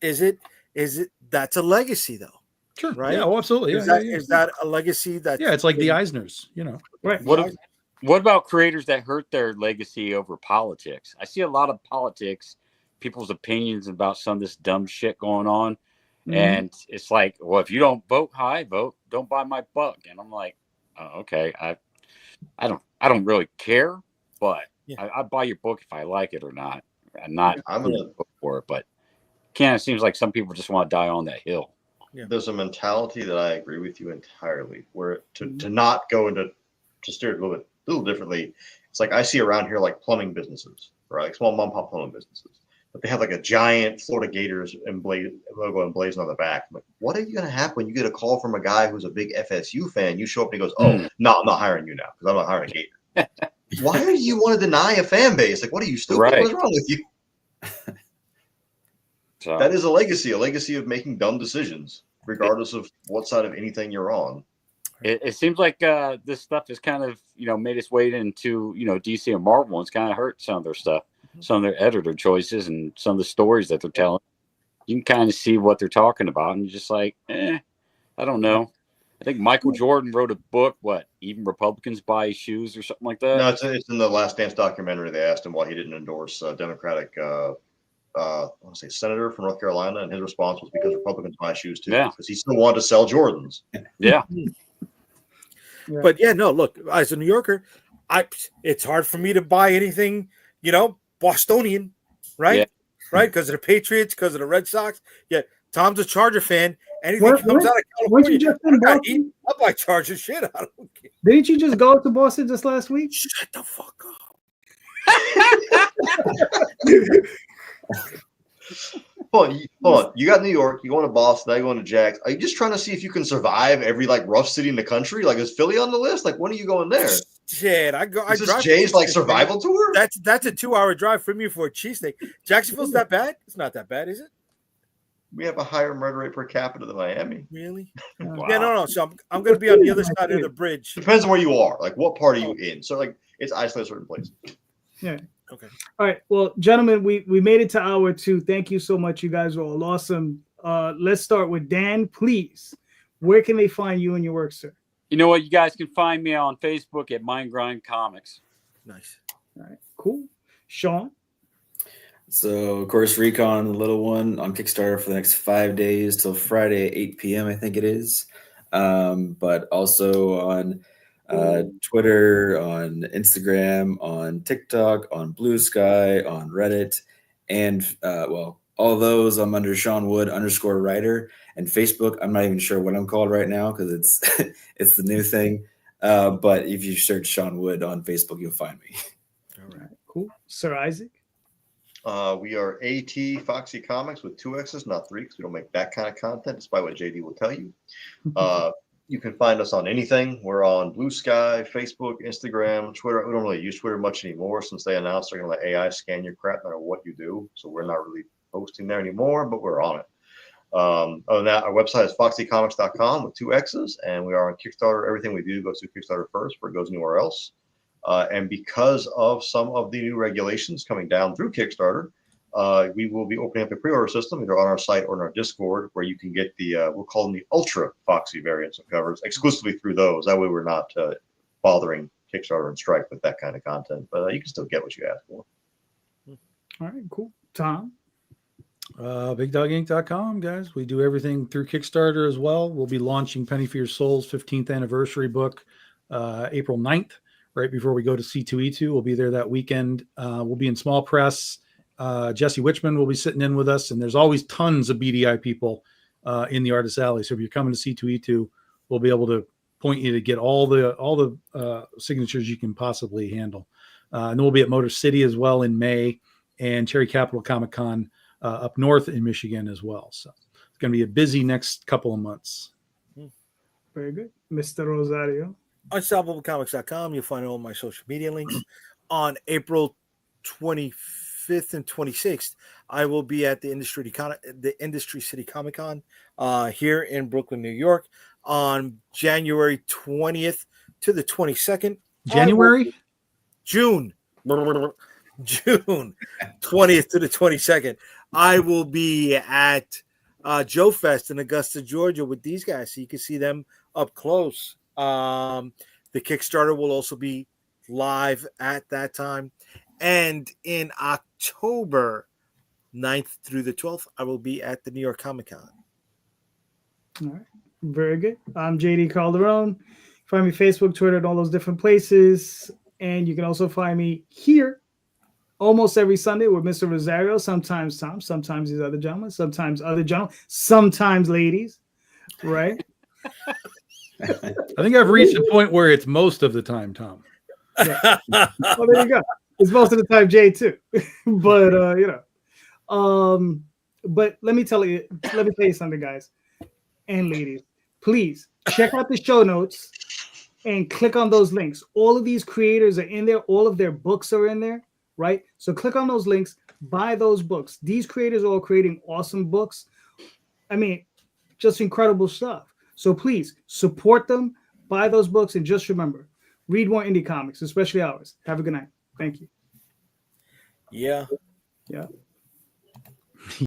is it that's a legacy though?
Sure.
Right.
Yeah. Oh, absolutely.
Is that a legacy? That
it's like the Eisners,
Right.
What about creators that hurt their legacy over politics? I see a lot of politics, people's opinions about some of this dumb shit going on, and it's like, well, if you don't vote how I vote, don't buy my book. And I'm like, oh, okay, I don't really care. But I buy your book if I like it or not. I'm gonna book for it, but kind of seems like some people just want to die on that hill.
Yeah. There's a mentality that I agree with you entirely, where to not go into to steer it a little differently. It's like I see around here like plumbing businesses, right? Like small mom pop plumbing businesses, but they have like a giant Florida Gators logo emblazoned on the back. I'm like, what are you gonna have when you get a call from a guy who's a big FSU fan? You show up and he goes, "Oh, no, I'm not hiring you now because I'm not hiring a Gator." Why do you want to deny a fan base? Like, what are you stupid? Right. What's wrong with you? So, that is a legacy of making dumb decisions, regardless of what side of anything you're on.
It seems like this stuff has kind of, made its way into, DC and Marvel, and it's kind of hurt some of their stuff, some of their editor choices and some of the stories that they're telling. You can kind of see what they're talking about, and you're just like, I don't know. I think Michael Jordan wrote a book, Even Republicans Buy Shoes or something like that?
No, it's in the Last Dance documentary. They asked him why he didn't endorse Democratic, senator from North Carolina, and his response was because Republicans buy shoes too. Yeah. Because he still wanted to sell Jordans.
Yeah.
But look, as a New Yorker, it's hard for me to buy anything, Bostonian, right? Yeah. Right? Because of the Patriots, because of the Red Sox. Yeah, Tom's a Charger fan. Anything comes out of California, I'll buy Charger shit. I don't care.
Didn't you just go to Boston just last week?
Shut the fuck up.
Hold on. You got New York. You going to Boston. I going to Jags. Are you just trying to see if you can survive every rough city in the country? Like, is Philly on the list? Like, when are you going there?
Shit,
Is this Jay's survival tour?
That's a 2-hour drive from you for a cheesesteak. Jacksonville's that bad? It's not that bad, is it?
We have a higher murder rate per capita than Miami.
Really? Wow. Yeah, no. So I'm going to be on the other side of the bridge.
Depends on where you are. Like, what part are you in? So, like, it's isolated certain places.
Yeah.
Okay.
All right. Well, gentlemen, we made it to hour 2. Thank you so much. You guys are all awesome. Let's start with Dan, please. Where can they find you and your work, sir?
You know what? You guys can find me on Facebook at Mind Grind Comics.
Nice.
All right. Cool. Sean?
So, of course, Recon, the little one, on Kickstarter for the next 5 days till Friday at 8 p.m., I think it is. but also on Twitter, on Instagram, on TikTok, on Blue Sky, on Reddit, and all those I'm under Sean Wood _writer, and Facebook. I'm not even sure what I'm called right now because it's it's the new thing. But if you search Sean Wood on Facebook, you'll find me.
All right, cool. Sir Isaac.
We are AT Foxy Comics with 2 X's, not 3, because we don't make that kind of content, despite what JD will tell you. You can find us on anything. We're on Blue Sky, Facebook, Instagram, Twitter. We don't really use Twitter much anymore since they announced they're going to let AI scan your crap no matter what you do. So we're not really posting there anymore, but we're on it. Other than that, our website is foxycomics.com with 2 X's, and we are on Kickstarter. Everything we do goes through Kickstarter first before it goes anywhere else. And because of some of the new regulations coming down through Kickstarter, we will be opening up a pre-order system either on our site or in our Discord, where you can get the we'll call them the Ultra Foxy variants of covers exclusively through those. That way, we're not bothering Kickstarter and Stripe with that kind of content, but you can still get what you ask for.
All right, cool. Tom.
BigDogInc.com, guys. We do everything through Kickstarter as well. We'll be launching Penny for Your Soul's 15th anniversary book April 9th, right before we go to C2E2. We'll be there that weekend. We'll be in small press. Jesse Witchman will be sitting in with us, and there's always tons of BDI people in the Artist Alley. So if you're coming to C2E2, we'll be able to point you to get all the signatures you can possibly handle. And then we'll be at Motor City as well in May, and Cherry Capital Comic Con up north in Michigan as well. So it's going to be a busy next couple of months.
Very good. Mr. Rosario.
UnstoppableComics.com. You'll find all my social media links. On April 25th and 26th, I will be at the Industry City Comic Con here in Brooklyn, New York. On January 20th to the 22nd. June 20th to the 22nd. I will be at Joe Fest in Augusta, Georgia with these guys, so you can see them up close. The Kickstarter will also be live at that time. And in October 9th through the 12th, I will be at the New York Comic Con.
All right. Very good. I'm JD Calderon. Find me Facebook, Twitter, and all those different places. And you can also find me here almost every Sunday with Mr. Rosario, sometimes Tom, sometimes these other gentlemen, sometimes other gentlemen, sometimes ladies, right?
I think I've reached a point where it's most of the time, Tom.
Yeah. Well, there you go. It's most of the time Jay too. But but let me tell you something, guys and ladies. Please check out the show notes and click on those links. All of these creators are in there, all of their books are in there, right? So click on those links, buy those books. These creators are all creating awesome books. I mean, just incredible stuff. So please support them, buy those books, and just remember, read more indie comics, especially ours. Have a good night. Thank you.
Yeah.
Yeah.